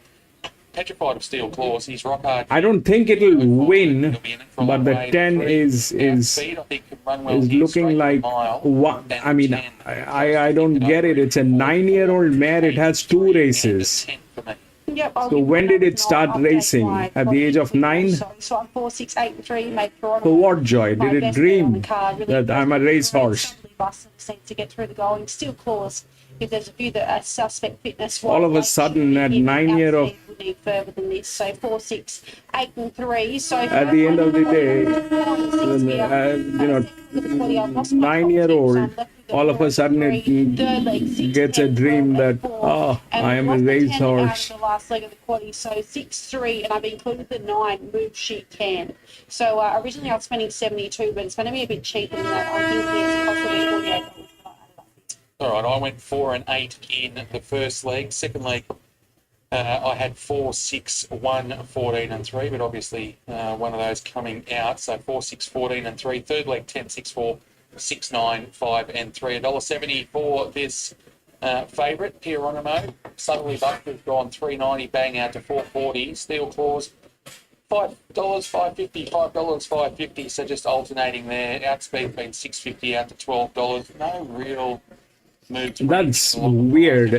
Petrified of Steel Claws. He's rock hard. I don't think it'll win, but the 10 is looking like what I mean. I don't get it. It's a 9-year-old mare. It has 2 races. Yep, I'll So give when you did that. it start I'll take racing? my At the age of 9? So I'm 4, 6, 8, and 3. Made For what joy? Did it dream that I'm a racehorse? To get through the going, still claws. If there's a few that are suspect fitness, All of a sudden, at 9-year-old, we need further than this. So 4, 6, 8, and 3. So at the end of the day, 9-year-old, all of a sudden it gets a dream that, oh, I am a racehorse. The last leg of the quaddy, so 6, 3, and I've included the 9. Move she can. So originally I was spending 72, but it's going to be a bit cheaper than that. I think it's possibly $48. All right, I went 4 and 8 in the first leg. Second leg, I had 4, 6, 1, 14 and 3, but obviously one of those coming out. So 4, 6, 14 and 3. Third leg, 10, 6, 4, 6, 9, 5 and 3. $1.70 for this Favourite, Pieronimo. Suddenly Buster's gone $3.90, bang out to $4.40. Steel Claws, $5, $5.50, $5, $5.50. So just alternating there. Outspeed been $6.50 out to $12. No real move. That's weird.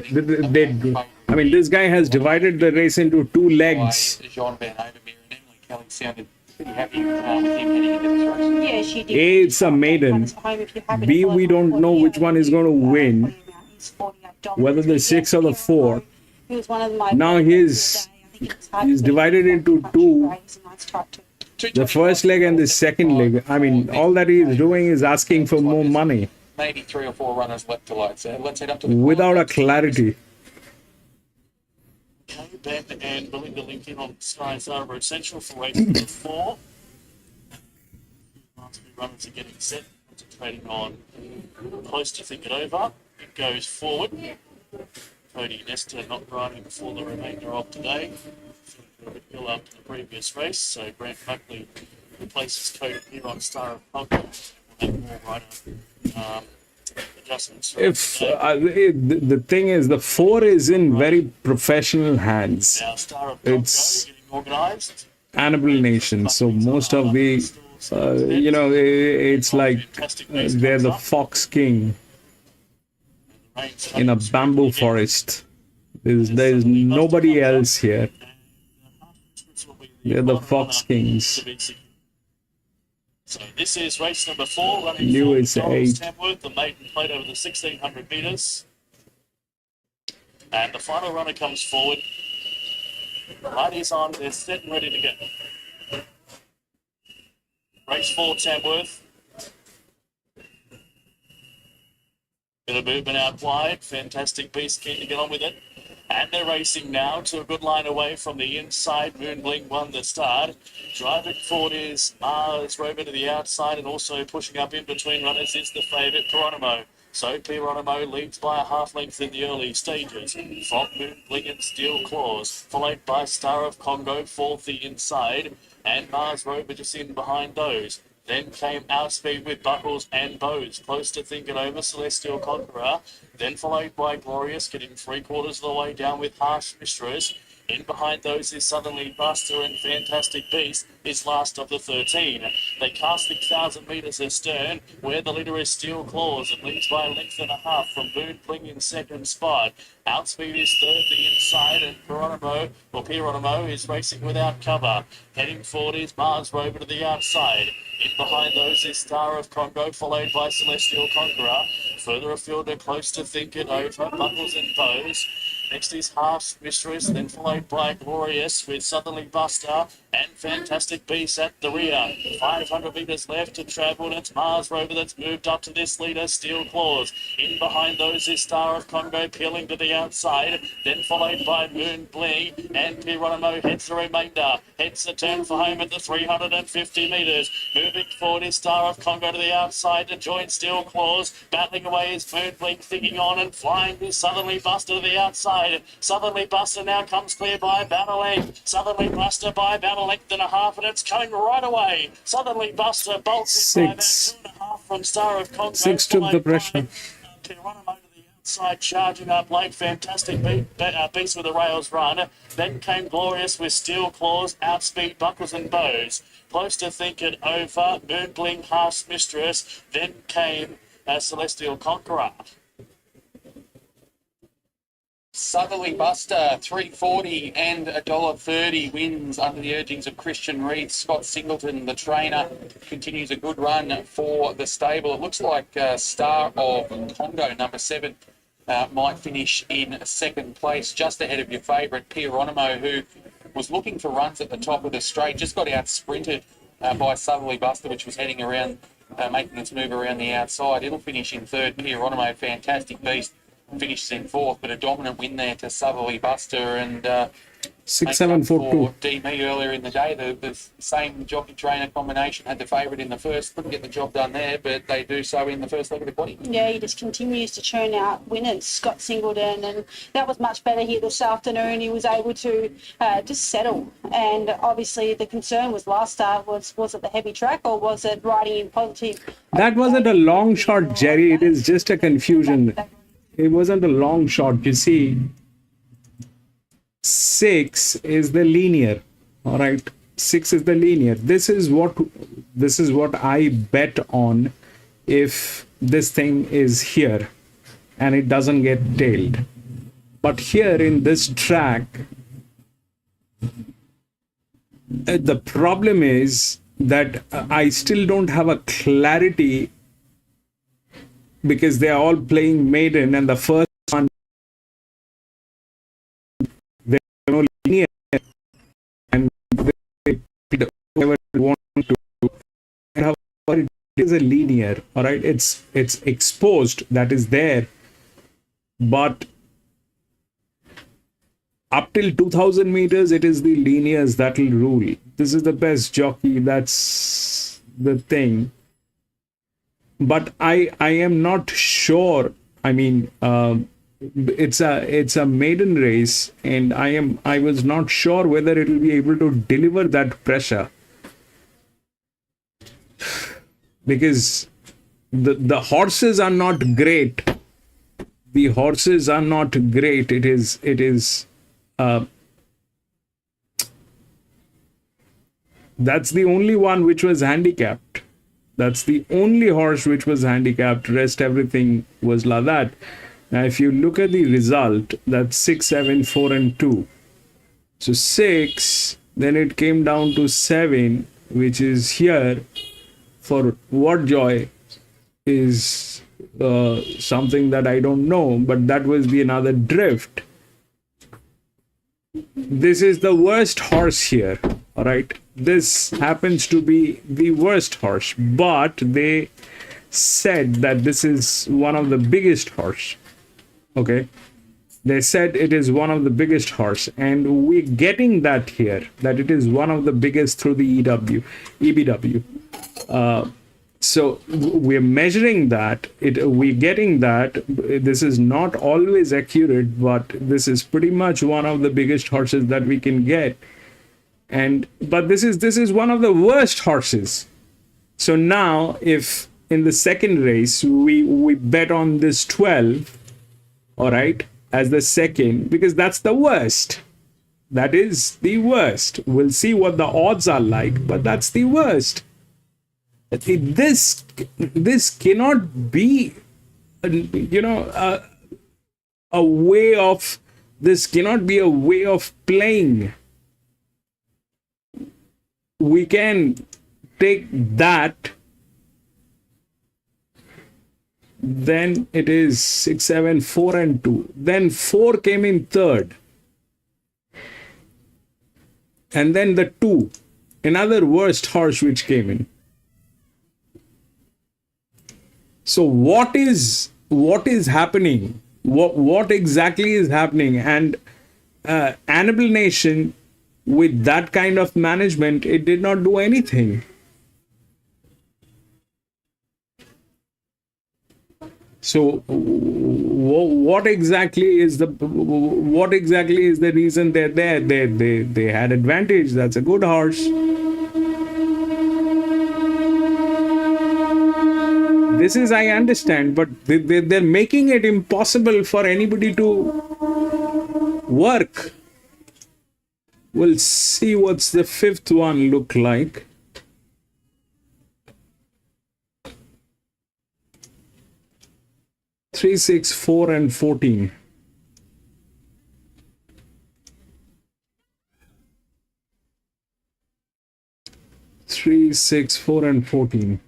I mean, this guy has divided the race into two legs. Jean Van Overmeer and Emily Kelly sounded pretty happy with him heading into this race. Yeah, she did. A, it's a maiden. B, we don't know which one is going to win. Whether the 6 or the 4. Now he's divided into two. The first leg and the second leg. I mean, all that he's doing is asking for more money. Maybe 3 or 4 runners left to light. So let's head up to the without a clarity. Okay, Ben and Belinda linked in on Sky's Arbor Essential for race number 4. Last few runners are getting set, concentrating on close to think it over. It goes forward. Cody and Esther not riding for the remainder of today. A bit hill after the previous race, so Grant Buckley replaces Cody here on Star of Puggle. We'll have more rider adjustments. If the thing is, the 4 is in very professional hands. Now, Star of Puggle It's getting organised. Annibal Nation, so most of the, it's like they're the Fox King in a bamboo forest. There's nobody else here. They're the Fox Kings. So this is race number 4, running New for is McDonald's 8. Tamworth, the maiden plate over the 1600 metres. And the final runner comes forward. Light is on, they're set and ready to go. Race 4, Tamworth. Bit of movement out wide, Fantastic Beast keen to get on with it. And they're racing now to a good line away from the inside. Moonbling won the start. Driving forward is Mars Rover to the outside, and also pushing up in between runners is the favourite Pieronimo. So Pieronimo leads by a half length in the early stages. From Moonbling and Steel Claws, followed by Star of Congo, fourth the inside, and Mars Rover just in behind those. Then came Outspeed with Buckles and Bows, close to Think It Over, Celestial Conqueror. Then followed by Glorious, getting 3/4 of the way down with Harsh Mistress. In behind those is Suddenly Buster, and Fantastic Beast is last of the 13. They cast 6,000 metres astern, where the leader is Steel Claws and leads by a length and a half from Boone Bling in second spot. Outspeed is third the inside, and Pieronimo is racing without cover. Heading forward is Mars Rover to the outside. In behind those is Star of Congo, followed by Celestial Conqueror. Further afield, they're close to Think It Over, Buckles and Bows. Next is Harsh Mistress, then followed by Glorious with Suddenly Buster and Fantastic Beast at the rear. 500 metres left to travel, and it's Mars Rover that's moved up to this leader, Steel Claws. In behind those is Star of Congo peeling to the outside, then followed by Moon Bling, and Pieronimo heads the remainder. Heads the turn for home at the 350 metres. Moving forward is Star of Congo to the outside to join Steel Claws. Battling away is Moon Bling, thinking on and flying is Suddenly Buster to the outside. Suddenly Buster now comes clear by about a length. Suddenly Buster by about a length and a half, and it's coming right away. Suddenly Buster bolts in by about 2.5 from Star of Congo. 6 took the pressure. Pieronimo to the outside, charging up late. Fantastic Beast with a rails run. Then came Glorious with Steel Claws, Outspeed, Buckles and Bows. Close to Think It Over, Moonbling, Harsh Mistress. Then came Celestial Conqueror. Southerly Buster, $3.40 and $1.30 wins under the urgings of Christian Reed. Scott Singleton, the trainer, continues a good run for the stable. It looks like Star of Congo, number 7, might finish in second place, just ahead of your favourite, Pieronimo, who was looking for runs at the top of the straight. Just got out sprinted by Southerly Buster, which was heading around, making its move around the outside. It'll finish in third. Pieronimo, Fantastic Beast, finishes in fourth, but a dominant win there to Southerly Buster, and 6, 7, 4, 2. D.Me earlier in the day. The same jockey trainer combination had the favourite in the first. Couldn't get the job done there, but they do so in the first leg of the quaddy. Yeah, he just continues to churn out winners, Scott Singleton, and that was much better here this afternoon. He was able to just settle, and obviously the concern was last start was it the heavy track or was it riding in positive? That wasn't a long shot, Jerry. It is just a confusion. it wasn't a long shot. You see, 6 is the linear. All right, 6 is the linear. This is what I bet on if this thing is here and it doesn't get tailed. But here in this track, the problem is that I still don't have a clarity because they are all playing maiden, and the first one they no linear, and they whoever want to have it is a linear. All right, it's exposed, that is there, but up till 2000 meters it is the linears that will rule. This is the best jockey, that's the thing. But I am not sure. I mean, it's a maiden race, and I was not sure whether it will be able to deliver that pressure, because the horses are not great. The horses are not great. It is that's the only one which was handicapped. That's the only horse which was handicapped. Rest everything was like that. Now, if you look at the result, that's 6, 7, 4, and 2. So 6, then it came down to 7, which is here. For what joy is something that I don't know, but that was the another drift. This is the worst horse here. All right, this happens to be the worst horse, but they said that this is one of the biggest horse. Okay, they said it is one of the biggest horse, and we're getting that here, that it is one of the biggest through the EBW. So we're measuring that, we're getting that. This is not always accurate, but this is pretty much one of the biggest horses that we can get. But this is one of the worst horses. So now, if in the second race we bet on this 12, all right, as the second, because that's the worst. That is the worst. We'll see what the odds are like, but that's the worst. This cannot be, a way of. This cannot be a way of playing. We can take that, then it is 6, 7, 4, and 2. Then 4 came in third, and then the 2, another worst horse which came in. So what is happening? What exactly is happening? And Annabelle Nation, with that kind of management, it did not do anything. So what exactly is the reason they're there? They had advantage. That's a good horse. This is, I understand, but they're making it impossible for anybody to work. We'll see what's the fifth one look like. Three, 6, 4, and 14. Three, 6, 4, and 14.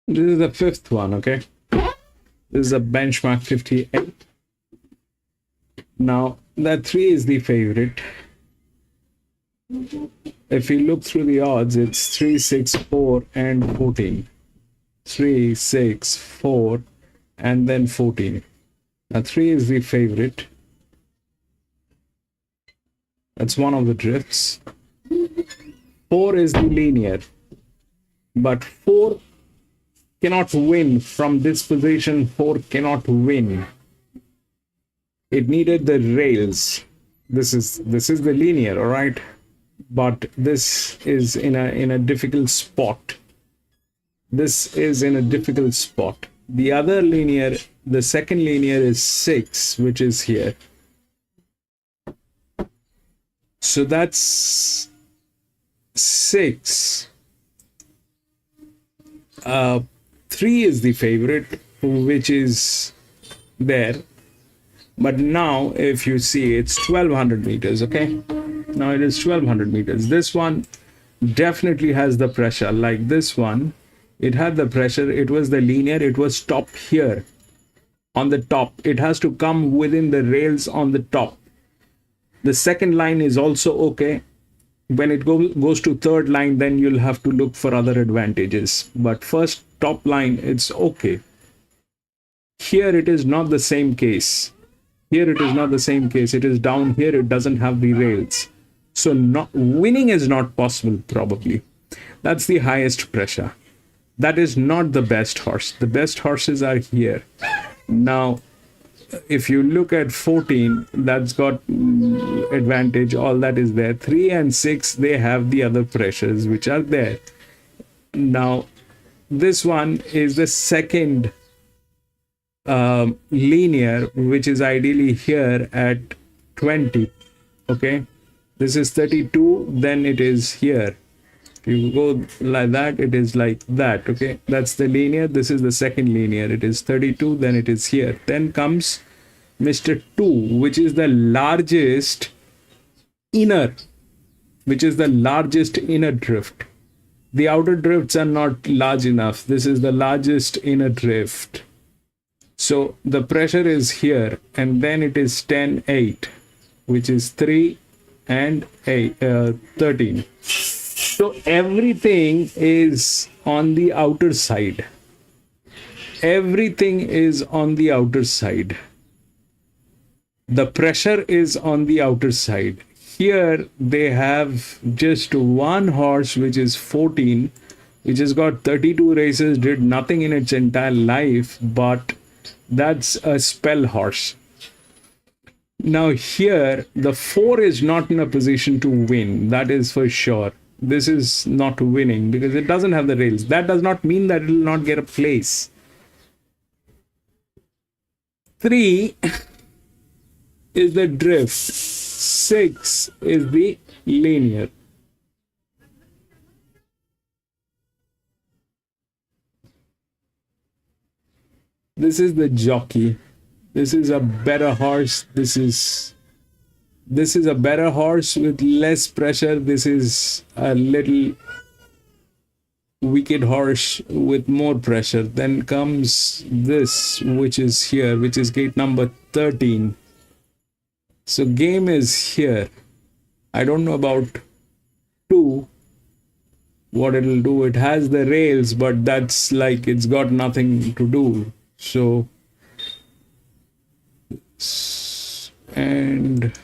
This is the fifth one, okay? This is a benchmark 58. Now, that 3 is the favorite. If you look through the odds, it's 3, 6, 4, and 14. 3, 6, 4, and then 14. Now, 3 is the favorite. That's one of the drifts. 4 is the linear. But 4 cannot win from this position. 4 cannot win. It needed the rails. This is the linear, all right? But this is in a difficult spot. This is in a difficult spot. The other linear, the second linear is 6, which is here. So that's 6. 3 is the favorite, which is there. But now, if you see, it's 1200 meters, okay? Now it is 1200 meters. This one definitely has the pressure. Like this one, it had the pressure. It was the linear. It was top here on the top. It has to come within the rails on the top. The second line is also okay. When it goes to third line, then you'll have to look for other advantages. But first top line, it's okay. Here it is not the same case. Here it is not the same case. It is down here. It doesn't have the rails. So winning is not possible, probably. That's the highest pressure. That is not the best horse. The best horses are here. Now, if you look at 14, that's got advantage. All that is there. 3 and 6, they have the other pressures which are there. Now, this one is the second linear, which is ideally here at 20. Okay, this is 32, then it is here. If you go like that, it is like that. Okay, that's the linear. This is the second linear. It is 32, then it is here. Then comes Mr. 2, which is the largest inner, drift. The outer drifts are not large enough. This is the largest inner drift. So the pressure is here, and then it is 10, 8, which is 3 and 8, 13. So everything is on the outer side. Everything is on the outer side. The pressure is on the outer side. Here they have just one horse, which is 14, which has got 32 races, did nothing in its entire life, but that's a spell horse. Now here, the 4 is not in a position to win. That is for sure. This is not winning because it doesn't have the rails. That does not mean that it will not get a place. 3 is the drift. 6 is the linear. This is the jockey. This is a better horse. This is a better horse with less pressure. This is a little wicked horse with more pressure. Then comes this, which is here, which is gate number 13. So game is here. I don't know about 2, what it'll do. It has the rails, but that's like it's got nothing to do. So, and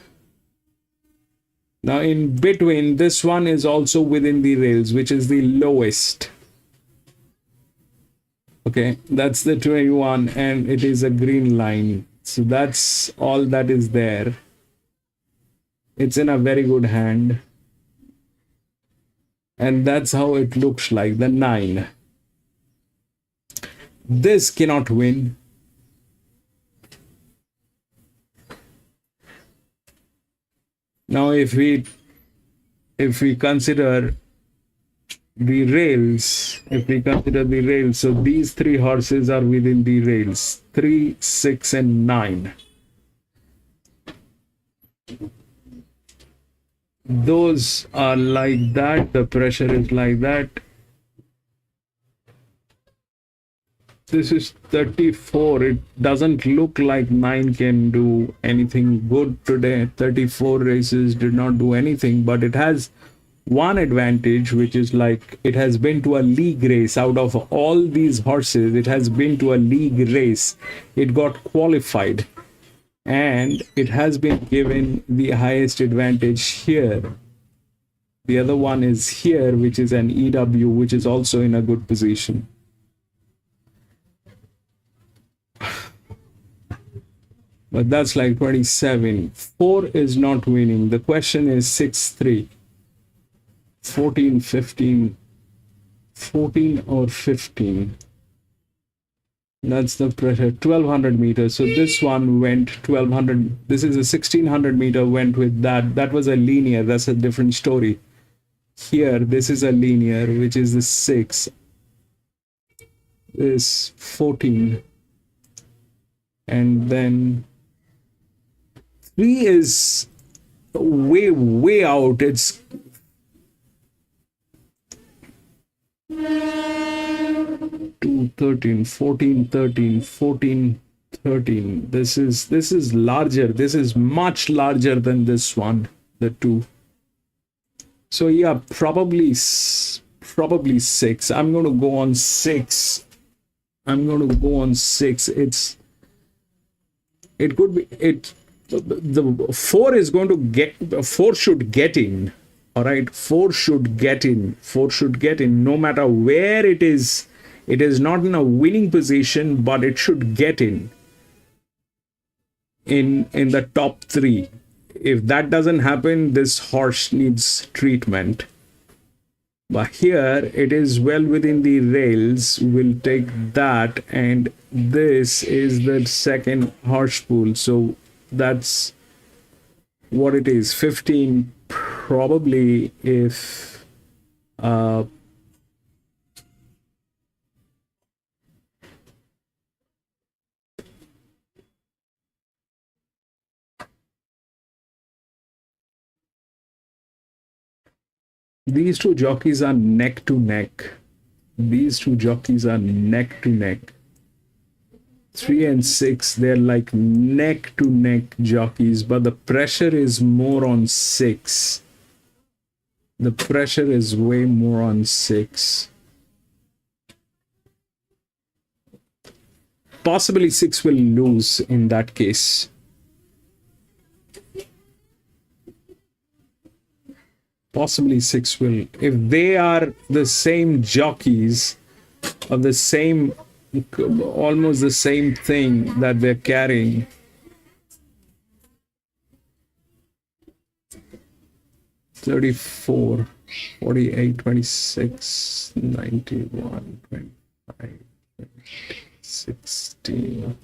now in between, this one is also within the rails, which is the lowest. Okay, that's the 21, and it is a green line. So that's all that is there. It's in a very good hand. And that's how it looks like, the 9. This cannot win. Now, if we consider the rails, so these 3 horses are within the rails, 3, 6, and 9. Those are like that. The pressure is like that. This is 34. It doesn't look like 9 can do anything good today. 34 races did not do anything, but it has one advantage, which is like it has been to a league race. Out of all these horses, it has been to a league race. It got qualified, and it has been given the highest advantage here. The other one is here, which is an EW, which is also in a good position. But that's like 27. 4 is not winning. The question is 6-3. 14, 15. 14 or 15. That's the pressure. 1200 meters. So this one went 1200. This is a 1600 meter went with that. That was a linear. That's a different story. Here, this is a linear, which is the 6. This 14. And then 3 is way out. It's 2, 13, 14, 13, 14, 13. This is larger. This is much larger than this one, the 2. So yeah, probably 6. I'm going to go on 6. It could be the 4 is going to get 4 should get in. All right, 4 should get in. 4 should get in no matter where it is. It is not in a winning position, but it should get in the top 3. If that doesn't happen, this horse needs treatment. But here it is well within the rails. We'll take that, and this is the second horse pool. So that's what it is. 15 probably. If these two jockeys are neck to neck. 3 and 6, they're like neck to neck jockeys, but the pressure is more on 6. The pressure is way more on 6. Possibly 6 will lose in that case. Possibly 6 will. If they are the same jockeys of the same, almost the same thing that they're carrying. $34, $48, $26, $91, $25, $16.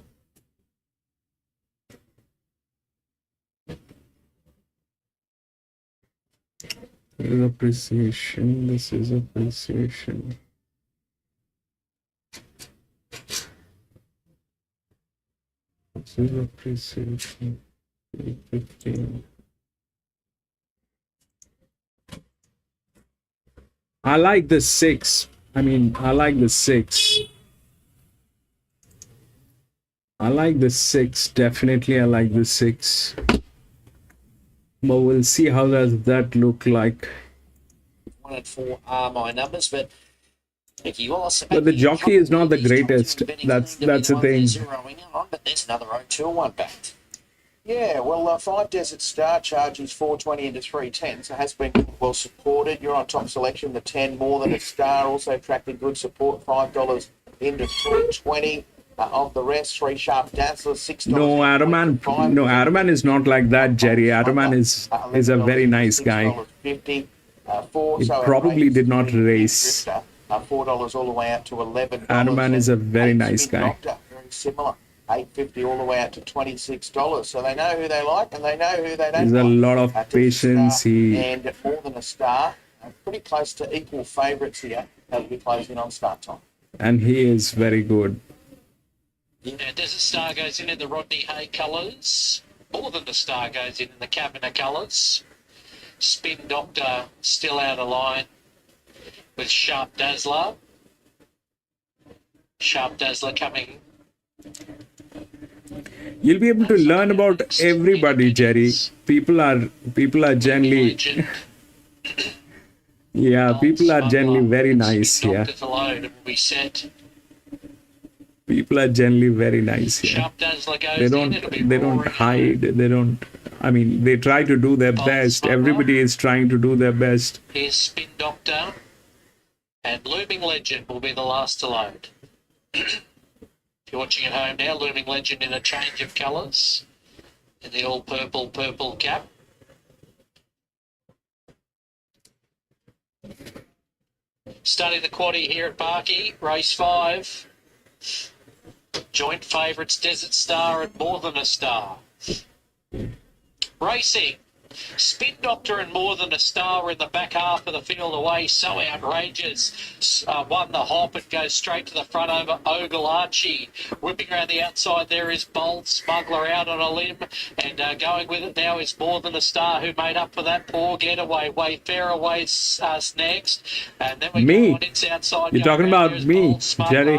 This is appreciation. This is appreciation. This is appreciation. 15. I like the 6. I like the 6. I like the 6. Definitely, I like the 6. But we'll see how does that look like. 1 and 4 are my numbers, but but the jockey is not the greatest. That's the thing. But there's another 0-2-1 backed. Yeah, well, 5 Desert Star charges 420 into 310, so has been well supported. You're on top selection. The 10 more than a star also attracted good support. $5 into 320. Of the rest, 3 Sharp Dazzlers, $6. No, Araman is not like that, Jerry. Araman is a very nice guy. He probably did not race. $4 all the way out to $11. Araman is a very nice guy. Very similar. $8.50 all the way out to $26. So they know who they like and they know who they don't There's a lot of patience. And more than a star. Pretty close to equal favourites here. They'll be closing on start time. And he is very good. Yeah, Desert Star goes in the Rodney Hay colours. More than the Star goes in the Cabinet colours. Spin Doctor still out of line with Sharp Dazzler. Sharp Dazzler coming. You'll be able to learn about everybody, Jerry. People are generally, Legend. yeah, people are generally very nice here. Doctor to load. It will be set. People are generally very nice here. Sharp Dazzler goes They in. It'll be don't roaring. hide. They don't. I mean, they try to do their best. Everybody is trying to do their best. Here's Spin Doctor. And Looming Legend will be the last to load. If you're watching at home now, Looming Legend in a change of colours. In the all purple cap. Starting the quaddie here at Barkey, race 5. Joint favourites Desert Star and More Than a Star. Racing. Spin Doctor and More Than a Star were in the back half of the field away. So outrageous. Won the hop and goes straight to the front over Ogalachi. Whipping around the outside there is Bold Smuggler out on a limb. And going with it now is More Than a Star, who made up for that poor getaway. Wayfaraway's next. And then we go on its outside. You're talking about me, Jerry.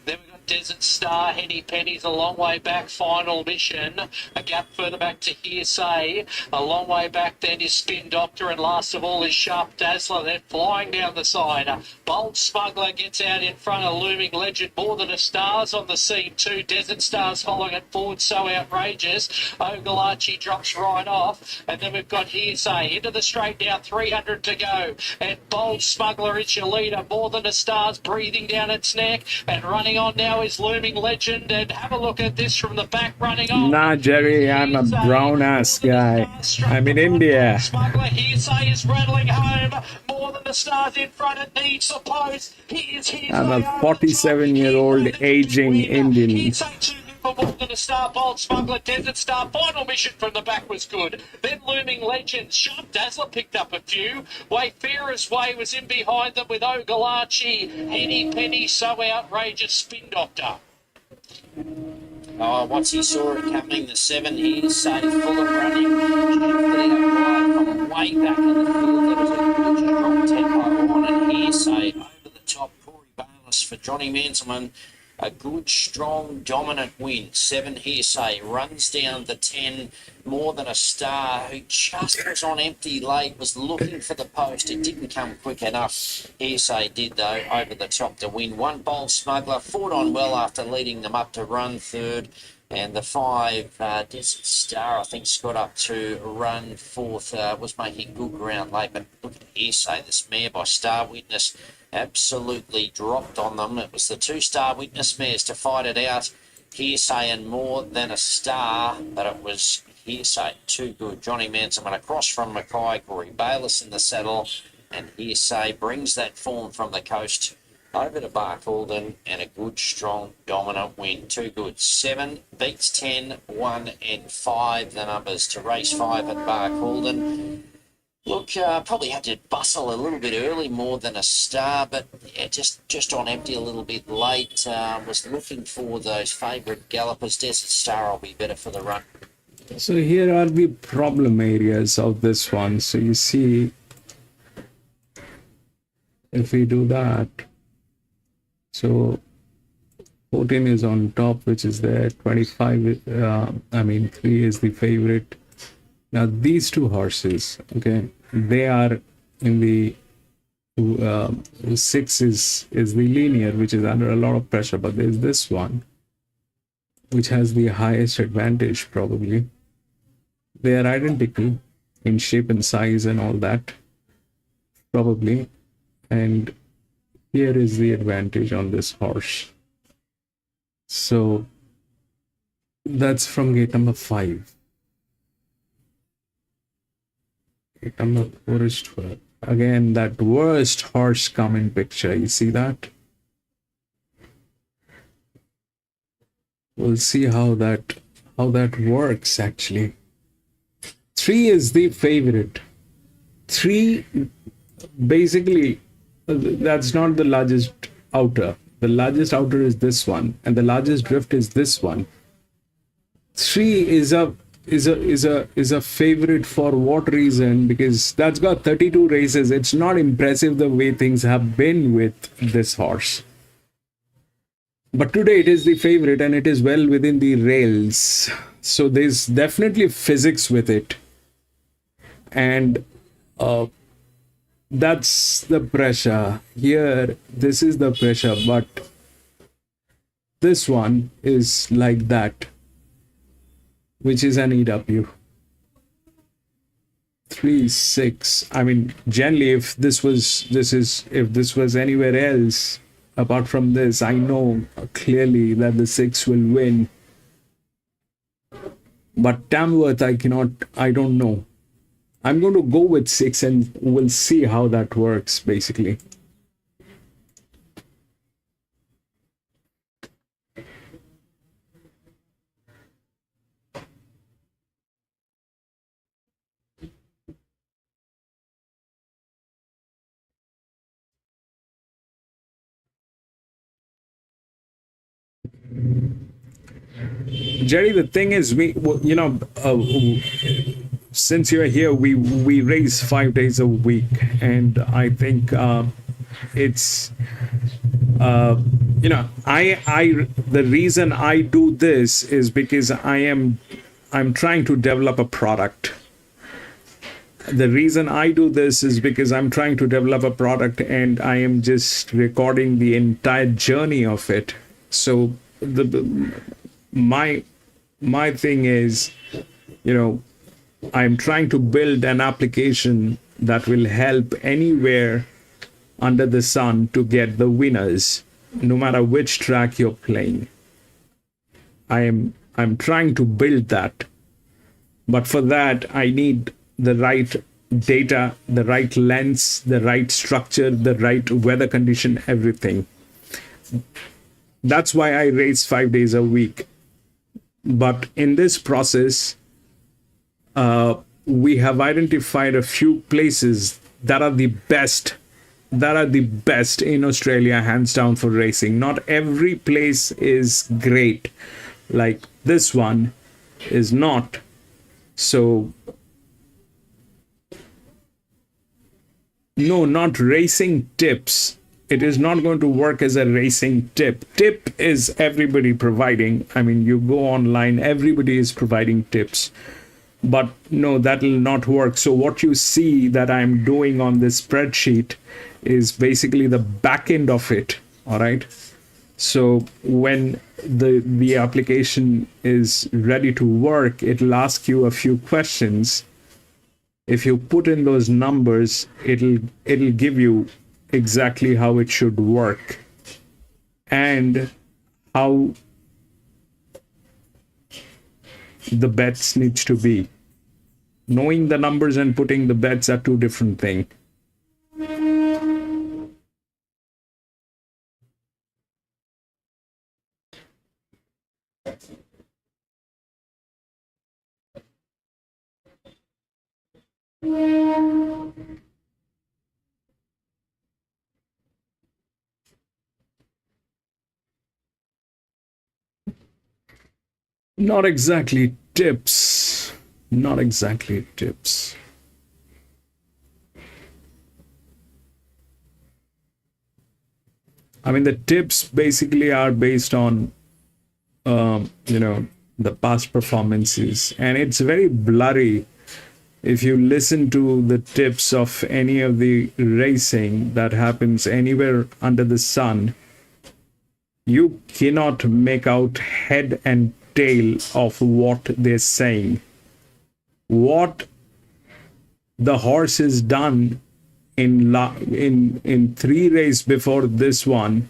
Then we've got Desert Star, Henny Penny's a long way back, Final Mission. A gap further back to Hearsay. A long way back then is Spin Doctor, and last of all is Sharp Dazzler. They're flying down the side. Bold Smuggler gets out in front of Looming Legend. More Than a Star's on the scene too. Desert Star's following it forward, so outrageous. Ogalachi drops right off. And then we've got Hearsay into the straight now, 300 to go. And Bold Smuggler is your leader. More Than a Star's breathing down its neck. And running on now is Looming Legend, and have a look at this from the back running on. Nah, Jerry, I'm a brown ass guy. I'm in India. Smuggler Hearsay is rattling home. More Than the Stars in front, it needs the post. I'm a 47-year-old aging Indian. Hearsay for More Than a Star. Bold Smuggler, Desert Star, Final Mission from the back was good. Then Looming Legend, Sharp Dazzler picked up a few. Wayfarer's Way was in behind them with Ogalachi. Henny Penny, so outrageous. Spin Doctor. Oh, once he saw it coming, the 7 here, safe, full of running, shifted out wide from way back in the field. There was a good strong tempo on, and Hearsay over the top. Corey Bayless for Johnny Manselman. A good, strong, dominant win. 7 Hearsay runs down the 10, More Than a Star, who just was on empty late, was looking for the post. It didn't come quick enough. Hearsay did, though, over the top to win. 1 Bold Smuggler fought on well after leading them up to run third. And the 5 Desert Star, I think, got up to run fourth, was making good ground late. But look at Hearsay, this mare by Star Witness, absolutely dropped on them. It was the 2 Star Witness mares to fight it out. Hearsay and More Than a Star, but it was Hearsay too good. Johnny Manselman across from Mackay, Corey Bayless in the saddle, and Hearsay brings that form from the coast over to Barcaldine, and a good, strong, dominant win. Too good. 7 beats 10, 1 and 5, the numbers to race 5 at Barcaldine. Look, probably had to bustle a little bit early, More Than a Star, but yeah, just on empty a little bit late. Was looking for those favourite gallopers. Desert Star will be better for the run. So here are the problem areas of this one. So you see, if we do that, so 14 is on top, which is there. 25, 3 is the favorite. Now these 2 horses, okay, they are in the 6 is the linear, which is under a lot of pressure, but there's this one which has the highest advantage probably. They are identical in shape and size and all that probably, and here is the advantage on this horse. So that's from gate number 5. Gate number 4 is 12. Again, that worst horse come in picture. You see that? We'll see how that works actually. 3 is the favorite. 3 basically, that's not the largest outer. The largest outer is this one, and the largest drift is this one. 3 is a favorite for what reason? Because that's got 32 races. It's not impressive the way things have been with this horse. But today it is the favorite and it is well within the rails. So there's definitely physics with it. And that's the pressure. Here, this is the pressure, but this one is like that, which is an EW. 3, 6. I mean, generally, if this was anywhere else apart from this, I know clearly that the 6 will win. But Tamworth, I don't know. I'm going to go with 6 and we'll see how that works, basically. Jerry, the thing is, since you're here, we race 5 days a week, and I think it's the reason I do this is because I'm trying to develop a product. The reason I do this is because I'm trying to develop a product, and I am just recording the entire journey of it. So my thing is, I'm trying to build an application that will help anywhere under the sun to get the winners, no matter which track you're playing. I'm trying to build that, but for that I need the right data, the right lens, the right structure, the right weather condition, everything. That's why I race 5 days a week. But in this process, we have identified a few places that are the best in Australia, hands down, for racing. Not every place is great, like this one is not. So no, not racing tips. It is not going to work as a racing tip. Tip is everybody providing. I mean, you go online, everybody is providing tips. But no, that will not work. So what you see that I'm doing on this spreadsheet is basically the back end of it. All right. So when the application is ready to work, it'll ask you a few questions. If you put in those numbers, it'll give you exactly how it should work and how the bets needs to be. Knowing the numbers and putting the bets are two different things. Not exactly tips. Not exactly tips. I mean, the tips basically are based on, the past performances, and it's very blurry. If you listen to the tips of any of the racing that happens anywhere under the sun, you cannot make out head and tail of what they're saying. What the horse has done in 3 races before this one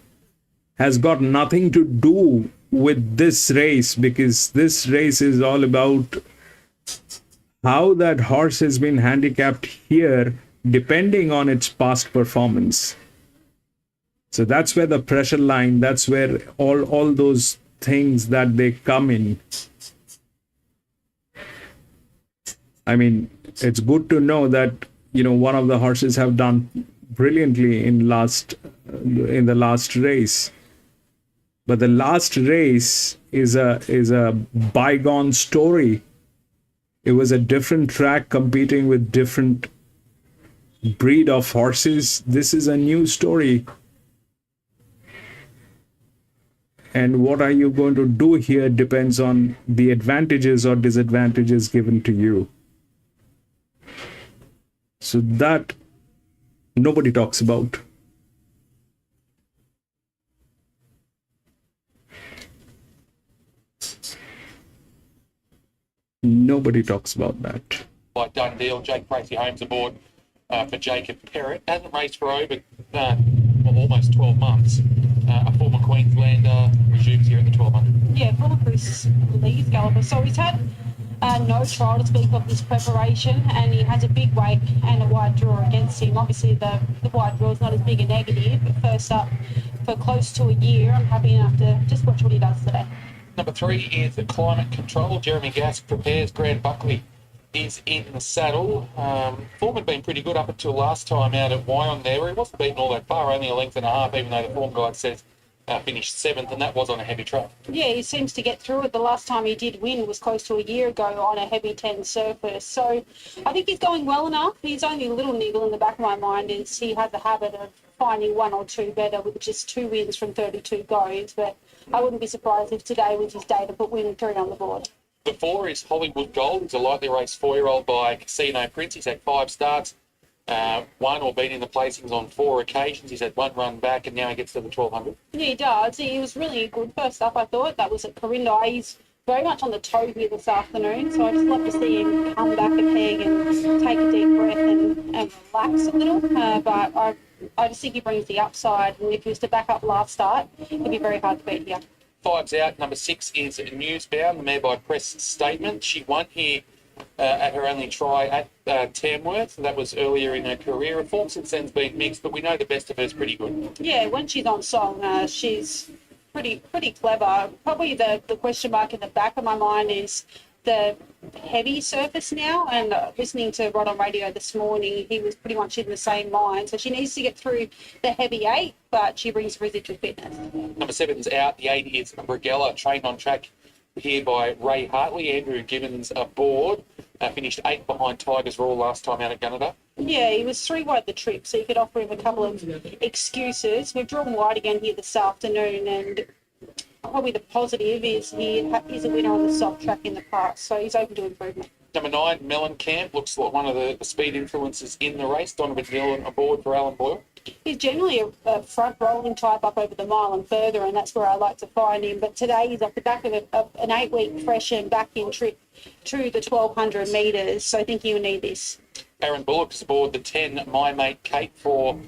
has got nothing to do with this race, because this race is all about how that horse has been handicapped here depending on its past performance. So that's where the pressure line, that's where all those things that they come in. I mean, it's good to know that, one of the horses have done brilliantly in the last race. But the last race is a bygone story. It was a different track competing with different breed of horses. This is a new story. And what are you going to do here depends on the advantages or disadvantages given to you. So that nobody talks about. Nobody talks about that. Like done deal. Jake Tracy Holmes aboard for Jacob Perrott. Hasn't raced for over almost 12 months. A former Queenslander resumes here at the 1200. Yeah, former Chris Lee's galloper. So he's had no trial to speak of this preparation, and he has a big weight and a wide draw against him. Obviously, the wide draw is not as big a negative, but first up for close to a year, I'm happy enough to just watch what he does today. Number 3 is the Climate Control. Jeremy Gask prepares. Grant Buckley is in the saddle. Form had been pretty good up until last time out at Wyong there, where he wasn't beaten all that far, only a length and a half, even though the form guide says finished 7th, and that was on a heavy track. Yeah, he seems to get through it. The last time he did win was close to a year ago on a heavy 10 surface. So I think he's going well enough. His only little niggle in the back of my mind is he had the habit of finding 1 or 2 better with just 2 wins from 32 goes, but I wouldn't be surprised if today was his day to put win 3 on the board. The 4 is Hollywood Gold. He's a lightly raced 4-year-old by Casino Prince. He's had 5 starts, won or been in the placings on 4 occasions. He's had 1 run back, and now he gets to the 1200. Yeah, he does. He was really good first up, I thought. That was at Corinda. He's very much on the toe here this afternoon, so I'd just love to see him come back a peg and take a deep breath and relax a little. But I just think he brings the upside, and if he was to back up last start, it'd be very hard to beat here. 5's out. Number 6 is Newsbound, the mare by Press Statement. She won here at her only try at Tamworth. That was earlier in her career. Her form since then's been mixed, but we know the best of her is pretty good. Yeah, when she's on song, she's pretty clever. Probably the question mark in the back of my mind is the heavy surface now, and listening to Rod on radio this morning, he was pretty much in the same mind. So she needs to get through the heavy 8, but she brings residual fitness. Number 7's out. The 8 is Brigella, trained on track here by Ray Hartley. Andrew Gibbons aboard. Finished 8th behind Tigers Roar last time out at Gunnedah. Yeah, he was 3 wide the trip, so you could offer him a couple of excuses. We've drawn wide again here this afternoon, and probably the positive is he is a winner on the soft track in the past, so he's open to improvement. Number 9, Mellencamp, looks like one of the speed influences in the race. Donovan Dillon aboard for Alan Boyle. He's generally a front rolling type up over the mile and further, and that's where I like to find him. But today he's off the back of an 8-week fresh and back in trip to the 1200 metres, so I think he'll need this. Aaron Bullock is aboard the 10, My Mate Kate for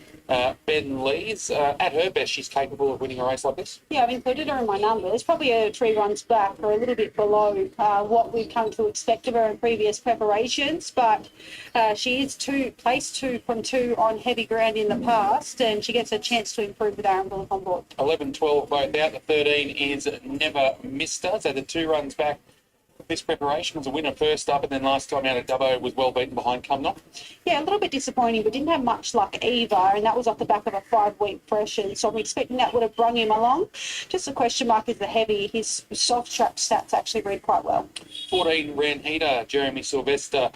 Ben Lees. At her best, she's capable of winning a race like this. Yeah, I've included her in my numbers. Probably 3 runs back or a little bit below what we've come to expect of her in previous preparations. But she is placed 2 from 2 on heavy ground in the past, and she gets a chance to improve with Aaron Bullock on board. 11, 12 both out. The 13 is Never Mister. So the 2 runs back. This preparation was a winner first up, and then last time out at Dubbo was well beaten behind Cumnock. Yeah, a little bit disappointing, but didn't have much luck either, and that was off the back of a 5-week freshen, so I'm expecting that would have brung him along. Just a question mark is the heavy. His soft track stats actually read quite well. 14, Ranhita, Jeremy Sylvester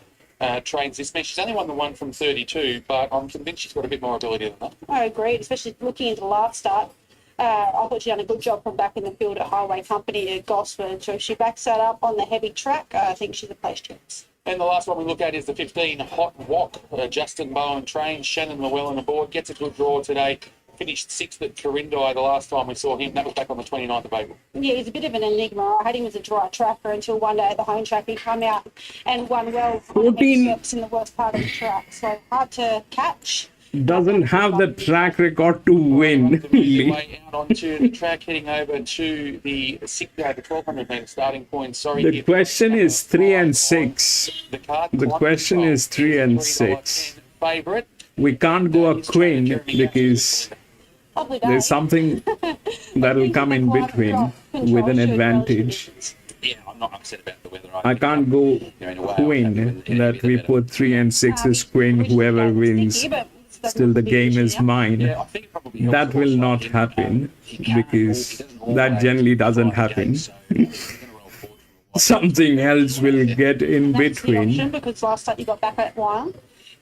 trains this mare. She's only won the 1 from 32, but I'm convinced she's got a bit more ability than that. I agree, especially looking into the last start. I thought she done a good job from back in the field at Highway Company at Gosford. So if she backs that up on the heavy track, I think she's a place chance. And the last one we look at is the 15, Hot Wok. Justin Bowen trains, Shannon Llewellyn aboard, gets a good draw today. Finished 6th at Corinda the last time we saw him. That was back on the 29th of April. Yeah, he's a bit of an enigma. I had him as a dry tracker until one day at the home track he came out and won well 14 steps in the worst part of the track. So hard to catch. Doesn't have the track record to win. Way out onto the track, heading over to the 1200 metre starting point. Sorry. The question is 3 and 6. The question is 3 and 6. Favourite. We can't go a queen because there's something that will come in between with an advantage. Yeah, I'm not upset about the weather. I can't go queen that we put 3 and 6 is queen, whoever wins. Still the game is mine. That will not happen because that generally doesn't happen. Something else will get in between. Because last time you got back at 1.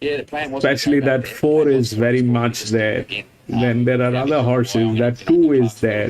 Yeah, the plan was Especially that 4 is very much there. Then there are other horses that 2 is there.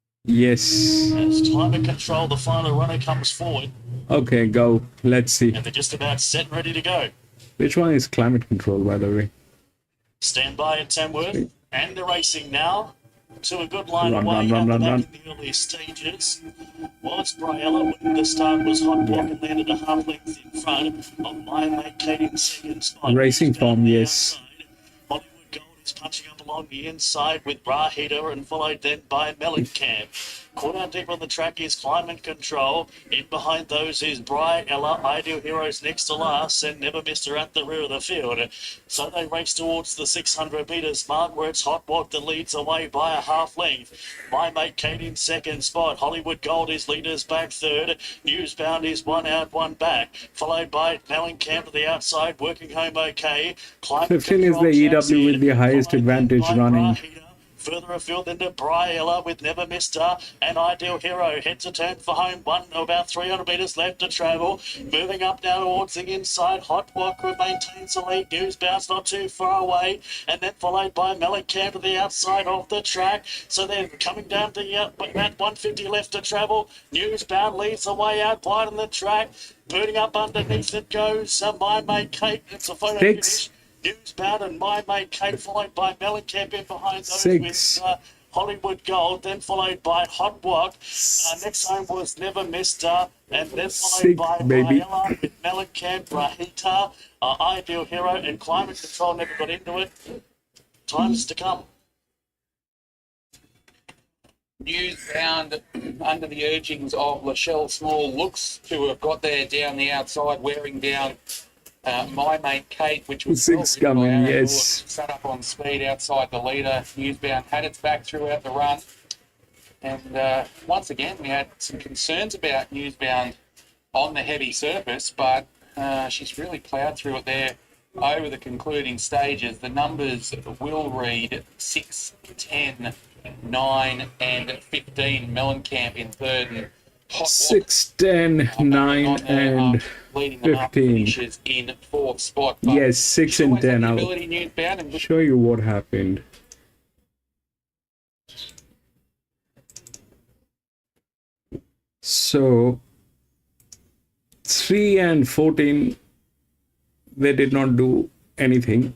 Yes. As time to control, the final runner comes forward, Okay, go. Let's see. and they're just about set and ready to go. Which one is climate control, by the way? Stand by at Tamworth, and they're racing now to a good line Run, away. run, run, Out the run, back run. in the early stages was Briella. When the start was Hot Block and landed a half length in front of my mate Kate in second spot. Racing form, yes. Hollywood Gold is punching up along the inside with Bra Heater and followed then by Mellencamp. Caught out deep on the track is Climate Control. In behind those is Bri Ella. Ideal Heroes next to last and Never Missed Her at the rear of the field. So they race towards the 600 metres mark where it's Hot Walk that leads away by a half length. My mate Kate in second spot. Hollywood Gold is leaders back third. Newsbound is one out, one back. Followed by Mellencamp to the outside, working home okay. Climate 15 is the EW with the highest advantage running. Further afield than to Briella with Never Missed Her and Ideal Hero. Heads a turn for home. About 300 metres left to travel. Moving up now towards the inside. Hot Walk maintains the lead. Newsbound's not too far away. And then followed by Mellencamp to the outside of the track. So they're coming down to about 150 left to travel. Newsbound leads the way out wide on the track. Burning up underneath it goes My Mate Kate. It's a photo finish. Newsbound and My Mate Kate, followed by Mellencamp in behind those 6. with Hollywood Gold, then followed by Hot Walk. Next home was Never Missed Her, and then followed by Briella with Mellencamp, Rahita, Ideal Hero, and Climate Control never got into it. Times to come. Newsbound, under the urgings of Lachelle Small, looks to have got there down the outside, wearing down My Mate Kate, which was 6 coming, yes. set up on speed outside the leader. Newsbound had its back throughout the run. And once again, we had some concerns about Newsbound on the heavy surface, but she's really ploughed through it there over the concluding stages. The numbers will read 6, 10, 9 and 15. Mellencamp in third and 6, 10, 9 and 15. In fourth spot. Yes, 6 and 10. I'll show you what happened. So 3 and 14, they did not do anything.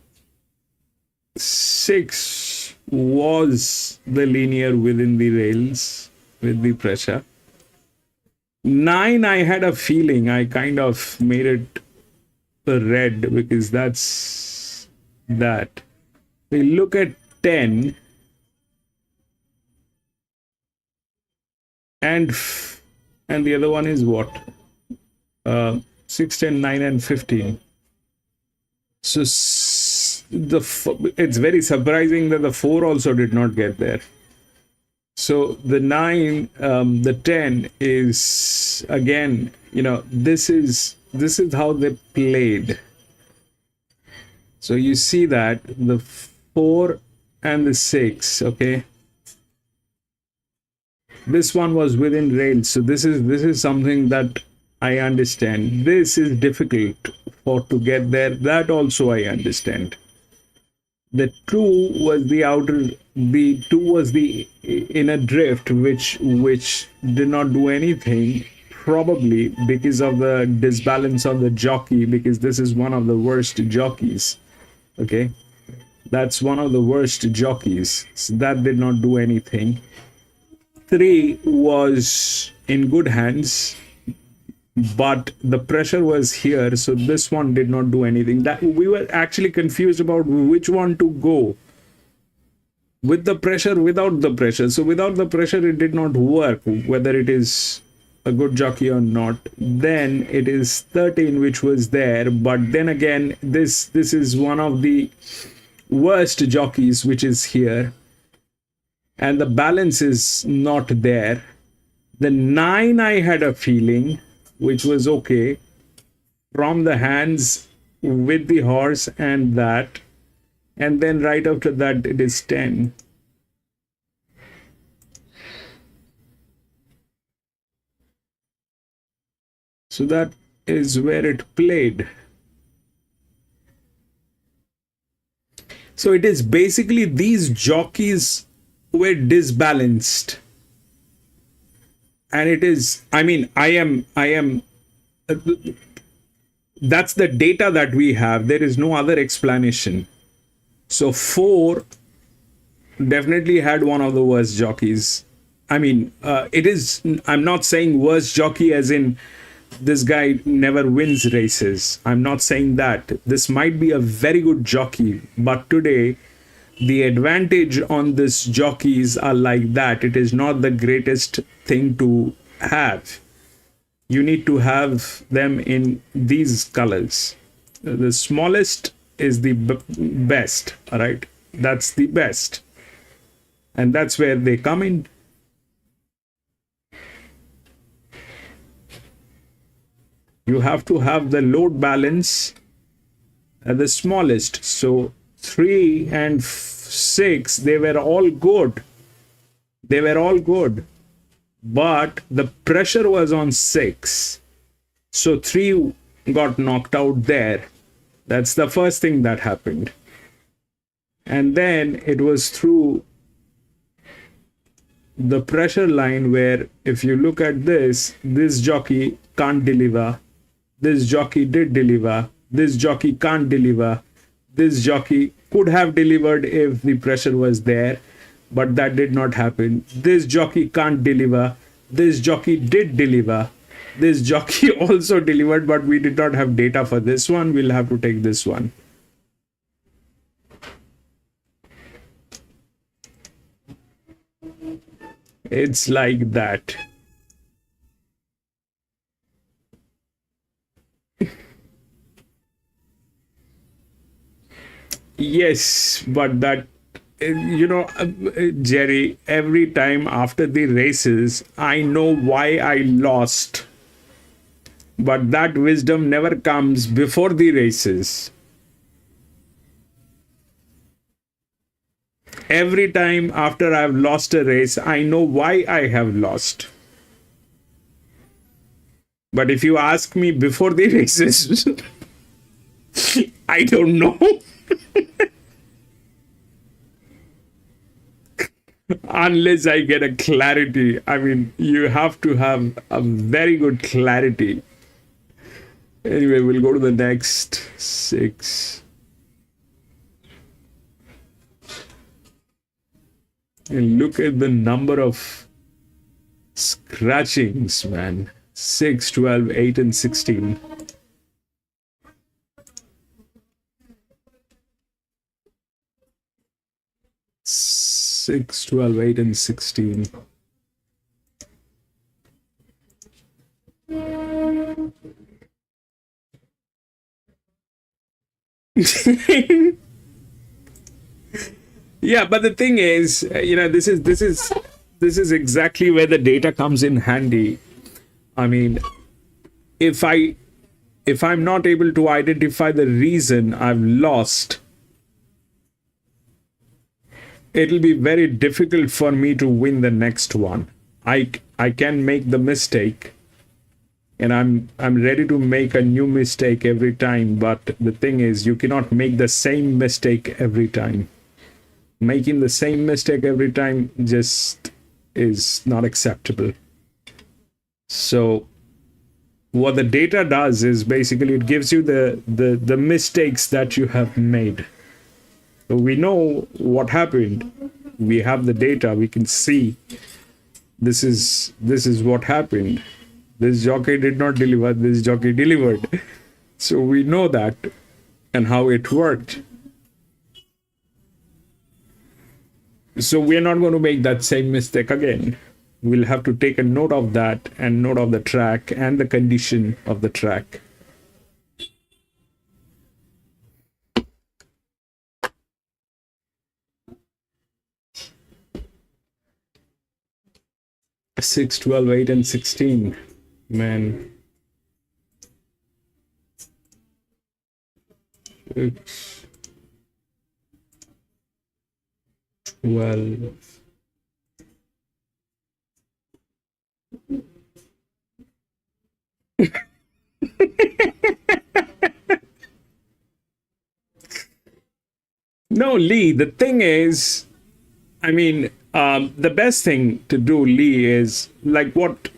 6 was the linear within the rails with the pressure. 9, I had a feeling I kind of made it a red because that's that. We look at 10 and the other one is what? 6, 10, 9 and 15. So it's very surprising that the 4 also did not get there. So the 9, the 10 is again, this is how they played. So you see that the 4 and the 6, okay. This one was within rails, so this is something that I understand. This is difficult to get there. That also I understand. The 2 was the outer. The 2 was the inner drift, which did not do anything. Probably because of the disbalance on the jockey. Because this is one of the worst jockeys. Okay, that's one of the worst jockeys. So that did not do anything. 3 was in good hands, but the pressure was here, so this one did not do anything. That we were actually confused about which one to go, with the pressure, without the pressure. So without the pressure, it did not work, whether it is a good jockey or not. Then it is 13 which was there, but then again, this is one of the worst jockeys which is here, and the balance is not there. The 9, I had a feeling, which was okay, from the hands with the horse and that, and then right after that it is 10. So that is where it played. So it is basically these jockeys were disbalanced. And it is, I mean, that's the data that we have. There is no other explanation. So 4 definitely had one of the worst jockeys. I mean, I'm not saying worst jockey as in this guy never wins races. I'm not saying that. This might be a very good jockey, but today the advantage on this jockeys are like that. It is not the greatest thing to have. You need to have them in these colors. The smallest is the best, all right? That's the best. And that's where they come in. You have to have the load balance at the smallest. So 3 and 6, they were all good. They were all good. But the pressure was on 6. So 3 got knocked out there. That's the first thing that happened. And then it was through the pressure line where if you look at this jockey can't deliver. This jockey did deliver. This jockey can't deliver. This jockey could have delivered if the pressure was there, but that did not happen. This jockey can't deliver. This jockey did deliver. This jockey also delivered, but we did not have data for this one. We'll have to take this one. It's like that. Yes, but that, Jerry, every time after the races, I know why I lost. But that wisdom never comes before the races. Every time after I've lost a race, I know why I have lost. But if you ask me before the races, I don't know. Unless I get a clarity. I mean, you have to have a very good clarity. Anyway, we'll go to the next 6. And look at the number of scratchings, man. 6, 12, 8, and 16. Six, 12, 8, and 16. Yeah, but the thing is, this is exactly where the data comes in handy. I mean, if I'm not able to identify the reason I've lost, it'll be very difficult for me to win the next one. I can make the mistake, and I'm ready to make a new mistake every time, but the thing is, you cannot make the same mistake every time. Making the same mistake every time just is not acceptable. So what the data does is basically it gives you the mistakes that you have made. So we know what happened. We have the data. We can see this is what happened. This jockey did not deliver. This jockey delivered. So we know that and how it worked. So we're not going to make that same mistake again. We'll have to take a note of that and note of the track and the condition of the track. Six, 12, 8, and 16. Man. 6, 12. No, Lee, the thing is, I mean, the best thing to do, Lee, is like what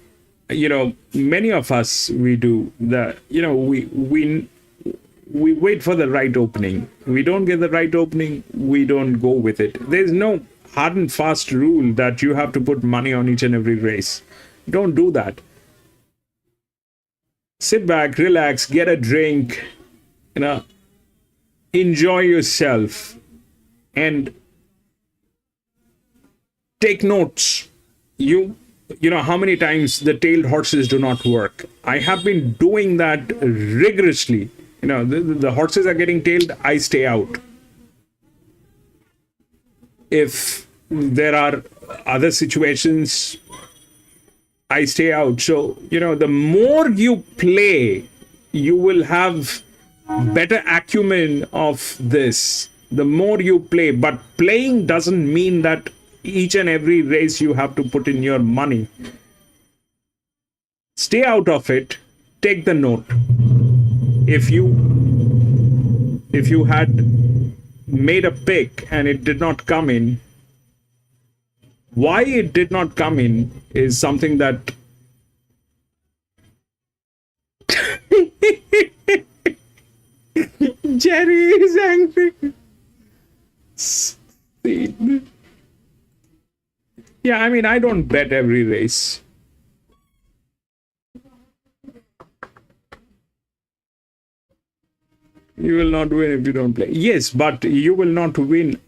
many of us, we do that. We wait for the right opening. We don't get the right opening, we don't go with it. There's no hard and fast rule that you have to put money on each and every race. Don't do that. Sit back, relax, get a drink, enjoy yourself, and take notes. You know how many times the tailed horses do not work. I have been doing that rigorously. The horses are getting tailed, I stay out. If there are other situations, I stay out. So, the more you play, you will have better acumen of this. The more you play. But playing doesn't mean that each and every race you have to put in your money. Stay out of it. Take the note. If you had made a pick and it did not come in, why it did not come in is something that Jerry is angry. Yeah, I mean, I don't bet every race. You will not win if you don't play. Yes, but you will not win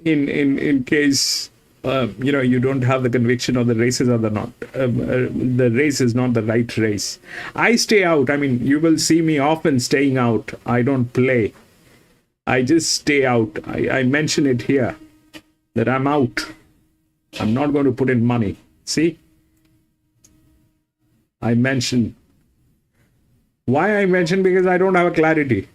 in case you don't have the conviction or the races are the race is not the right race. I stay out. I mean, you will see me often staying out. I don't play. I just stay out. I mention it here that I'm out. I'm not going to put in money. See? I mention. Why I mention? Because I don't have a clarity.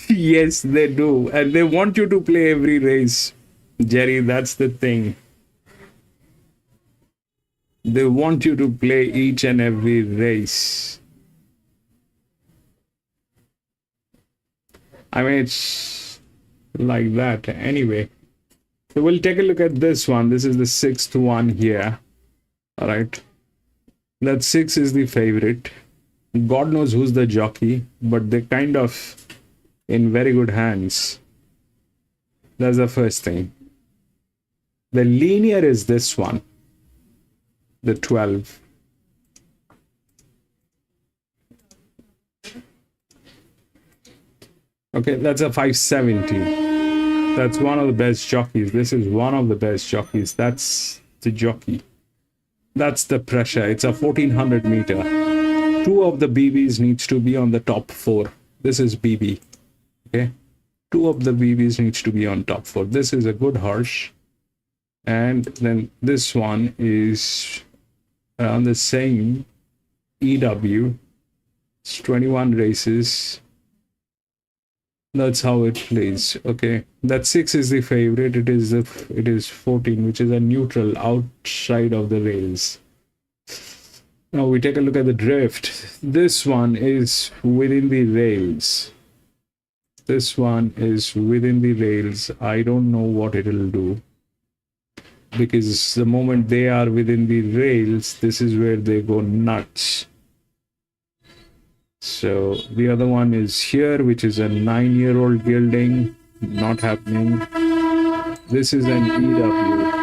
Yes, they do. And they want you to play every race. Jerry, that's the thing. They want you to play each and every race. I mean, it's like that. Anyway, so we'll take a look at this one. This is the 6th one here. All right. That 6 is the favorite. God knows who's the jockey, but they're kind of in very good hands. That's the first thing. The linear is this one, the 12. Okay, that's a 570. That's one of the best jockeys. This is one of the best jockeys. That's the jockey. That's the pressure. It's a 1400 meter. 2 of the BBs needs to be on the top 4. This is BB. Okay. 2 of the BBs needs to be on top 4. This is a good horse. And then this one is around the same EW. It's 21 races. That's how it plays. Okay. That 6 is the favorite. It is 14, which is a neutral outside of the rails. Now we take a look at the drift. This one is within the rails. This one is within the rails. I don't know what it will do. Because the moment they are within the rails, this is where they go nuts. So the other one is here, which is a 9-year-old gelding. Not happening. This is an EW.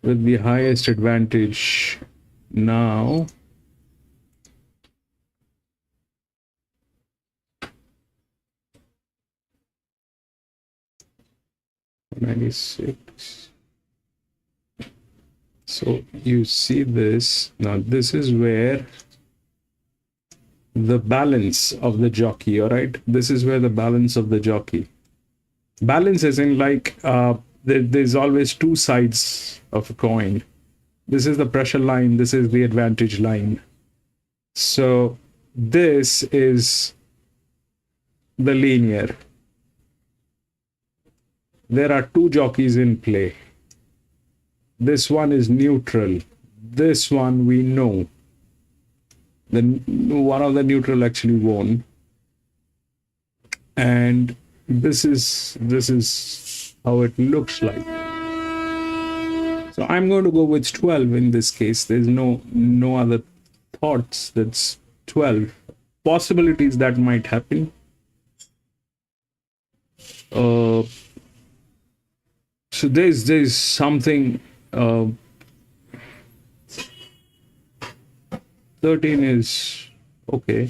With the highest advantage now. $96. So you see this. Now this is where the balance of the jockey, all right? This is where the balance of the jockey. Balance is in like there's always 2 sides of a coin. This is the pressure line. This is the advantage line. So this is the linear. There are two jockeys in play. This one is neutral. This one we know. Then one of the neutral actually won. And this is how it looks like. So I'm going to go with 12 in this case. There's no other thoughts. That's 12 possibilities that might happen. So there's something. 13 is okay,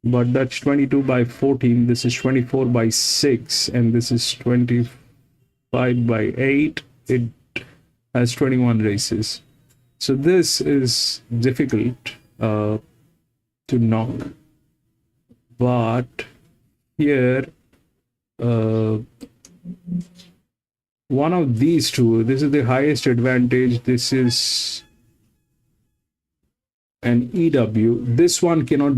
but that's 22 by 14. This is 24 by 6, and this is 25 by 8. It has 21 races. So this is difficult to knock. But here, one of these two, this is the highest advantage. This is an EW. This one cannot,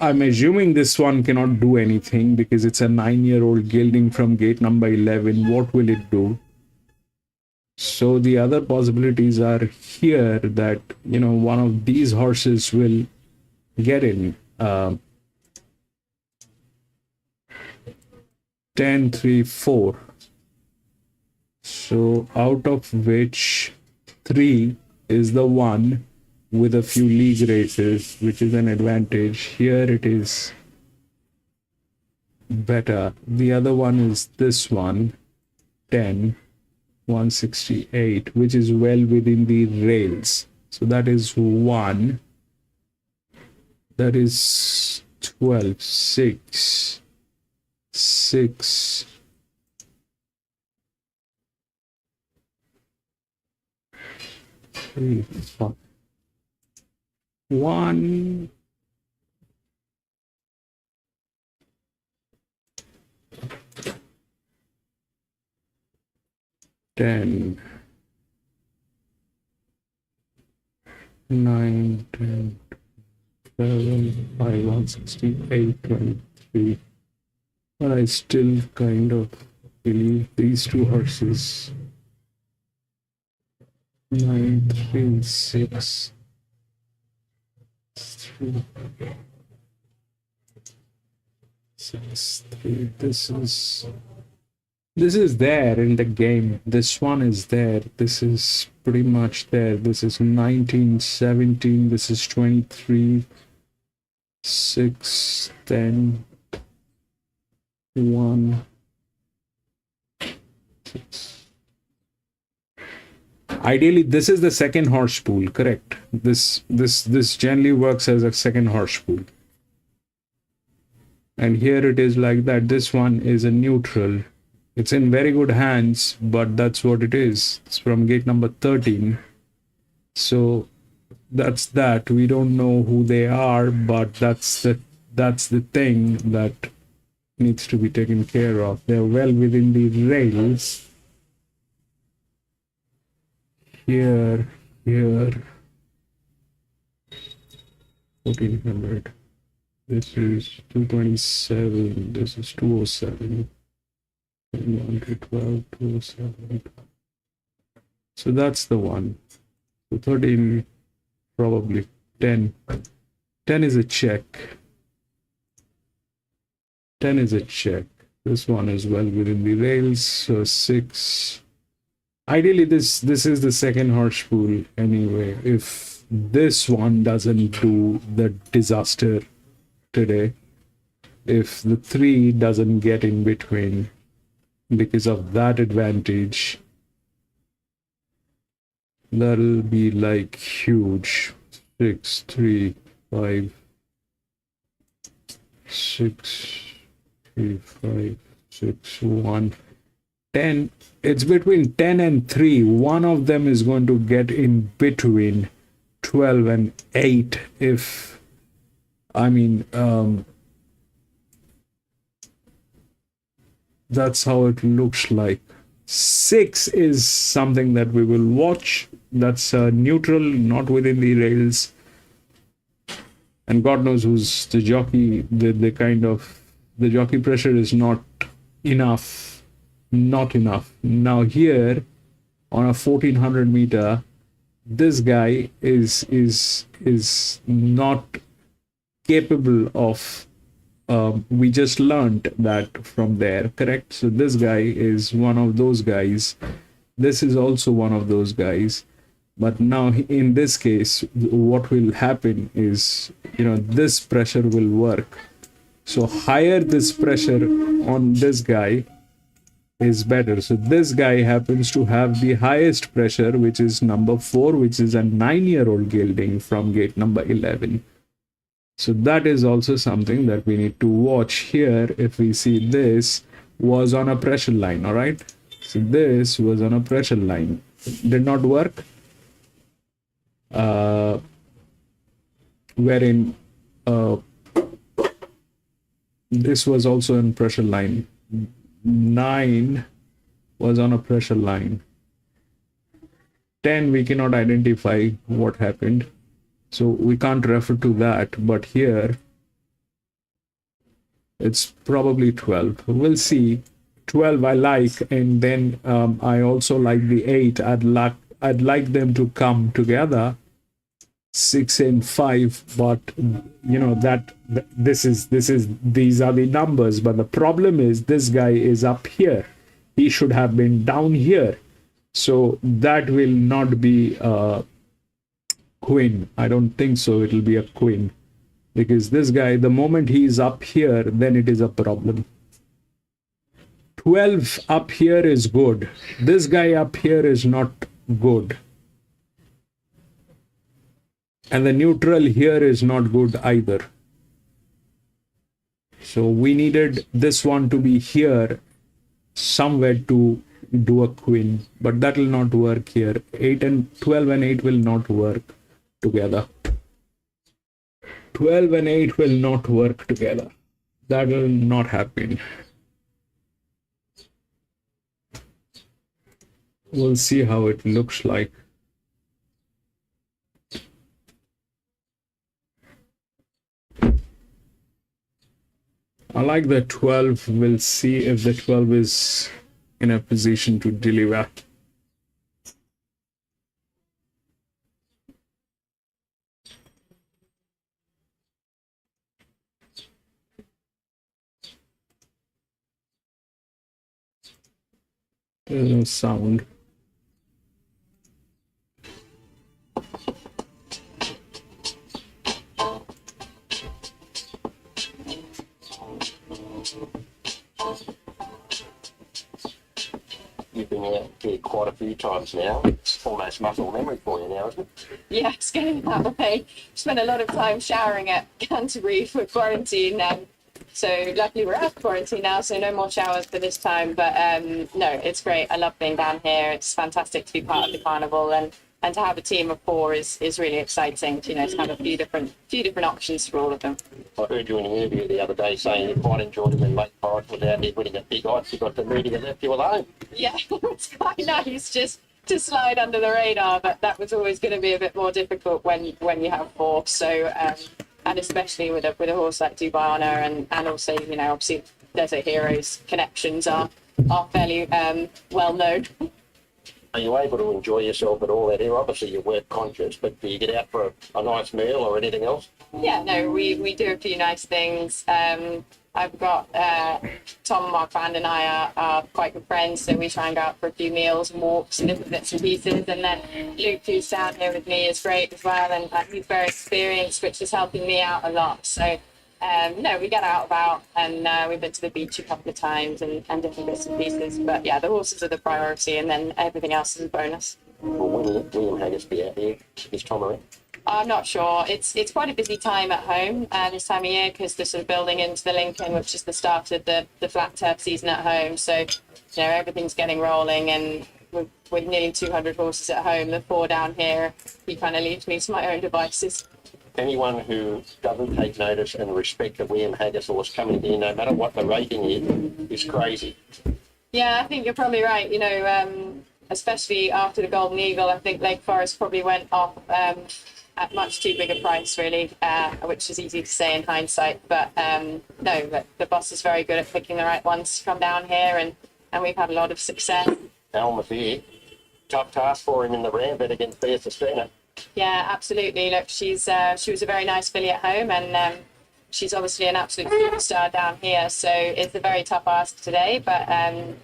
I'm assuming this one cannot do anything because it's a 9-year-old gelding from gate number 11. What will it do? So the other possibilities are here that, you know, one of these horses will get in. 10, 3, 4. So out of which 3 is the one with a few league races, which is an advantage. Here it is better. The other one is this one, 10, 168, which is well within the rails. So that is 1. That is 12, 6, 6. 3, 5. 1, 10, 9, 10, 11, 5, 168, 23. But I still kind of believe these two horses. 9, 3, 6. 3, 6, 3. This is there in the game. This one is there. This is pretty much there. This is 19, 17. This is 23, 6, 10, 1, 6. Ideally, this is the second horse pool, correct? This generally works as a second horse pool. And here it is like that. This one is a neutral. It's in very good hands, but that's what it is. It's from gate number 13. So that's that. We don't know who they are, but that's the thing that needs to be taken care of. They're well within the rails. Here, 1400. This is 227. This is 207. 1 to 12, 207. So that's the one. So 13, probably 10. 10 is a check. 10 is a check. This one is well within the rails. So 6. Ideally, this is the second horse pool anyway. If this one doesn't do the disaster today, if the 3 doesn't get in between because of that advantage, that'll be like huge. 6, 3, 5, 6, 3, 5, 6, 1, 10. It's between 10 and 3. One of them is going to get in between 12 and 8. If, I mean, that's how it looks like. 6 is something that we will watch. That's neutral, not within the rails. and God knows who's the jockey. The jockey pressure is not enough. Now here on a 1400 meter, this guy is not capable of. We just learned that from there, correct? So this guy is one of those guys. This is also one of those guys. But now in this case, what will happen is, this pressure will work. So higher this pressure on this guy is better. So this guy happens to have the highest pressure, which is number 4, which is a 9-year-old gelding from gate number 11. So that is also something that we need to watch here. If we see this was on a pressure line, all right? So this was on a pressure line. Did not work. Wherein this was also in pressure line. 9 was on a pressure line. 10 we cannot identify what happened, so we can't refer to that, but here it's probably 12. We'll see. 12 I like, and then I also like the 8. I'd like them to come together, 6 and 5, but these are the numbers. But the problem is this guy is up here. He should have been down here. So that will not be a queen. I don't think so. It'll be a queen, because this guy, the moment he is up here, then it is a problem. 12 up here is good. This guy up here is not good. And the neutral here is not good either. So we needed this one to be here somewhere to do a queen, but that will not work here. 12 and 8 will not work together. 12 and 8 will not work together. That will not happen. We'll see how it looks like. I like the 12. We'll see if the 12 is in a position to deliver. There's no sound. You've been out here quite a few times now. It's almost muscle memory for you now, isn't it? Yeah, it's getting that way. Spent a lot of time showering at Canterbury for quarantine. So luckily we're out of quarantine now, so no more showers for this time. But no, it's great. I love being down here. It's fantastic to be part of the carnival, and to have a team of 4 is really exciting. To have a few different options for all of them. I heard you in an interview the other day saying you quite enjoyed it when Lake Forest was out there winning at Big Odds. You got the media left you alone. Yeah, it's quite nice just to slide under the radar, but that was always going to be a bit more difficult when you have 4. So and especially with a horse like Dubai Honor, and also obviously Desert Heroes connections are fairly well known. Are you able to enjoy yourself at all out here? Obviously you're work conscious, but do you get out for a nice meal or anything else? Yeah, no, we do a few nice things. I've got Tom, my friend, and I are quite good friends, so we try and go out for a few meals and walks and little bits and pieces. And then Luke, who's down here with me, is great as well, and he's very experienced, which is helping me out a lot. So no, we get out about, and we've been to the beach a couple of times and different bits and pieces. But yeah, the horses are the priority, and then everything else is a bonus. Well, when will William Haggis be out here this time around? I'm not sure. It's quite a busy time at home this time of year, because they're sort of building into the Lincoln, which is the start of the flat turf season at home. So everything's getting rolling, and with nearly 200 horses at home, the 4 down here, he kind of leaves me to my own devices. Anyone who doesn't take notice and respect the William Haggis horse coming here, no matter what the rating is crazy. Yeah, I think you're probably right. Especially after the Golden Eagle, I think Lake Forest probably went off at much too big a price, really, which is easy to say in hindsight. But no, but the boss is very good at picking the right ones to come down here, and we've had a lot of success. Alma here, tough task for him in the Randwick against Bear Sustainer. Yeah, absolutely. Look, she was a very nice filly at home, and she's obviously an absolute superstar down here. So it's a very tough ask today, but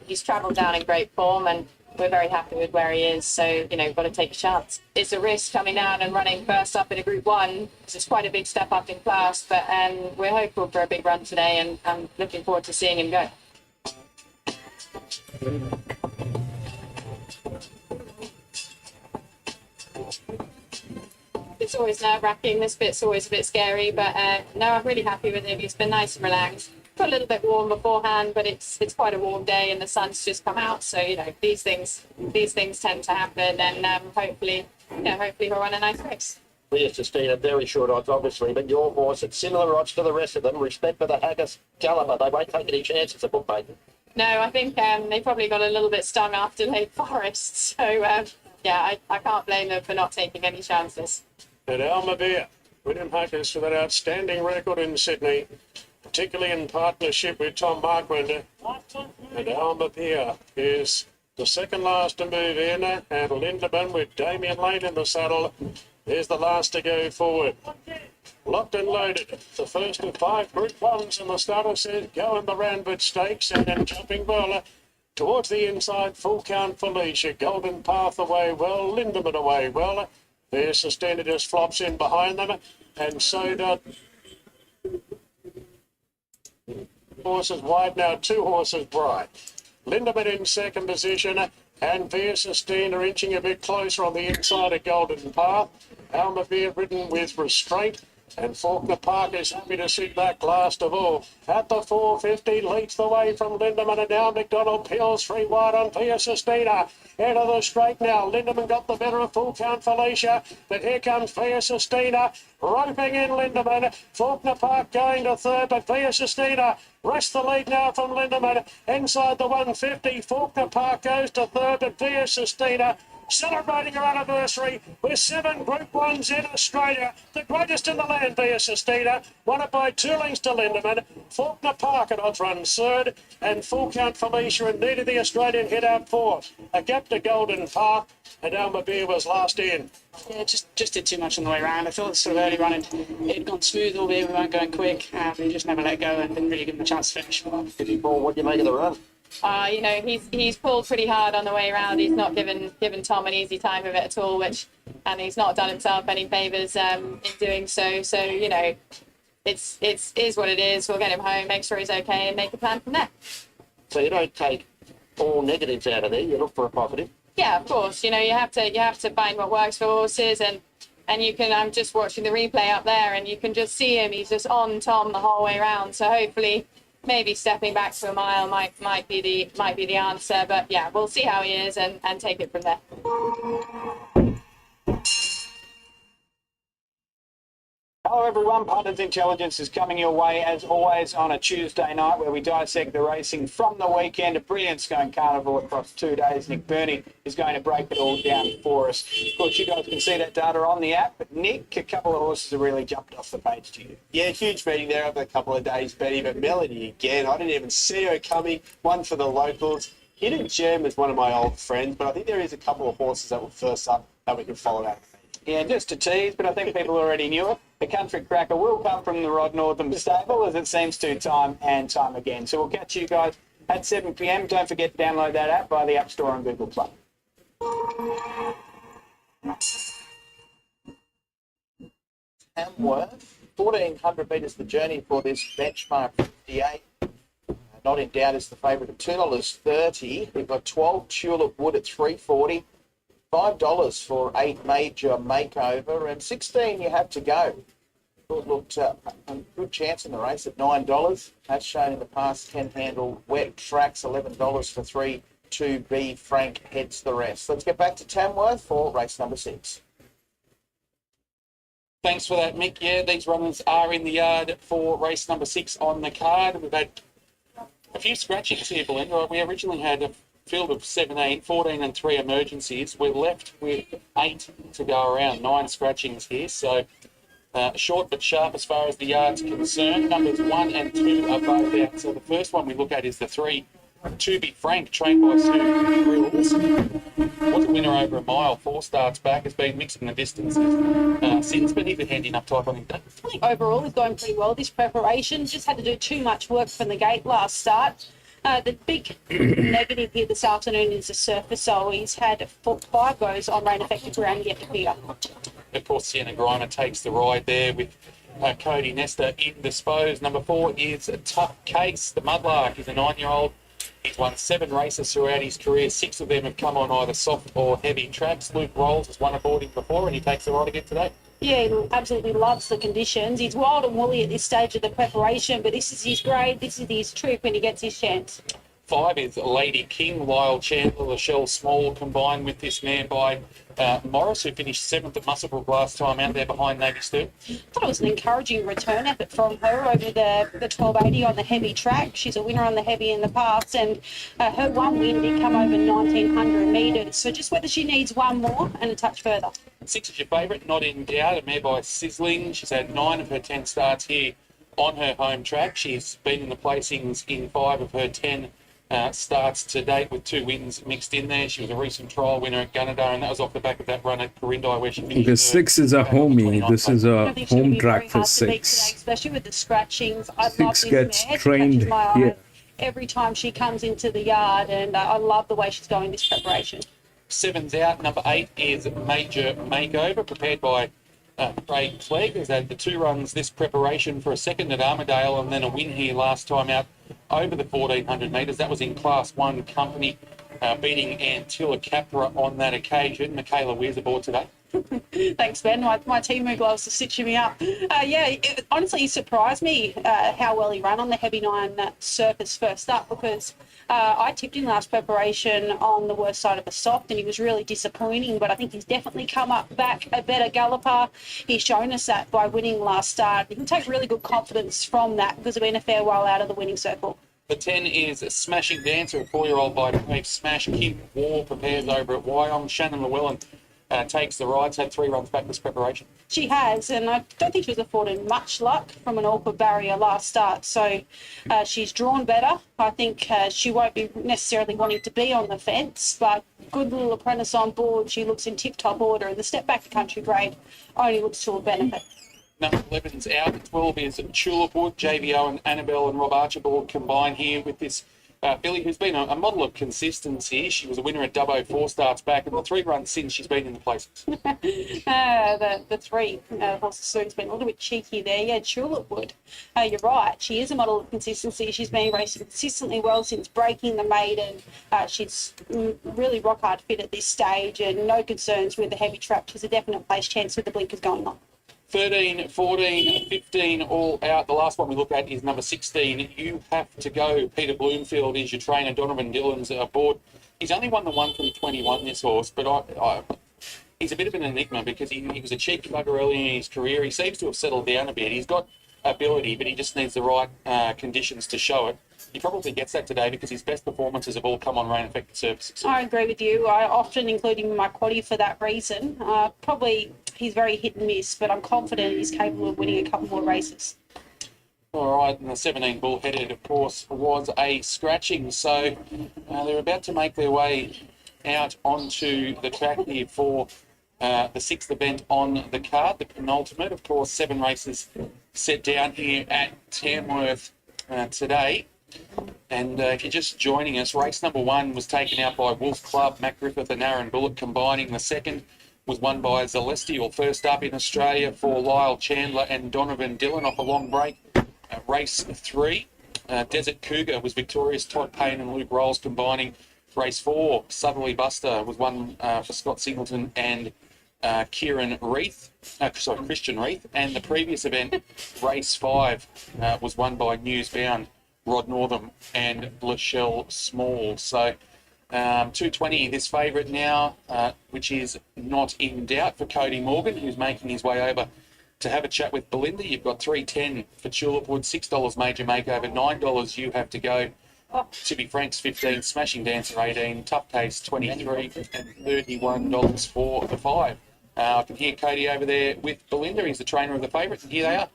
he's travelled down in great form, and we're very happy with where he is. So, got to take a chance. It's a risk coming down and running first up in a Group 1, because it's quite a big step up in class, but we're hopeful for a big run today, and I'm looking forward to seeing him go. It's always nerve-wracking. This bit's always a bit scary, but no, I'm really happy with him. He's been nice and relaxed. Got a little bit warm beforehand, but it's quite a warm day and the sun's just come out. So these things tend to happen, and hopefully he'll run a nice race. Bear Sustainer, very short odds, obviously, but your horse at similar odds to the rest of them. Respect for the Haggis calibre. They won't take any chances at bookmaking. No, I think they probably got a little bit stung after Lake Forest. So I can't blame them for not taking any chances. And Alma Beer, William Haggis with an outstanding record in Sydney, particularly in partnership with Tom Marquand. And Alma Beer is the second last to move in, and Lindemann with Damien Lane in the saddle is the last to go forward. Locked and loaded, the first of 5 Group 1s, and the starter says go in the Randwick Stakes, and then jumping well towards the inside, Full Count Felicia, Golden Path away well, Lindemann away well. Their Sustainer just flops in behind them, and so does horses wide now, 2 horses bright. Lindemann in second position, and Veer Sustainer inching a bit closer on the inside of Golden Path. Alma Veer ridden with restraint, and Faulkner Park is happy to sit back last of all. At the 450, leads the way from Lindemann, and now McDonald peels 3 wide on Veer Sustainer. Into the straight now. Lindemann got the better of Full Count Felicia, but here comes Veer Sustainer, roping in Lindemann. Faulkner Park going to third, but Veer Sustainer rests the lead now from Lindemann. Inside the 150, Faulkner Park goes to third, but Veer Sustainer celebrating her anniversary with 7 Group 1s in Australia. The greatest in the land, Veer Sustainer, won it by 2 lengths to Lindemann. Faulkner Park at odds runs third, and Full Count Felicia and needed the Australian hit out fourth. A gap to Golden Path, and Alma Beer was last in. Yeah, just did too much on the way around. I thought sort of early running, it had gone smooth, albeit we weren't going quick. We just never let go and didn't really give him a chance to finish. Did he ball? What do you make of the run? He's pulled pretty hard on the way around. He's not given Tom an easy time of it at all, and he's not done himself any favours in doing so. So it's is what it is. We'll get him home, make sure he's okay, and make a plan from there. So you don't take all negatives out of there. You look for a positive. Yeah, of course. You have to find what works for horses, and you can. I'm just watching the replay up there, and you can just see him. He's just on Tom the whole way around. So hopefully, maybe stepping back to a mile might be the answer. But yeah, we'll see how he is and take it from there. Hello everyone, Punters Intelligence is coming your way as always on a Tuesday night where we dissect the racing from the weekend. A brilliant Scone Carnival across 2 days. Nick Burney is going to break it all down for us. Of course, you guys can see that data on the app, but Nick, a couple of horses have really jumped off the page to you. Yeah, huge meeting there over a couple of days, Betty, but Melody again, I didn't even see her coming. One for the locals. Hidden Gem is one of my old friends, but I think there is a couple of horses that were first up that we can follow that. Yeah, just a tease, but I think people already knew it. The Country Cracker will come from the Rod Northam stable, as it seems to time and time again. So we'll catch you guys at 7 p.m. Don't forget to download that app via the App Store and Google Play. Tamworth, 1,400 metres the journey for this benchmark 58. Not in doubt is the favourite at $2.30. We've got 12 Tulip Wood at $3.40. $5 for 8 Major Makeover, and 16 you have to go. Thought looked a good chance in the race at $9. That's shown in the past 10 handle wet tracks, $11 for 3 2B. Frank heads the rest. Let's get back to Tamworth for race number 6. Thanks for that, Mick. Yeah, these runners are in the yard for race number 6 on the card. We've had a few scratches here, Belinda. We originally had field of 17, 14 and 3 emergencies. We're left with 8 to go around, 9 scratchings here. So short but sharp as far as the yard's concerned. Numbers 1 and 2 are both out. So the first one we look at is the 3, To Be Frank, trained by Sue Grills. Was a winner over a mile, 4 starts back, has been mixing the distances since, but he's a handy enough type, I think. I think overall he's going pretty well this preparation. Just had to do too much work from the gate last start. The big negative here this afternoon is the surface, so he's had 5 goes on rain-affected ground yet to clear. Of course, Sienna Griner takes the ride there with Cody Nestor indisposed. Number 4 is Tough Case. The Mudlark is a 9-year-old. He's won 7 races throughout his career. 6 of them have come on either soft or heavy tracks. Luke Rolls has won aboard him before, and he takes the ride again today. Yeah, he absolutely loves the conditions. He's wild and woolly at this stage of the preparation, but this is his grade, this is his trip when he gets his chance. 5 is Lady King. Lyle Chandler, Lachelle Small, combined with this mare by Morris, who finished 7th at Muswellbrook last time out there behind Navy Stewart. I thought it was an encouraging return effort from her over the 1280 on the heavy track. She's a winner on the heavy in the past, and her one win did come over 1900 metres. So just whether she needs one more and a touch further. 6 is your favourite, Not in Doubt, a mare by Sizzling. She's had 9 of her 10 starts here on her home track. She's been in the placings in 5 of her 10 starts to date, with 2 wins mixed in there. She was a recent trial winner at Gunnedah, and that was off the back of that run at Corindai where she finished. The 6 is a homie. This is a home track for 6. Today, especially with the scratchings. I love 6 this gets mare. She trained catches my eye here. every time she comes into the yard, and I love the way she's going this preparation. 7's out. Number 8 is Major Makeover, prepared by Craig Clegg. Has had the 2 runs this preparation for a second at Armadale and then a win here last time out over the 1400 metres. That was in Class 1 company, beating Antilla Capra on that occasion. Michaela Weir's aboard today. Thanks, Ben. My Timu gloves are stitching me up. Honestly, he surprised me how well he ran on the heavy 9 surface first up, because I tipped him last preparation on the worst side of the soft, and he was really disappointing, but I think he's definitely come up back a better galloper. He's shown us that by winning last start. He can take really good confidence from that, because he's been a fair while out of the winning circle. The 10 is Smashing Dancer, a 4-year-old by Dave Smash. Kim War prepares over at Wyong. Shannon Llewellyn takes the rides, had 3 runs back this preparation. She has, and I don't think she was afforded much luck from an awkward barrier last start. So she's drawn better. I think she won't be necessarily wanting to be on the fence, but good little apprentice on board. She looks in tip-top order, and the step back to country grade only looks to a benefit. Number 11's out. 12 is Tulipwood. JVO and Annabelle and Rob Archibald combine here with this Billy, who's been a model of consistency. She was a winner at Dubbo 4 starts back, and the 3 runs since she's been in the places. The 3 horses soon's been a little bit cheeky there. Yeah, Tulipwood. You're right. She is a model of consistency. She's been racing consistently well since breaking the maiden. She's really rock hard fit at this stage, and no concerns with the heavy trap. She's a definite place chance with the blinkers going on. 13, 14, 15 all out. The last one we look at is number 16. You Have to Go. Peter Bloomfield is your trainer. Donovan Dillon's aboard. He's only won the 1 from 21, this horse, but he's a bit of an enigma, because he was a cheeky bugger early in his career. He seems to have settled down a bit. He's got ability, but he just needs the right conditions to show it. He probably gets that today, because his best performances have all come on rain-affected surfaces. I agree with you. I often include him in my quaddie for that reason. Probably he's very hit and miss, but I'm confident he's capable of winning a couple more races. All right, and the 17 bull-headed, of course, was a scratching. So they're about to make their way out onto the track here for the 6th event on the card, the penultimate. Of course, 7 races set down here at Tamworth today. And if you're just joining us, race number 1 was taken out by Wolf Club, Matt Griffith and Aaron Bullock combining. The second was won by Celestial. First up in Australia for Lyle Chandler and Donovan Dillon off a long break. Race 3, Desert Cougar was victorious. Todd Payne and Luke Rolls combining. Race 4, Southerly Buster was won for Scott Singleton and Christian Reith. And the previous event, race 5, was won by Newsbound, Rod Northam and Lachelle Small. So 220, this favourite now, which is Not in Doubt for Cody Morgan, who's making his way over to have a chat with Belinda. You've got $3.10 for Tulipwood, $6 Major Makeover, $9 You Have to Go, Chippy Franks 15, Smashing Dancer 18, Tough Case 23, and $31 for the 5. I can hear Cody over there with Belinda. He's the trainer of the favourites, and here they are.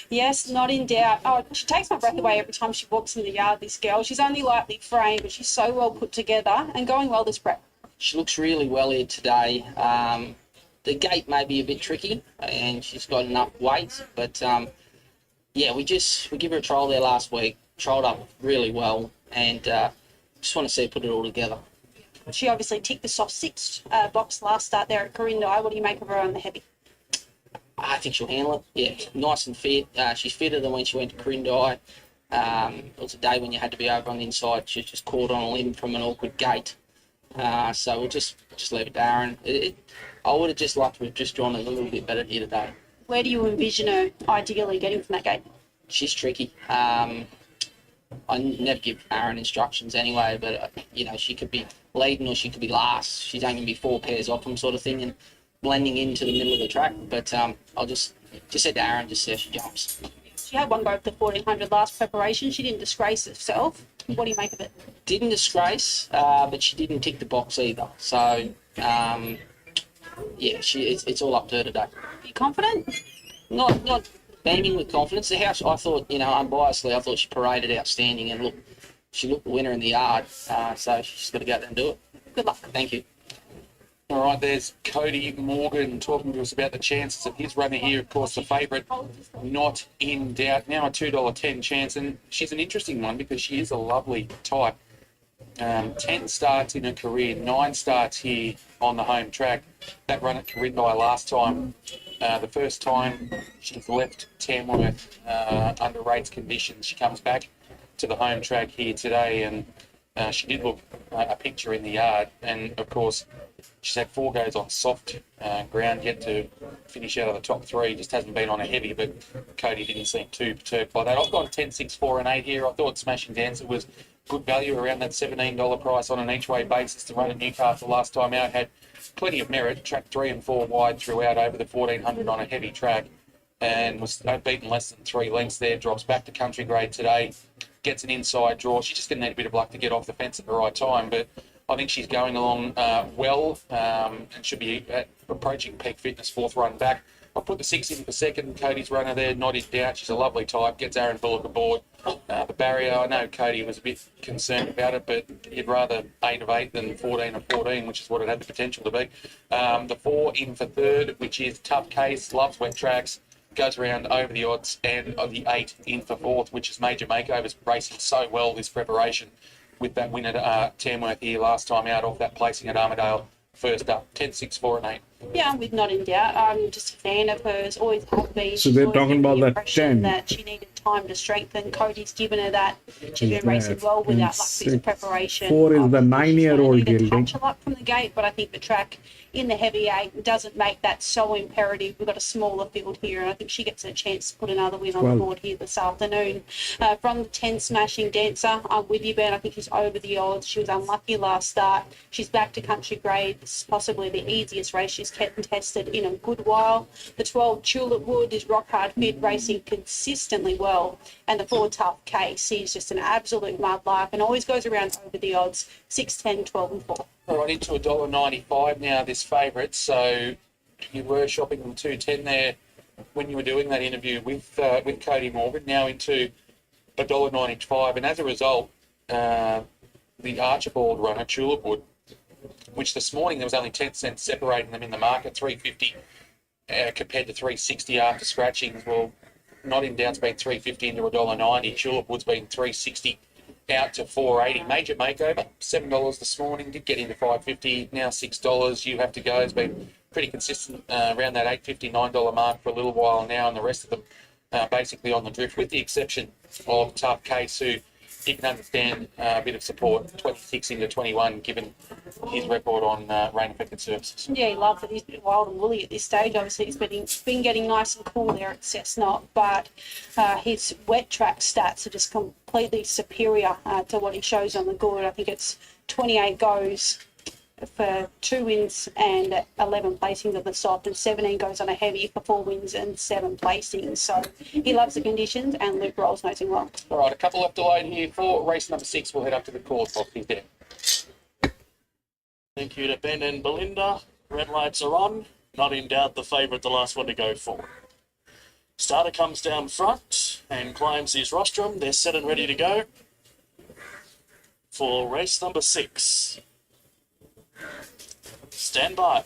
Yes, not in doubt. Oh, she takes my breath away every time she walks in the yard, this girl. She's only lightly framed, but she's so well put together and going well this prep. She looks really well here today. The gait may be a bit tricky, and she's got enough weight, but yeah, we give her a trial there last week, trialled up really well, and just want to see her put it all together. She obviously ticked the soft 6 box last start there at Corindi. What do you make of her on the heavy? I think she'll handle it. Yeah, nice and fit. She's fitter than when she went to Corindi. It was a day when you had to be over on the inside. She just caught on a limb from an awkward gate. So we'll just leave it to Aaron. I would have just liked to have just drawn it a little bit better here today. Where do you envision her ideally getting from that gate? She's tricky. I never give Aaron instructions anyway, but she could be leading or she could be last. She's only going to be 4 pairs off them, sort of thing, and blending into the middle of the track. But I'll just say to Aaron, just see how she jumps. She had one go up to 1400 last preparation. She didn't disgrace herself. What do you make of it? Didn't disgrace, but she didn't tick the box either. So yeah, it's all up to her today. Are you confident? Not beaming with confidence. The house, I thought, unbiasedly, I thought she paraded outstanding, and look, she looked the winner in the yard. So she's got to go out there and do it. Good luck. Thank you. All right, there's Cody Morgan talking to us about the chances of his runner here. Of course, the favourite, not in doubt. Now a $2.10 chance, and she's an interesting one because she is a lovely type. 10 starts in her career, 9 starts here on the home track. That run at Corindi last time, the first time she's left Tamworth under rates conditions. She comes back to the home track here today, and she did look a picture in the yard. And of course, she's had 4 goes on soft ground yet to finish out of the top 3. Just hasn't been on a heavy, but Cody didn't seem too perturbed by that. I've gone 10, 6, 4 and 8 here. I thought Smashing Dancer was good value around that $17 price on an each-way basis to run at Newcastle last time out. Had plenty of merit, tracked 3 and 4 wide throughout over the 1400 on a heavy track, and was beaten less than 3 lengths there. Drops back to country grade today, gets an inside draw. She's just going to need a bit of luck to get off the fence at the right time, but I think she's going along well and should be approaching peak fitness 4th run back. I'll put the 6 in for second. Cody's runner there, not in doubt. She's a lovely type, gets Aaron Bullock aboard. The barrier, I know Cody was a bit concerned about it, but he'd rather 8 of 8 than 14 of 14, which is what it had the potential to be. The 4 in for third, which is Tough Case, loves wet tracks, goes around over the odds, and the 8 in for 4th, which is Major Makeovers, racing so well this preparation with that win at Tamworth here last time out off that placing at Armadale. First up, 10, 6, 4 and 8. Yeah, I'm with not in doubt. I'm just a fan of hers, always have been. So they're talking about that 10. That she needed time to strengthen. Cody's given her that. She's been racing well without luck this preparation. 4 is the 9-year-old gelding. Touch a lot from the gate, but I think the track in the heavy 8 doesn't make that so imperative. We've got a smaller field here, and I think she gets a chance to put another win on the board here this afternoon. From the 10, Smashing Dancer, I'm with you, Ben. I think she's over the odds. She was unlucky last start. She's back to country grade. This is possibly the easiest race she's kept and tested in a good while. The 12, Tulip Wood, is rock hard fit, racing consistently well. And the 4, Tough Case, he's just an absolute mudlark and always goes around over the odds. 6, 10, 12 and 4. All right, into $1.95 now, this favourite. So you were shopping from 2.10 there when you were doing that interview with Cody Morgan, now into $1.95. And as a result, the Archibald runner, Tulip Wood, which this morning there was only 10 cents separating them in the market, $3.50 compared to $3.60 after scratchings. Well, not in doubt's been $3.50 into $1.90. Tulip Wood's been $3.60 out to $4.80. Major Makeover, $7 this morning, did get into $5.50, now $6. You Have to Go has been pretty consistent around that $8.50, $9 mark for a little while now, and the rest of them basically on the drift, with the exception of Tough Case, who you can understand a bit of support, 26 into 21, given his record on rain-affected surfaces. Yeah, he loves it. He's a bit wild and woolly at this stage. Obviously, he's been getting nice and cool there at Cessnock, but his wet track stats are just completely superior to what he shows on the good. I think it's 28 goes for 2 wins and 11 placings at the soft, and 17 goes on a heavy for 4 wins and 7 placings. So he loves the conditions, and Luke Rolls knows him well. All right, a couple left to load here for race number 6. We'll head up to the course while he's there. Thank you to Ben and Belinda. Red lights are on. Not in doubt, the favourite, the last one to go forward. Starter comes down front and climbs his rostrum. They're set and ready to go for race number 6. Stand by.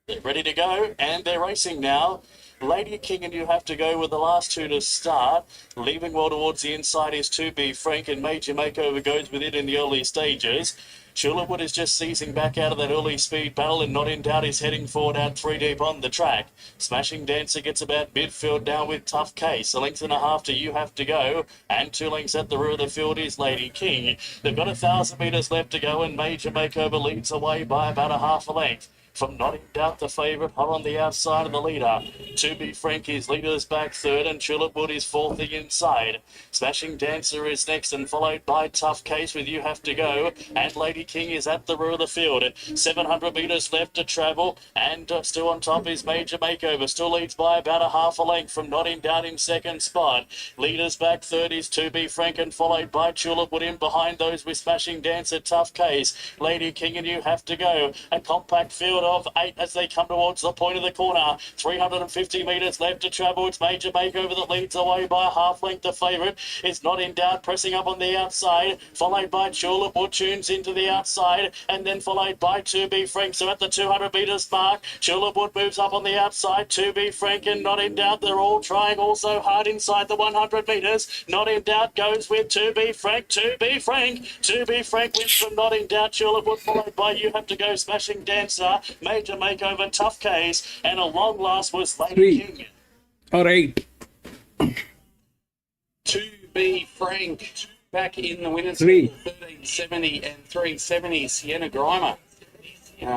They're ready to go, and they're racing now. Lady King and You Have to Go with the last 2 to start. Leaving well towards the inside is To Be Frank, and Major Makeover goes with it in the early stages. Tulipwood is just seizing back out of that early speed battle, and Not in Doubt is heading forward out 3 deep on the track. Smashing Dancer gets about midfield now with Tough Case. A length and a half to You Have to Go, and 2 lengths at the rear of the field is Lady King. They've got 1,000 metres left to go, and Major Makeover leads away by about a half a length. From Not in Doubt, the favourite, hot on the outside of the leader. To Be Frank is leader's back third, and Tulipwood is fourth the inside. Smashing Dancer is next, and followed by Tough Case with You Have to Go, and Lady King is at the rear of the field. 700 metres left to travel, and still on top is Major Makeover. Still leads by about a half a length from Not in Doubt in second spot. Leader's back third is To Be Frank, and followed by Tulipwood in behind those with Smashing Dancer, Tough Case. Lady King and You Have to Go. A compact field of 8 as they come towards the point of the corner. 350 metres left to travel. It's Major Makeover that leads away by a half length. The favourite is Not in Doubt, pressing up on the outside, followed by Tulipwood tunes into the outside, and then followed by To Be Frank. So at the 200 metres mark, Tulipwood moves up on the outside. To Be Frank and Not in Doubt, they're all trying also hard inside the 100 metres. Not in Doubt goes with To Be Frank. To Be Frank. To Be Frank wins from Not in Doubt. Tulipwood followed by You Have to Go, Smashing Dancer, Major Makeover, Tough Case, and a long last was Lady King. Or 8. To Be Frank back in the winners. 1370 and 370. Sienna Grimer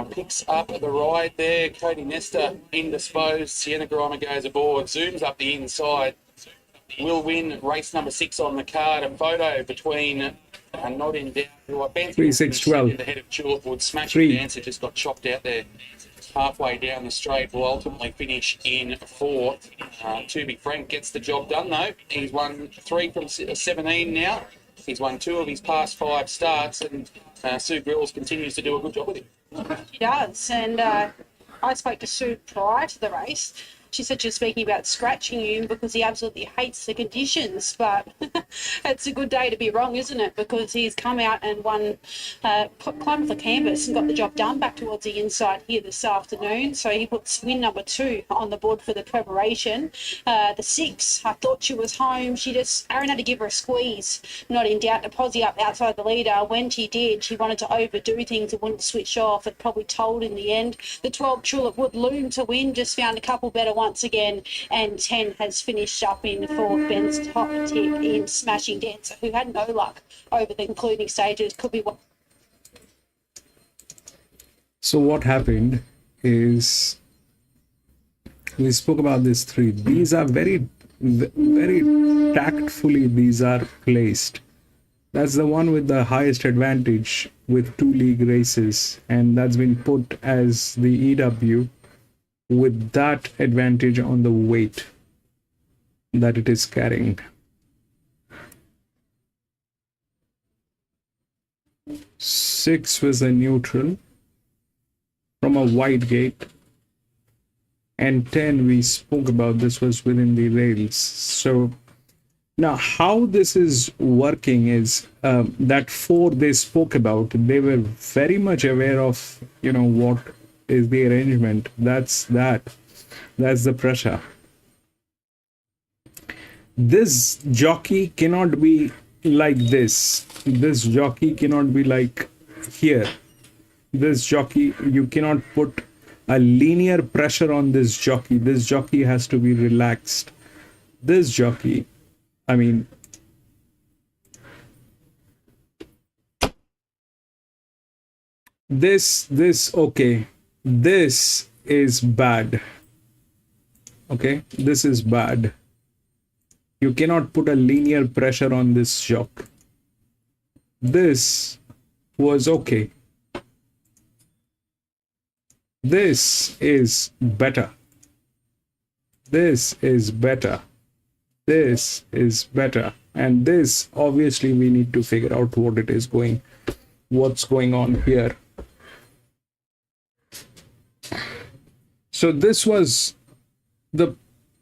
picks up the ride there. Cody Nestor indisposed. Sienna Grimer goes aboard, zooms up the inside. Will win race number 6 on the card. A photo between Not in Doubt, who I bent 3, 6, 12. the head of Tulipwood. Smashing Dancer just got chopped out there halfway down the straight. Will ultimately finish in 4th. To Be Frank gets the job done though. He's won 3 from 17 now. He's won 2 of his past 5 starts, and Sue Grills continues to do a good job with him. He does, and I spoke to Sue prior to the race. She said she was speaking about scratching him because he absolutely hates the conditions, but it's a good day to be wrong, isn't it? Because he's come out and climbed the canvas and got the job done back towards the inside here this afternoon. So he puts win number 2 on the board for the preparation. The 6, I thought she was home. Aaron had to give her a squeeze. Not in Doubt to posse up outside the leader. When she did, she wanted to overdo things and wouldn't switch off. It probably told in the end. The 12 Tulipwood loomed to win, just found a couple better once again, and 10 has finished up in 4th. Ben's top tip in Smashing Dancer, who had no luck over the concluding stages. Could be one. So what happened is we spoke about these 3. These are very tactfully these are placed. That's the one with the highest advantage with 2 league races, and that's been put as the EW with that advantage on the weight that it is carrying. 6 was a neutral from a wide gate, and 10 we spoke about, this was within the rails. So now how this is working is that 4 they spoke about, they were very much aware of what is the arrangement. That's the pressure. This jockey cannot be like this. This jockey cannot be like here. This jockey, you cannot put a linear pressure on this jockey. This jockey has to be relaxed. This jockey, I mean, okay, this is bad. Okay, this is bad. You cannot put a linear pressure on this shock. This was okay. This is better. This is better. This is better. And this, obviously, we need to figure out what's going on here. So this was the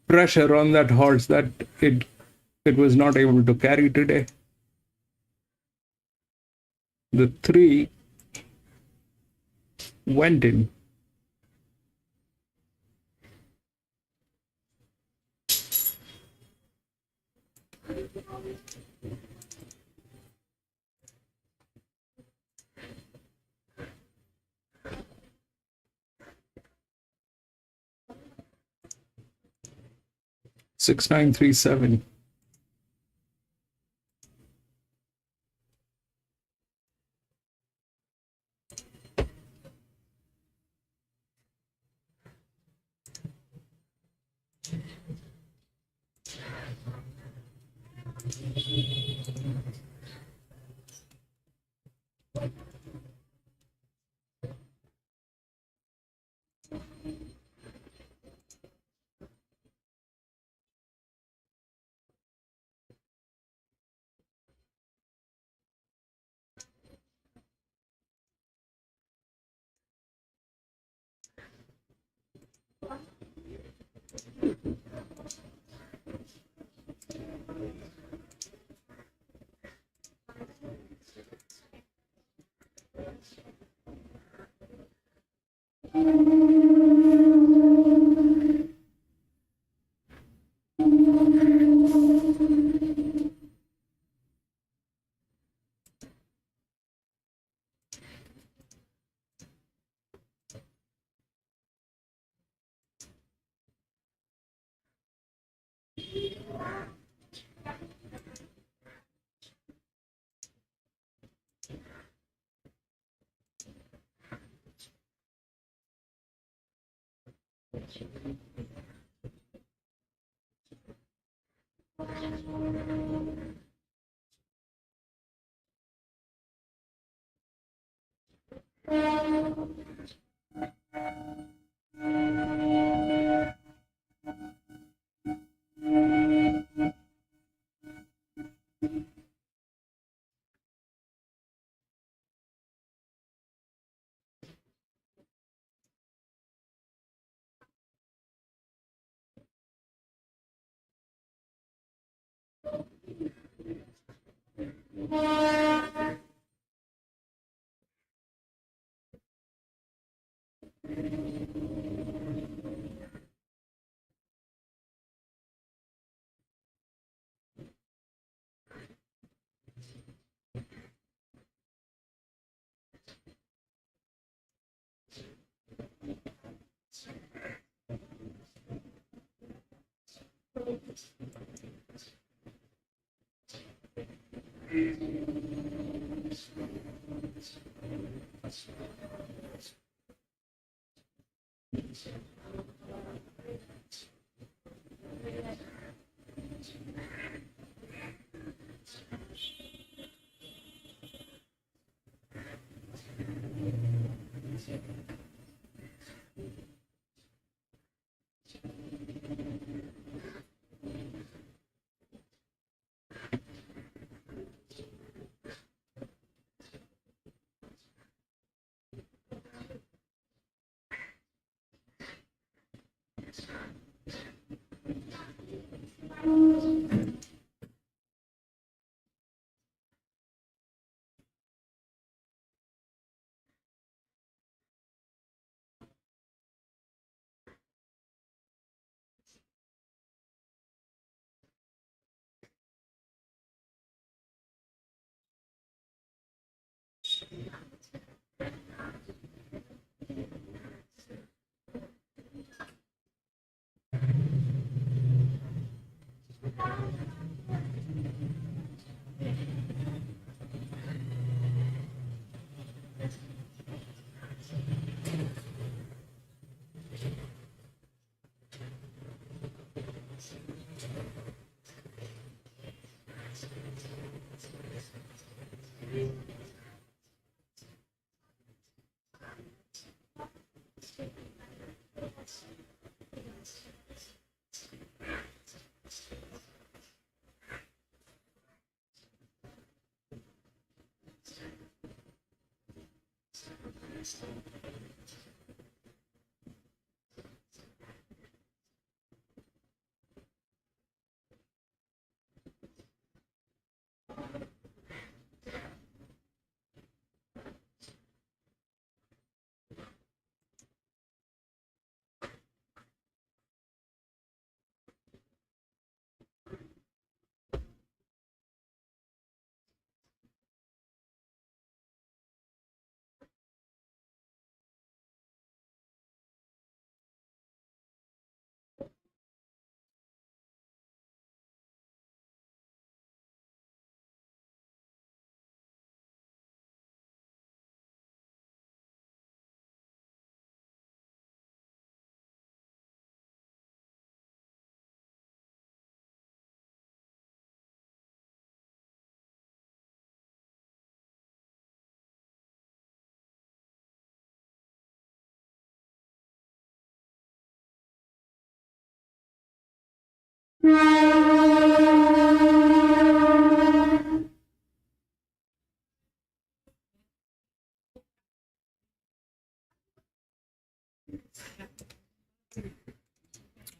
pressure on that horse that it was not able to carry today. The 3 went in. Six, 9, 3, 7.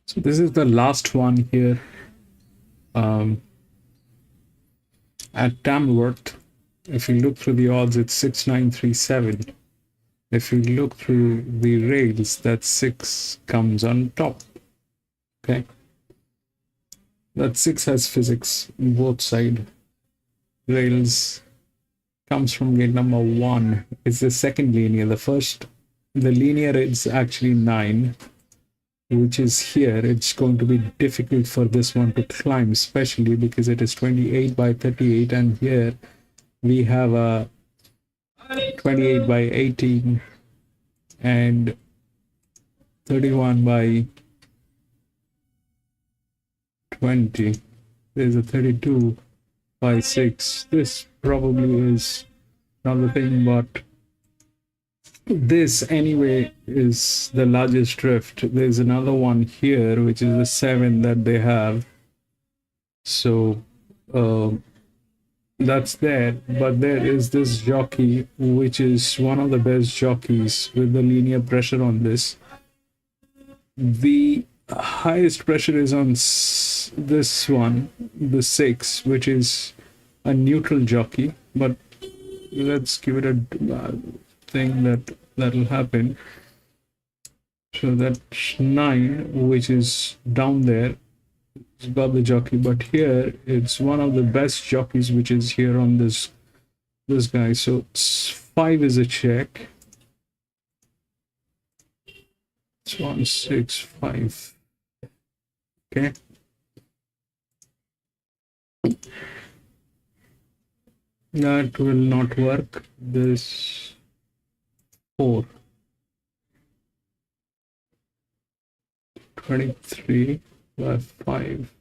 So this is the last one here at Tamworth. If you look through the odds, it's 6937. If you look through the rails, that 6 comes on top. Okay, that 6 has physics on both sides. Rails comes from gate number 1. It's the second linear. The linear is actually 9, which is here. It's going to be difficult for this one to climb, especially because it is 28 by 38, and here we have a 28 by 18 and 31 by 20. There's a 32 by 6. This probably is not the thing, but this anyway is the largest drift. There's another one here, which is the 7 that they have. So that's there, but there is this jockey, which is one of the best jockeys with the linear pressure on this. The highest pressure is on this one, the 6, which is a neutral jockey, but let's give it a thing that'll happen. So that's 9, which is down there. It's got the jockey, but here it's one of the best jockeys, which is here on this guy. So 5 is a check. It's 1, 6, 5. Okay. That will not work. This 4. 23 by 5.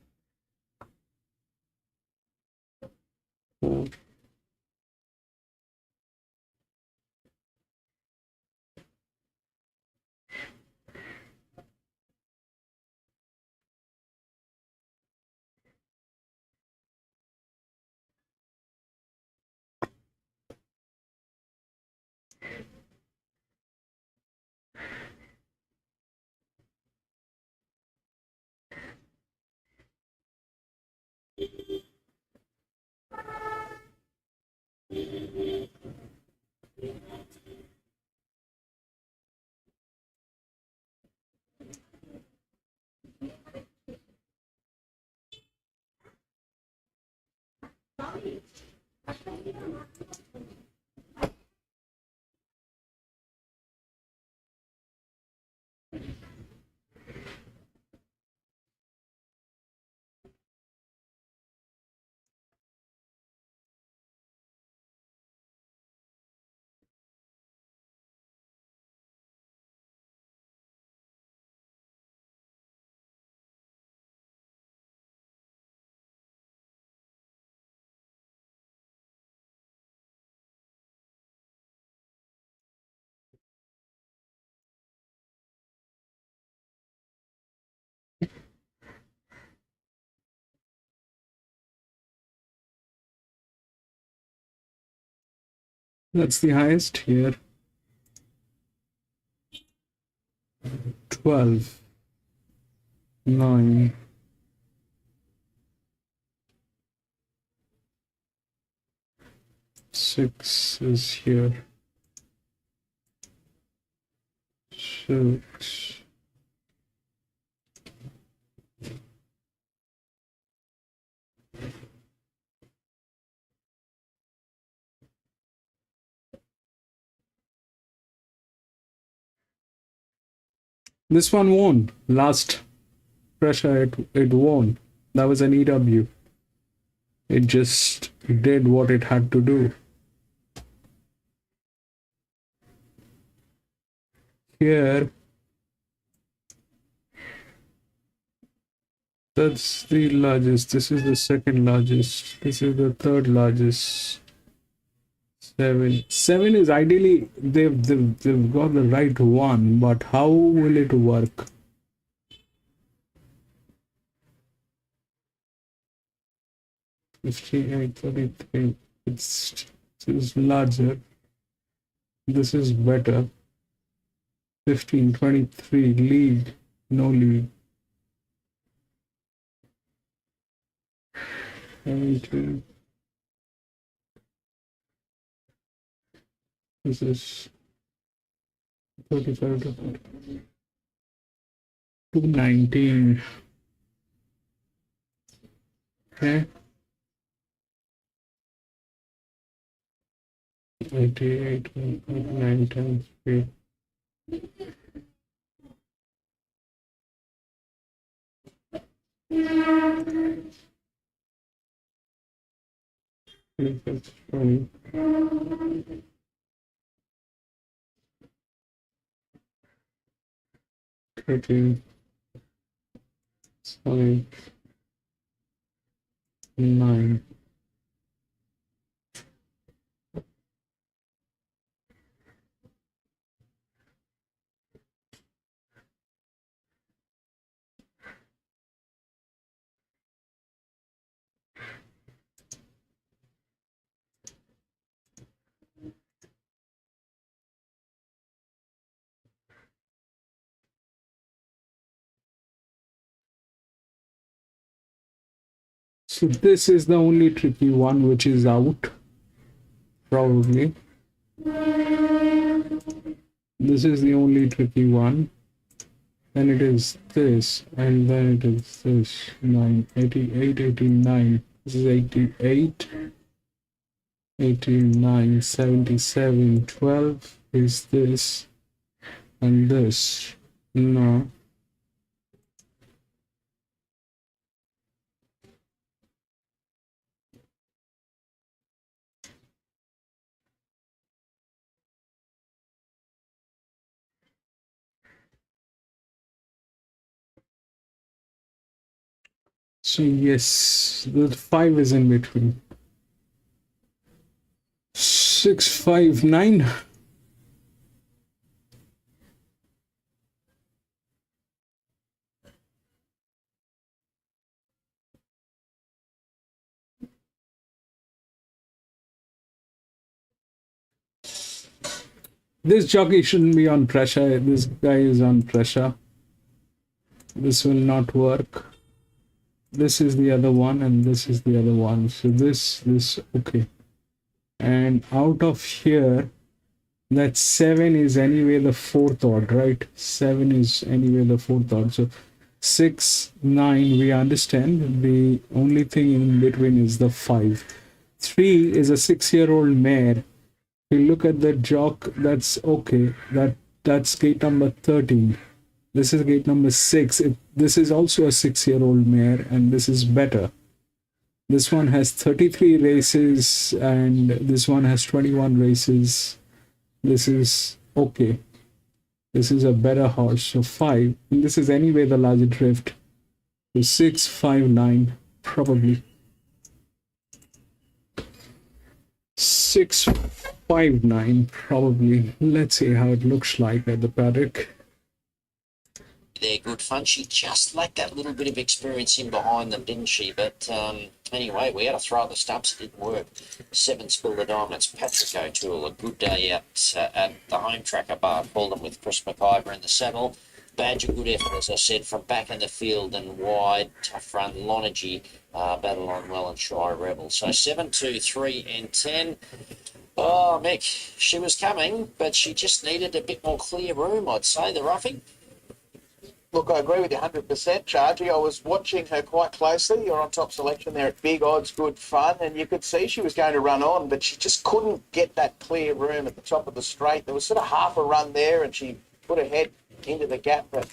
4. That's the highest here. 12, 9. Six is here. 6. This one won. Last pressure it won. That was an EW. It just did what it had to do. Here, that's the largest. This is the second largest. This is the third largest. 7. 7 is ideally they've got the right one, but how will it work? $58, $33. This is larger. This is better. 15, 23. Lead. No lead. 17. This is 35 to 219. Okay. 88, 9 times 3. That's 20. 13. 7. 9. So this is the only tricky one which is out, probably. This is the only tricky one. Then it is this, and then it is this. 9, 88, 89. This is 88, 89, 77, 12 is this, and this. No. So yes, the 5 is in between. 6, 5, 9. This jockey shouldn't be on pressure. This guy is on pressure. This will not work. This is the other one, and this is the other one. So this, okay. And out of here, that 7 is anyway the 4th odd, right? 7 is anyway the 4th odd. So 6, 9, we understand. The only thing in between is the 5. 3 is a 6-year-old mare. If you look at the jock, that's okay. That's gate number 13. This is gate number 6. This is also a 6-year-old mare, and this is better. This one has 33 races, and this one has 21 races. This is okay. This is a better horse. So 5. And this is anyway the larger drift. So 6, 5, 9, probably. 6, 5, 9, probably. Let's see how it looks like at the paddock. They're good fun. She just lacked that little bit of experience in behind them, didn't she? But anyway, we had a throw at the stumps. It didn't work. 7 Spill the Diamonds. Patrick O'Toole. A good day out at the home tracker bar. Called them with Chris McIver in the saddle. Badger, good effort, as I said, from back in the field and wide. Tough run. Lonergy battle on well and Shy Rebel. So 7, 2, 3 and 10. Oh, Mick, she was coming, but she just needed a bit more clear room, I'd say, the roughing. Look, I agree with you 100%, Chargy. I was watching her quite closely. You're on top selection there at big odds, good fun, and you could see she was going to run on, but she just couldn't get that clear room at the top of the straight. There was sort of half a run there, and she put her head into the gap, but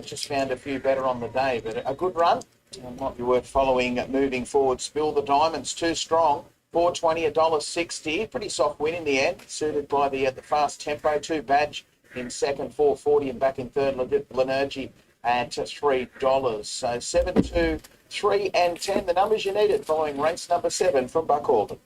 just found a few better on the day. But a good run, and might be worth following moving forward. Spill the Diamonds, too strong. $4.20, $1.60. Pretty soft win in the end, suited by the fast tempo. 2 Badge in second, $4.40, and back in third, Lenergy at $3. So 7, 2, 3 and 10, the numbers you needed following race number 7 from Buck Alden.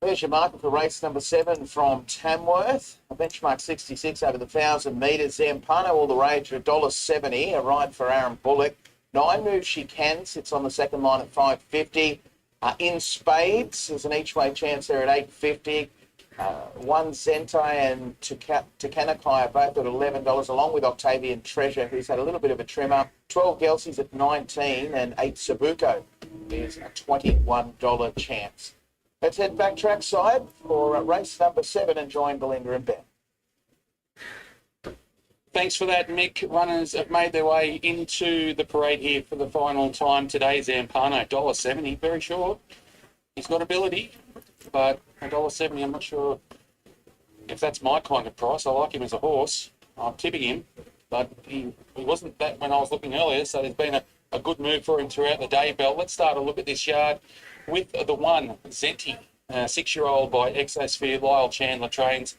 There's your market for race number 7 from Tamworth. A benchmark 66 over the 1,000 metres. Zampano, all the rage, $1.70. A ride for Aaron Bullock. 9 moves she can. Sits on the second line at $5.50. In Spades, there's an each-way chance there at $8.50. One Zentai and Takanakai are both at $11, along with Octavian Treasure, who's had a little bit of a trim up. 12 Gelsies at $19, and 8 Sabuko is a $21 chance. Let's head back trackside for race number 7 and join Belinda and Ben. Thanks for that, Mick. Runners have made their way into the parade here for the final time today. Zampano, $1.70, very short. He's got ability, but $1.70, I'm not sure if that's my kind of price. I like him as a horse. I'm tipping him, but he wasn't that when I was looking earlier, so there's been a good move for him throughout the day, Bell. Let's start a look at this yard with the one, Zenti, 6-year-old by Exosphere. Lyle Chandler trains.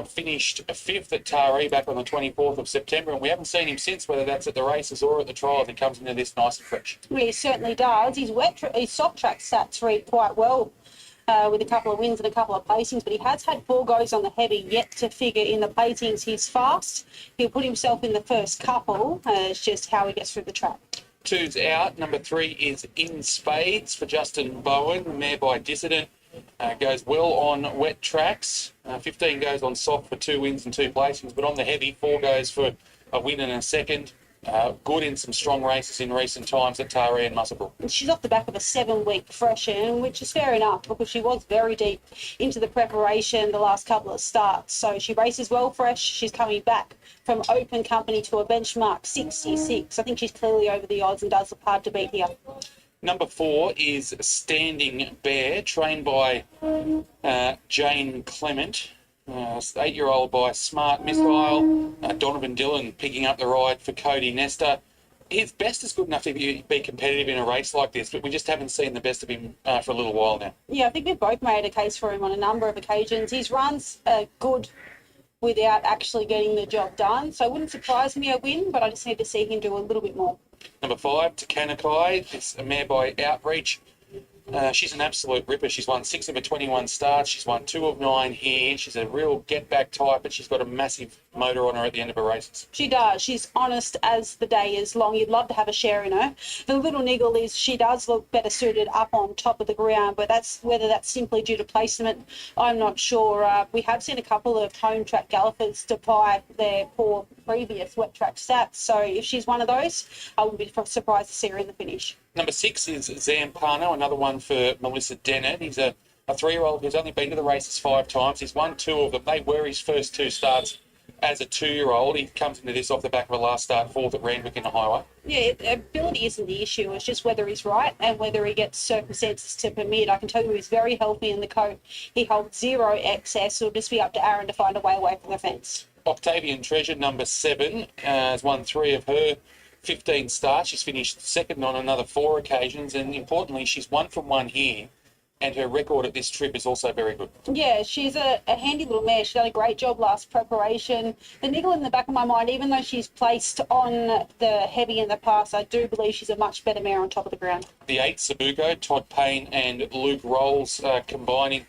Finished 5th at Taree back on the 24th of September, and we haven't seen him since, whether that's at the races or at the trials. He comes into this nice and fresh. Well, he certainly does. His soft track stats read quite well, with a couple of wins and a couple of placings, but he has had 4 goes on the heavy, yet to figure in the placings. He's fast. He'll put himself in the first couple. It's just how he gets through the track. 2's out. Number 3 is In Spades for Justin Bowen, mare by Dissident. Goes well on wet tracks. 15 goes on soft for 2 wins and 2 placings, but on the heavy, 4 goes for a win and a second. Good in some strong races in recent times at Taree and Muswellbrook. She's off the back of a 7-week freshen, which is fair enough because she was very deep into the preparation the last couple of starts. So she races well fresh. She's coming back from open company to a benchmark 66. I think she's clearly over the odds and does look hard to beat here. Number 4 is Standing Bear, trained by Jane Clement. 8-year-old by Smart Missile. Donovan Dillon picking up the ride for Cody Nestor. His best is good enough to be competitive in a race like this, but we just haven't seen the best of him for a little while now. Yeah, I think we've both made a case for him on a number of occasions. His runs are good without actually getting the job done, so it wouldn't surprise me a win, but I just need to see him do a little bit more. Number 5, Takanakai. It's a mare by Outreach. She's an absolute ripper. She's won 6 of her 21 starts. She's won 2 of 9 here. She's a real get-back type, but she's got a massive motor on her at the end of her races. She does. She's honest as the day is long. You'd love to have a share in her. The little niggle is she does look better suited up on top of the ground, but whether that's simply due to placement, I'm not sure. We have seen a couple of home track gallopers defy their poor previous wet track stats, so if she's one of those, I wouldn't be surprised to see her in the finish. Number 6 is Zampano, another one for Melissa Dennett. He's a 3-year-old who's only been to the races 5 times. He's won 2 of them. They were his first 2 starts as a 2-year-old. He comes into this off the back of a last start, 4th at Randwick in the highway. Yeah, ability isn't the issue. It's just whether he's right and whether he gets circumstances to permit. I can tell you he's very healthy in the coat. He holds 0 excess. It'll just be up to Aaron to find a way away from the fence. Octavian Treasure, number 7, has won 3 of her 15 starts. She's finished second on another 4 occasions, and importantly, she's 1 from 1 here, and her record at this trip is also very good. Yeah, she's a handy little mare. She's done a great job last preparation. The niggle in the back of my mind, even though she's placed on the heavy in the past, I do believe she's a much better mare on top of the ground. The 8, Sabuko, Todd Payne and Luke Rolls combining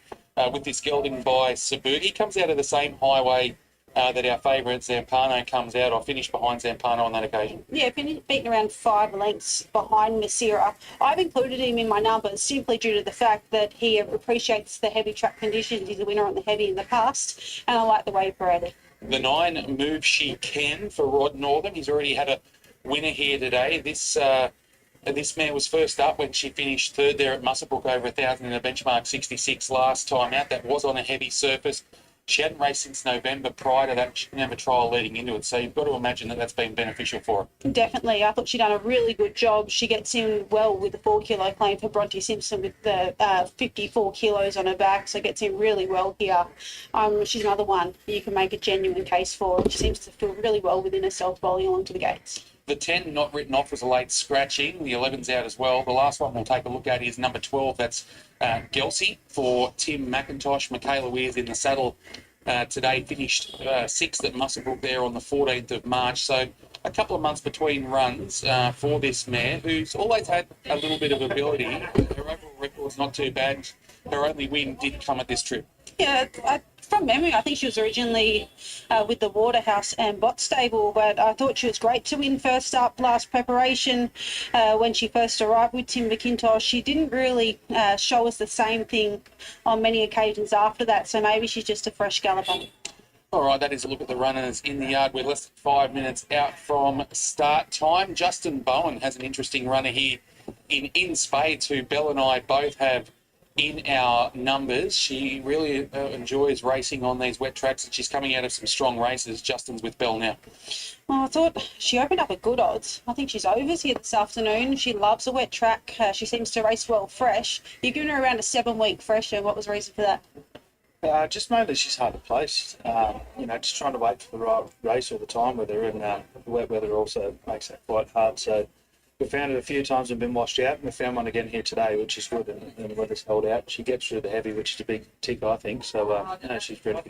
with this gelding by Sabuki. Comes out of the same highway that our favourite Zampano comes out. I finished behind Zampano on that occasion. Yeah, beaten around 5 lengths behind Messira. I've included him in my numbers simply due to the fact that he appreciates the heavy track conditions. He's a winner on the heavy in the past, and I like the way he paraded. The 9, Move She Can for Rod Northern. He's already had a winner here today. This mare was first up when she finished 3rd there at Muswellbrook over 1,000 in a benchmark 66 last time out. That was on a heavy surface. She hadn't raced since November. Prior to that, she didn't have a trial leading into it, so you've got to imagine that that's been beneficial for her. Definitely. I thought she'd done a really good job. She gets in well with the 4-kilo claim for Bronte Simpson with the 54 kilos on her back, so gets in really well here. She's another one you can make a genuine case for. She seems to feel really well within herself bowling along to the gates. The 10 not written off was a late scratching. The 11's out as well. The last one we'll take a look at is number 12. That's Gelsey for Tim McIntosh. Michaela Weir's in the saddle today. Finished 6th at Muswellbrook there on the 14th of March. So a couple of months between runs for this mare, who's always had a little bit of ability. Her overall record's not too bad. her only win did come at this trip. Yeah, from memory, I think she was originally with the Waterhouse and Bot Stable, but I thought she was great to win first up last preparation when she first arrived with Tim McIntosh. She didn't really show us the same thing on many occasions after that, so maybe she's just a fresh galloper. All right, that is a look at the runners in the yard. We're less than 5 minutes out from start time. Justin Bowen has an interesting runner here in Spades, who Belle and I both have in our numbers. She really enjoys racing on these wet tracks, and she's coming out of some strong races. Justin's with Belle now. Well, I thought she opened up at good odds. I think she's overs here this afternoon. She loves a wet track. She seems to race well fresh. You're giving her around a 7-week fresher. What was the reason for that? Just mainly she's hard to place. Just trying to wait for the right race all the time with her, and the wet weather also makes that quite hard. So we found it a few times and been washed out, and we found one again here today, which is good, and the weather's held out. She gets through the heavy, which is a big tick, I think. So, she's ready to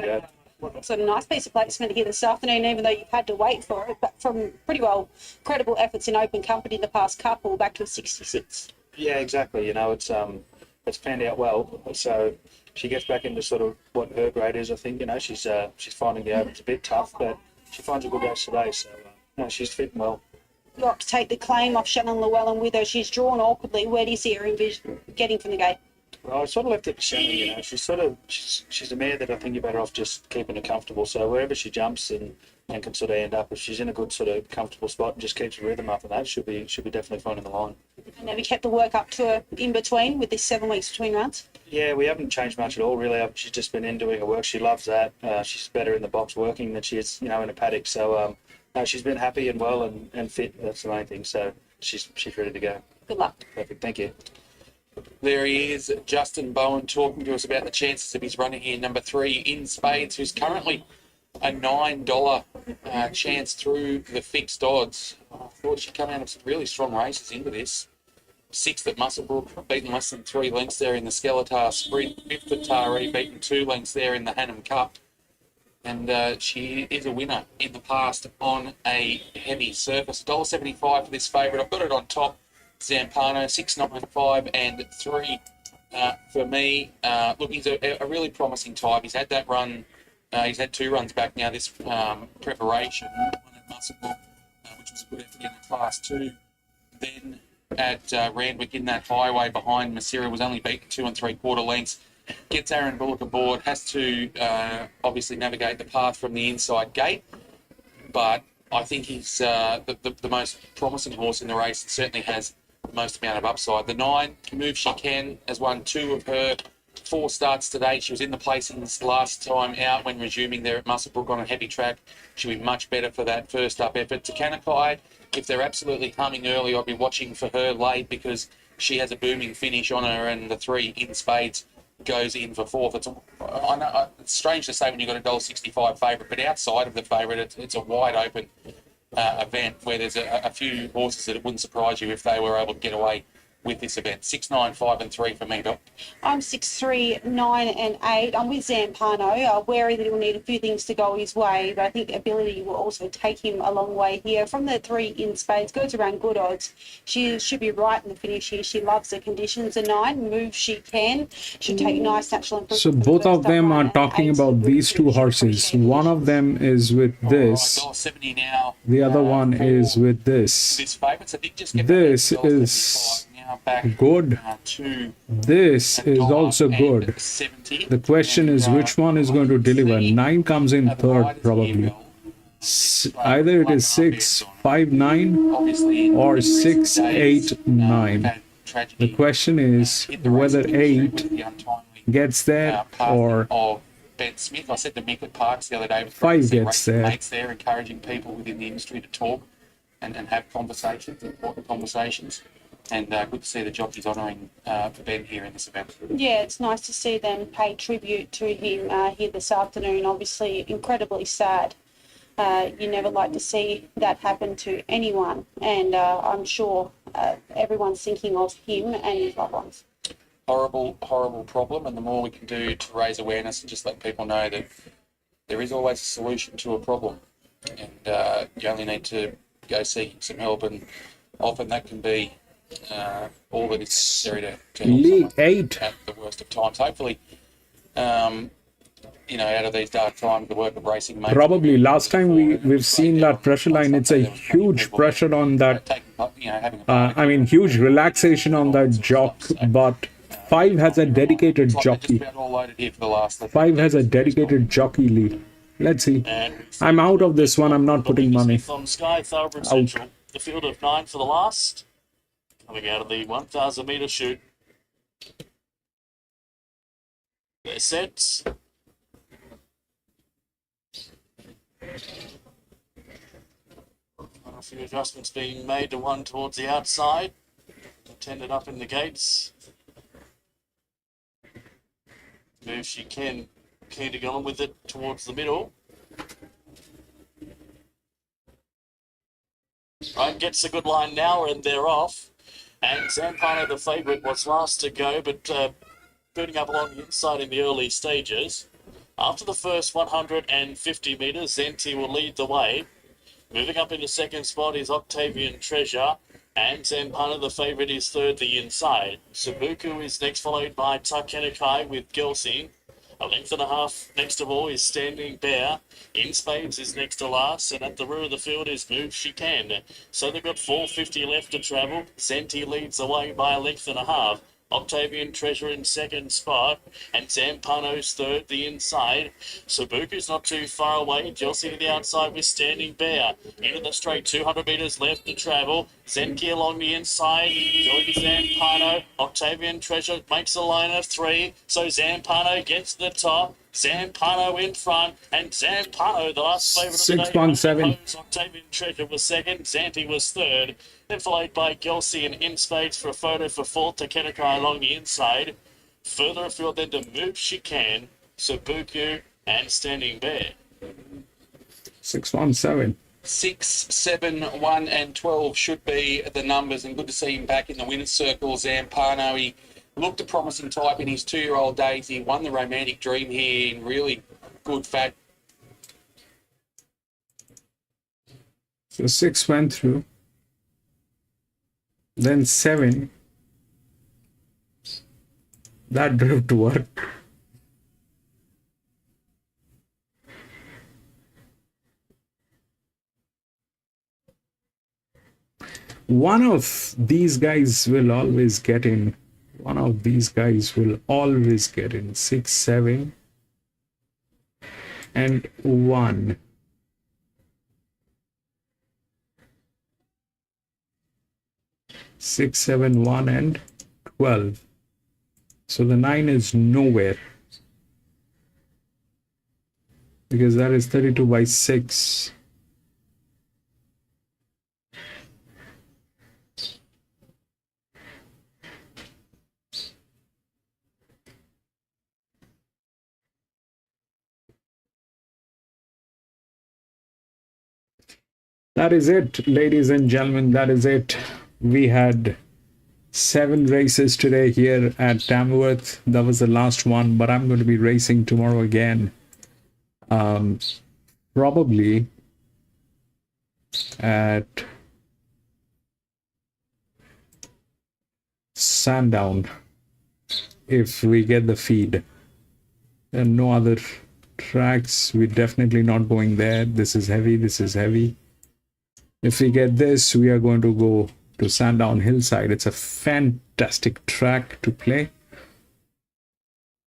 go. So a nice piece of placement here this afternoon, even though you've had to wait for it, but from pretty well credible efforts in open company the past couple, back to a 66. Yeah, exactly. It's panned out well. So she gets back into sort of what her grade is. I think she's finding the opens a bit tough, but she finds a good race today. So she's fitting well. You got to take the claim off Shannon Llewellyn with her. She's drawn awkwardly. Where do you see her getting from the gate? Well, I sort of left it to Shannon. She's a mare that I think you're better off just keeping her comfortable. So wherever she jumps and can sort of end up, if she's in a good sort of comfortable spot and just keeps her rhythm up, and that she'll be definitely finding the line. And have you kept the work up to her in between with this 7 weeks between runs? Yeah, we haven't changed much at all, really. She's just been in doing her work. She loves that. She's better in the box working than she is, in a paddock. So she's been happy and well and fit. That's the main thing. So she's ready to go. Good luck. Perfect. Thank you. There he is, Justin Bowen, talking to us about the chances of his running here, number 3 in Spades, who's currently a $9 chance through the fixed odds. I thought she'd come out of some really strong races into this. 6th at Musselbrook, beaten less than 3 lengths there in the Skeletar Sprint. 5th at Taree, beaten 2 lengths there in the Hannam Cup. And she is a winner in the past on a heavy surface. $1.75 for this favourite. I've got it on top. Zampano, 6.95 and 3 for me. Look, he's a really promising type. He's had that run. He's had 2 runs back now this preparation. One at Musselbrook, which was a good effort in the Class 2. Then at Randwick in that highway behind Masira, was only beaten 2 3/4 lengths. Gets Aaron Bullock aboard, has to obviously navigate the path from the inside gate. But I think he's the most promising horse in the race, and certainly has the most amount of upside. The 9, Move She Can, has won 2 of her 4 starts to date. She was in the placings last time out when resuming there at Musselbrook on a heavy track. She'll be much better for that first up effort. To Kanakai, if they're absolutely humming early, I'll be watching for her late, because she has a booming finish on her, and the 3 in Spades goes in for 4th. I know, it's strange to say when you've got a $1.65 favourite, but outside of the favourite, it's a wide open event where there's a few horses that it wouldn't surprise you if they were able to get away with this event. 6, 9, 5 and 3 for me, Doc. I'm 6, 3, 9 and 8. I'm with Zampano. Wary that he'll need a few things to go his way, but I think ability will also take him a long way here. From the 3 in Spades, goes around good odds. She should be right in the finish here. She loves the conditions. The 9, Move She Can, should take nice natural improvement. So both of them are talking about these 2 horses. One of them is with this. $1.70 now. The other one is with this. This favourite, so did just get This is good. This is also good. The question is which one is going to deliver. 9 comes in 3rd probably. Either it is 6, 5, 9 or 6, 8, 9. The question is whether 8 gets there or Ben Smith. I said to Mick at Parks the other day, 5 gets there. Mates there, encouraging people within the industry to talk and have conversations, important conversations. And good to see the jockeys honouring Ben here in this event. Yeah, it's nice to see them pay tribute to him here this afternoon. Obviously, incredibly sad. You never like to see that happen to anyone. And I'm sure everyone's thinking of him and his loved ones. Horrible problem. And the more we can do to raise awareness and just let people know that there is always a solution to a problem. And you only need to go seek some help. And often that can be all that is necessary to help Lee, someone 8. at the worst of times. Hopefully, out of these dark times, the work of racing may Probably last time we've seen that pressure line. It's a huge pressure on that. I mean, huge relaxation on that jock, but 5 has a dedicated jockey. 5 has a dedicated jockey, Lee. Let's see. I'm out of this one. I'm not putting money. From Sky Thoroughbred Central, the field of 9 for the last. Coming out of the 1,000 metre chute. They're set. A few adjustments being made to one towards the outside. Tended up in the gates. Move she can. Keen to go on with it towards the middle. Right, gets a good line now and they're off. And Zampano, the favourite, was last to go, but burning up along the inside in the early stages. After the first 150 metres, Zenti will lead the way. Moving up into second spot is Octavian Treasure, and Zampano, the favourite, is third the inside. Sabuku is next, followed by Takenikai with Gelsing. A length and a half next of all is Standing Bear. In Spades is next to last, and at the rear of the field is Move She Can. So they've got 450 left to travel. Zenti leads the way by a length and a half. Octavian Treasure in second spot, and Zampano's third the inside. Sabuku's not too far away. Jelsey to the outside with Standing Bear. Into the straight, 200 metres left to travel. Zenki along the inside. Joey Zampano. Octavian Treasure makes a line of 3. So Zampano gets to the top. Zampano in front, and Zampano, the last favourite of the day. 617. Octavian Treasure was second, Zanti was third. Then followed by Gelsey and In Spades for a photo for fourth to Kenekai along the inside. Further afield then to Move She Can, Sabuku and Standing Bear. 617. 6, 7, 1 and 12 should be the numbers, and good to see him back in the winner's circle. Zampano, he looked a promising type in his 2-year-old days. He won the Romantic Dream here in really good fact. So 6 went through. Then 7. That drift worked. One of these guys will always get in. One of these guys will always get in. 6, 7 and 1. Six, 7, 1 and 12. So the 9 is nowhere, because that is 32 by 6. That is it, ladies and gentlemen. That is it. We had 7 races today here at Tamworth. That was the last one, but I'm going to be racing tomorrow again. Probably at Sandown, if we get the feed. And no other tracks. We're definitely not going there. This is heavy. This is heavy. If we get this, we are going to go to Sandown Hillside. It's a fantastic track to play.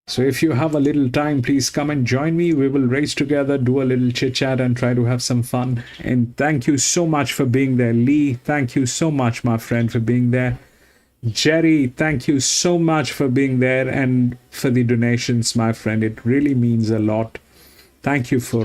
So if you have a little time, please come and join me. We will race together, do a little chit chat and try to have some fun. And thank you so much for being there. Lee, thank you so much, my friend, for being there. Jerry, thank you so much for being there and for the donations, my friend. It really means a lot. Thank you for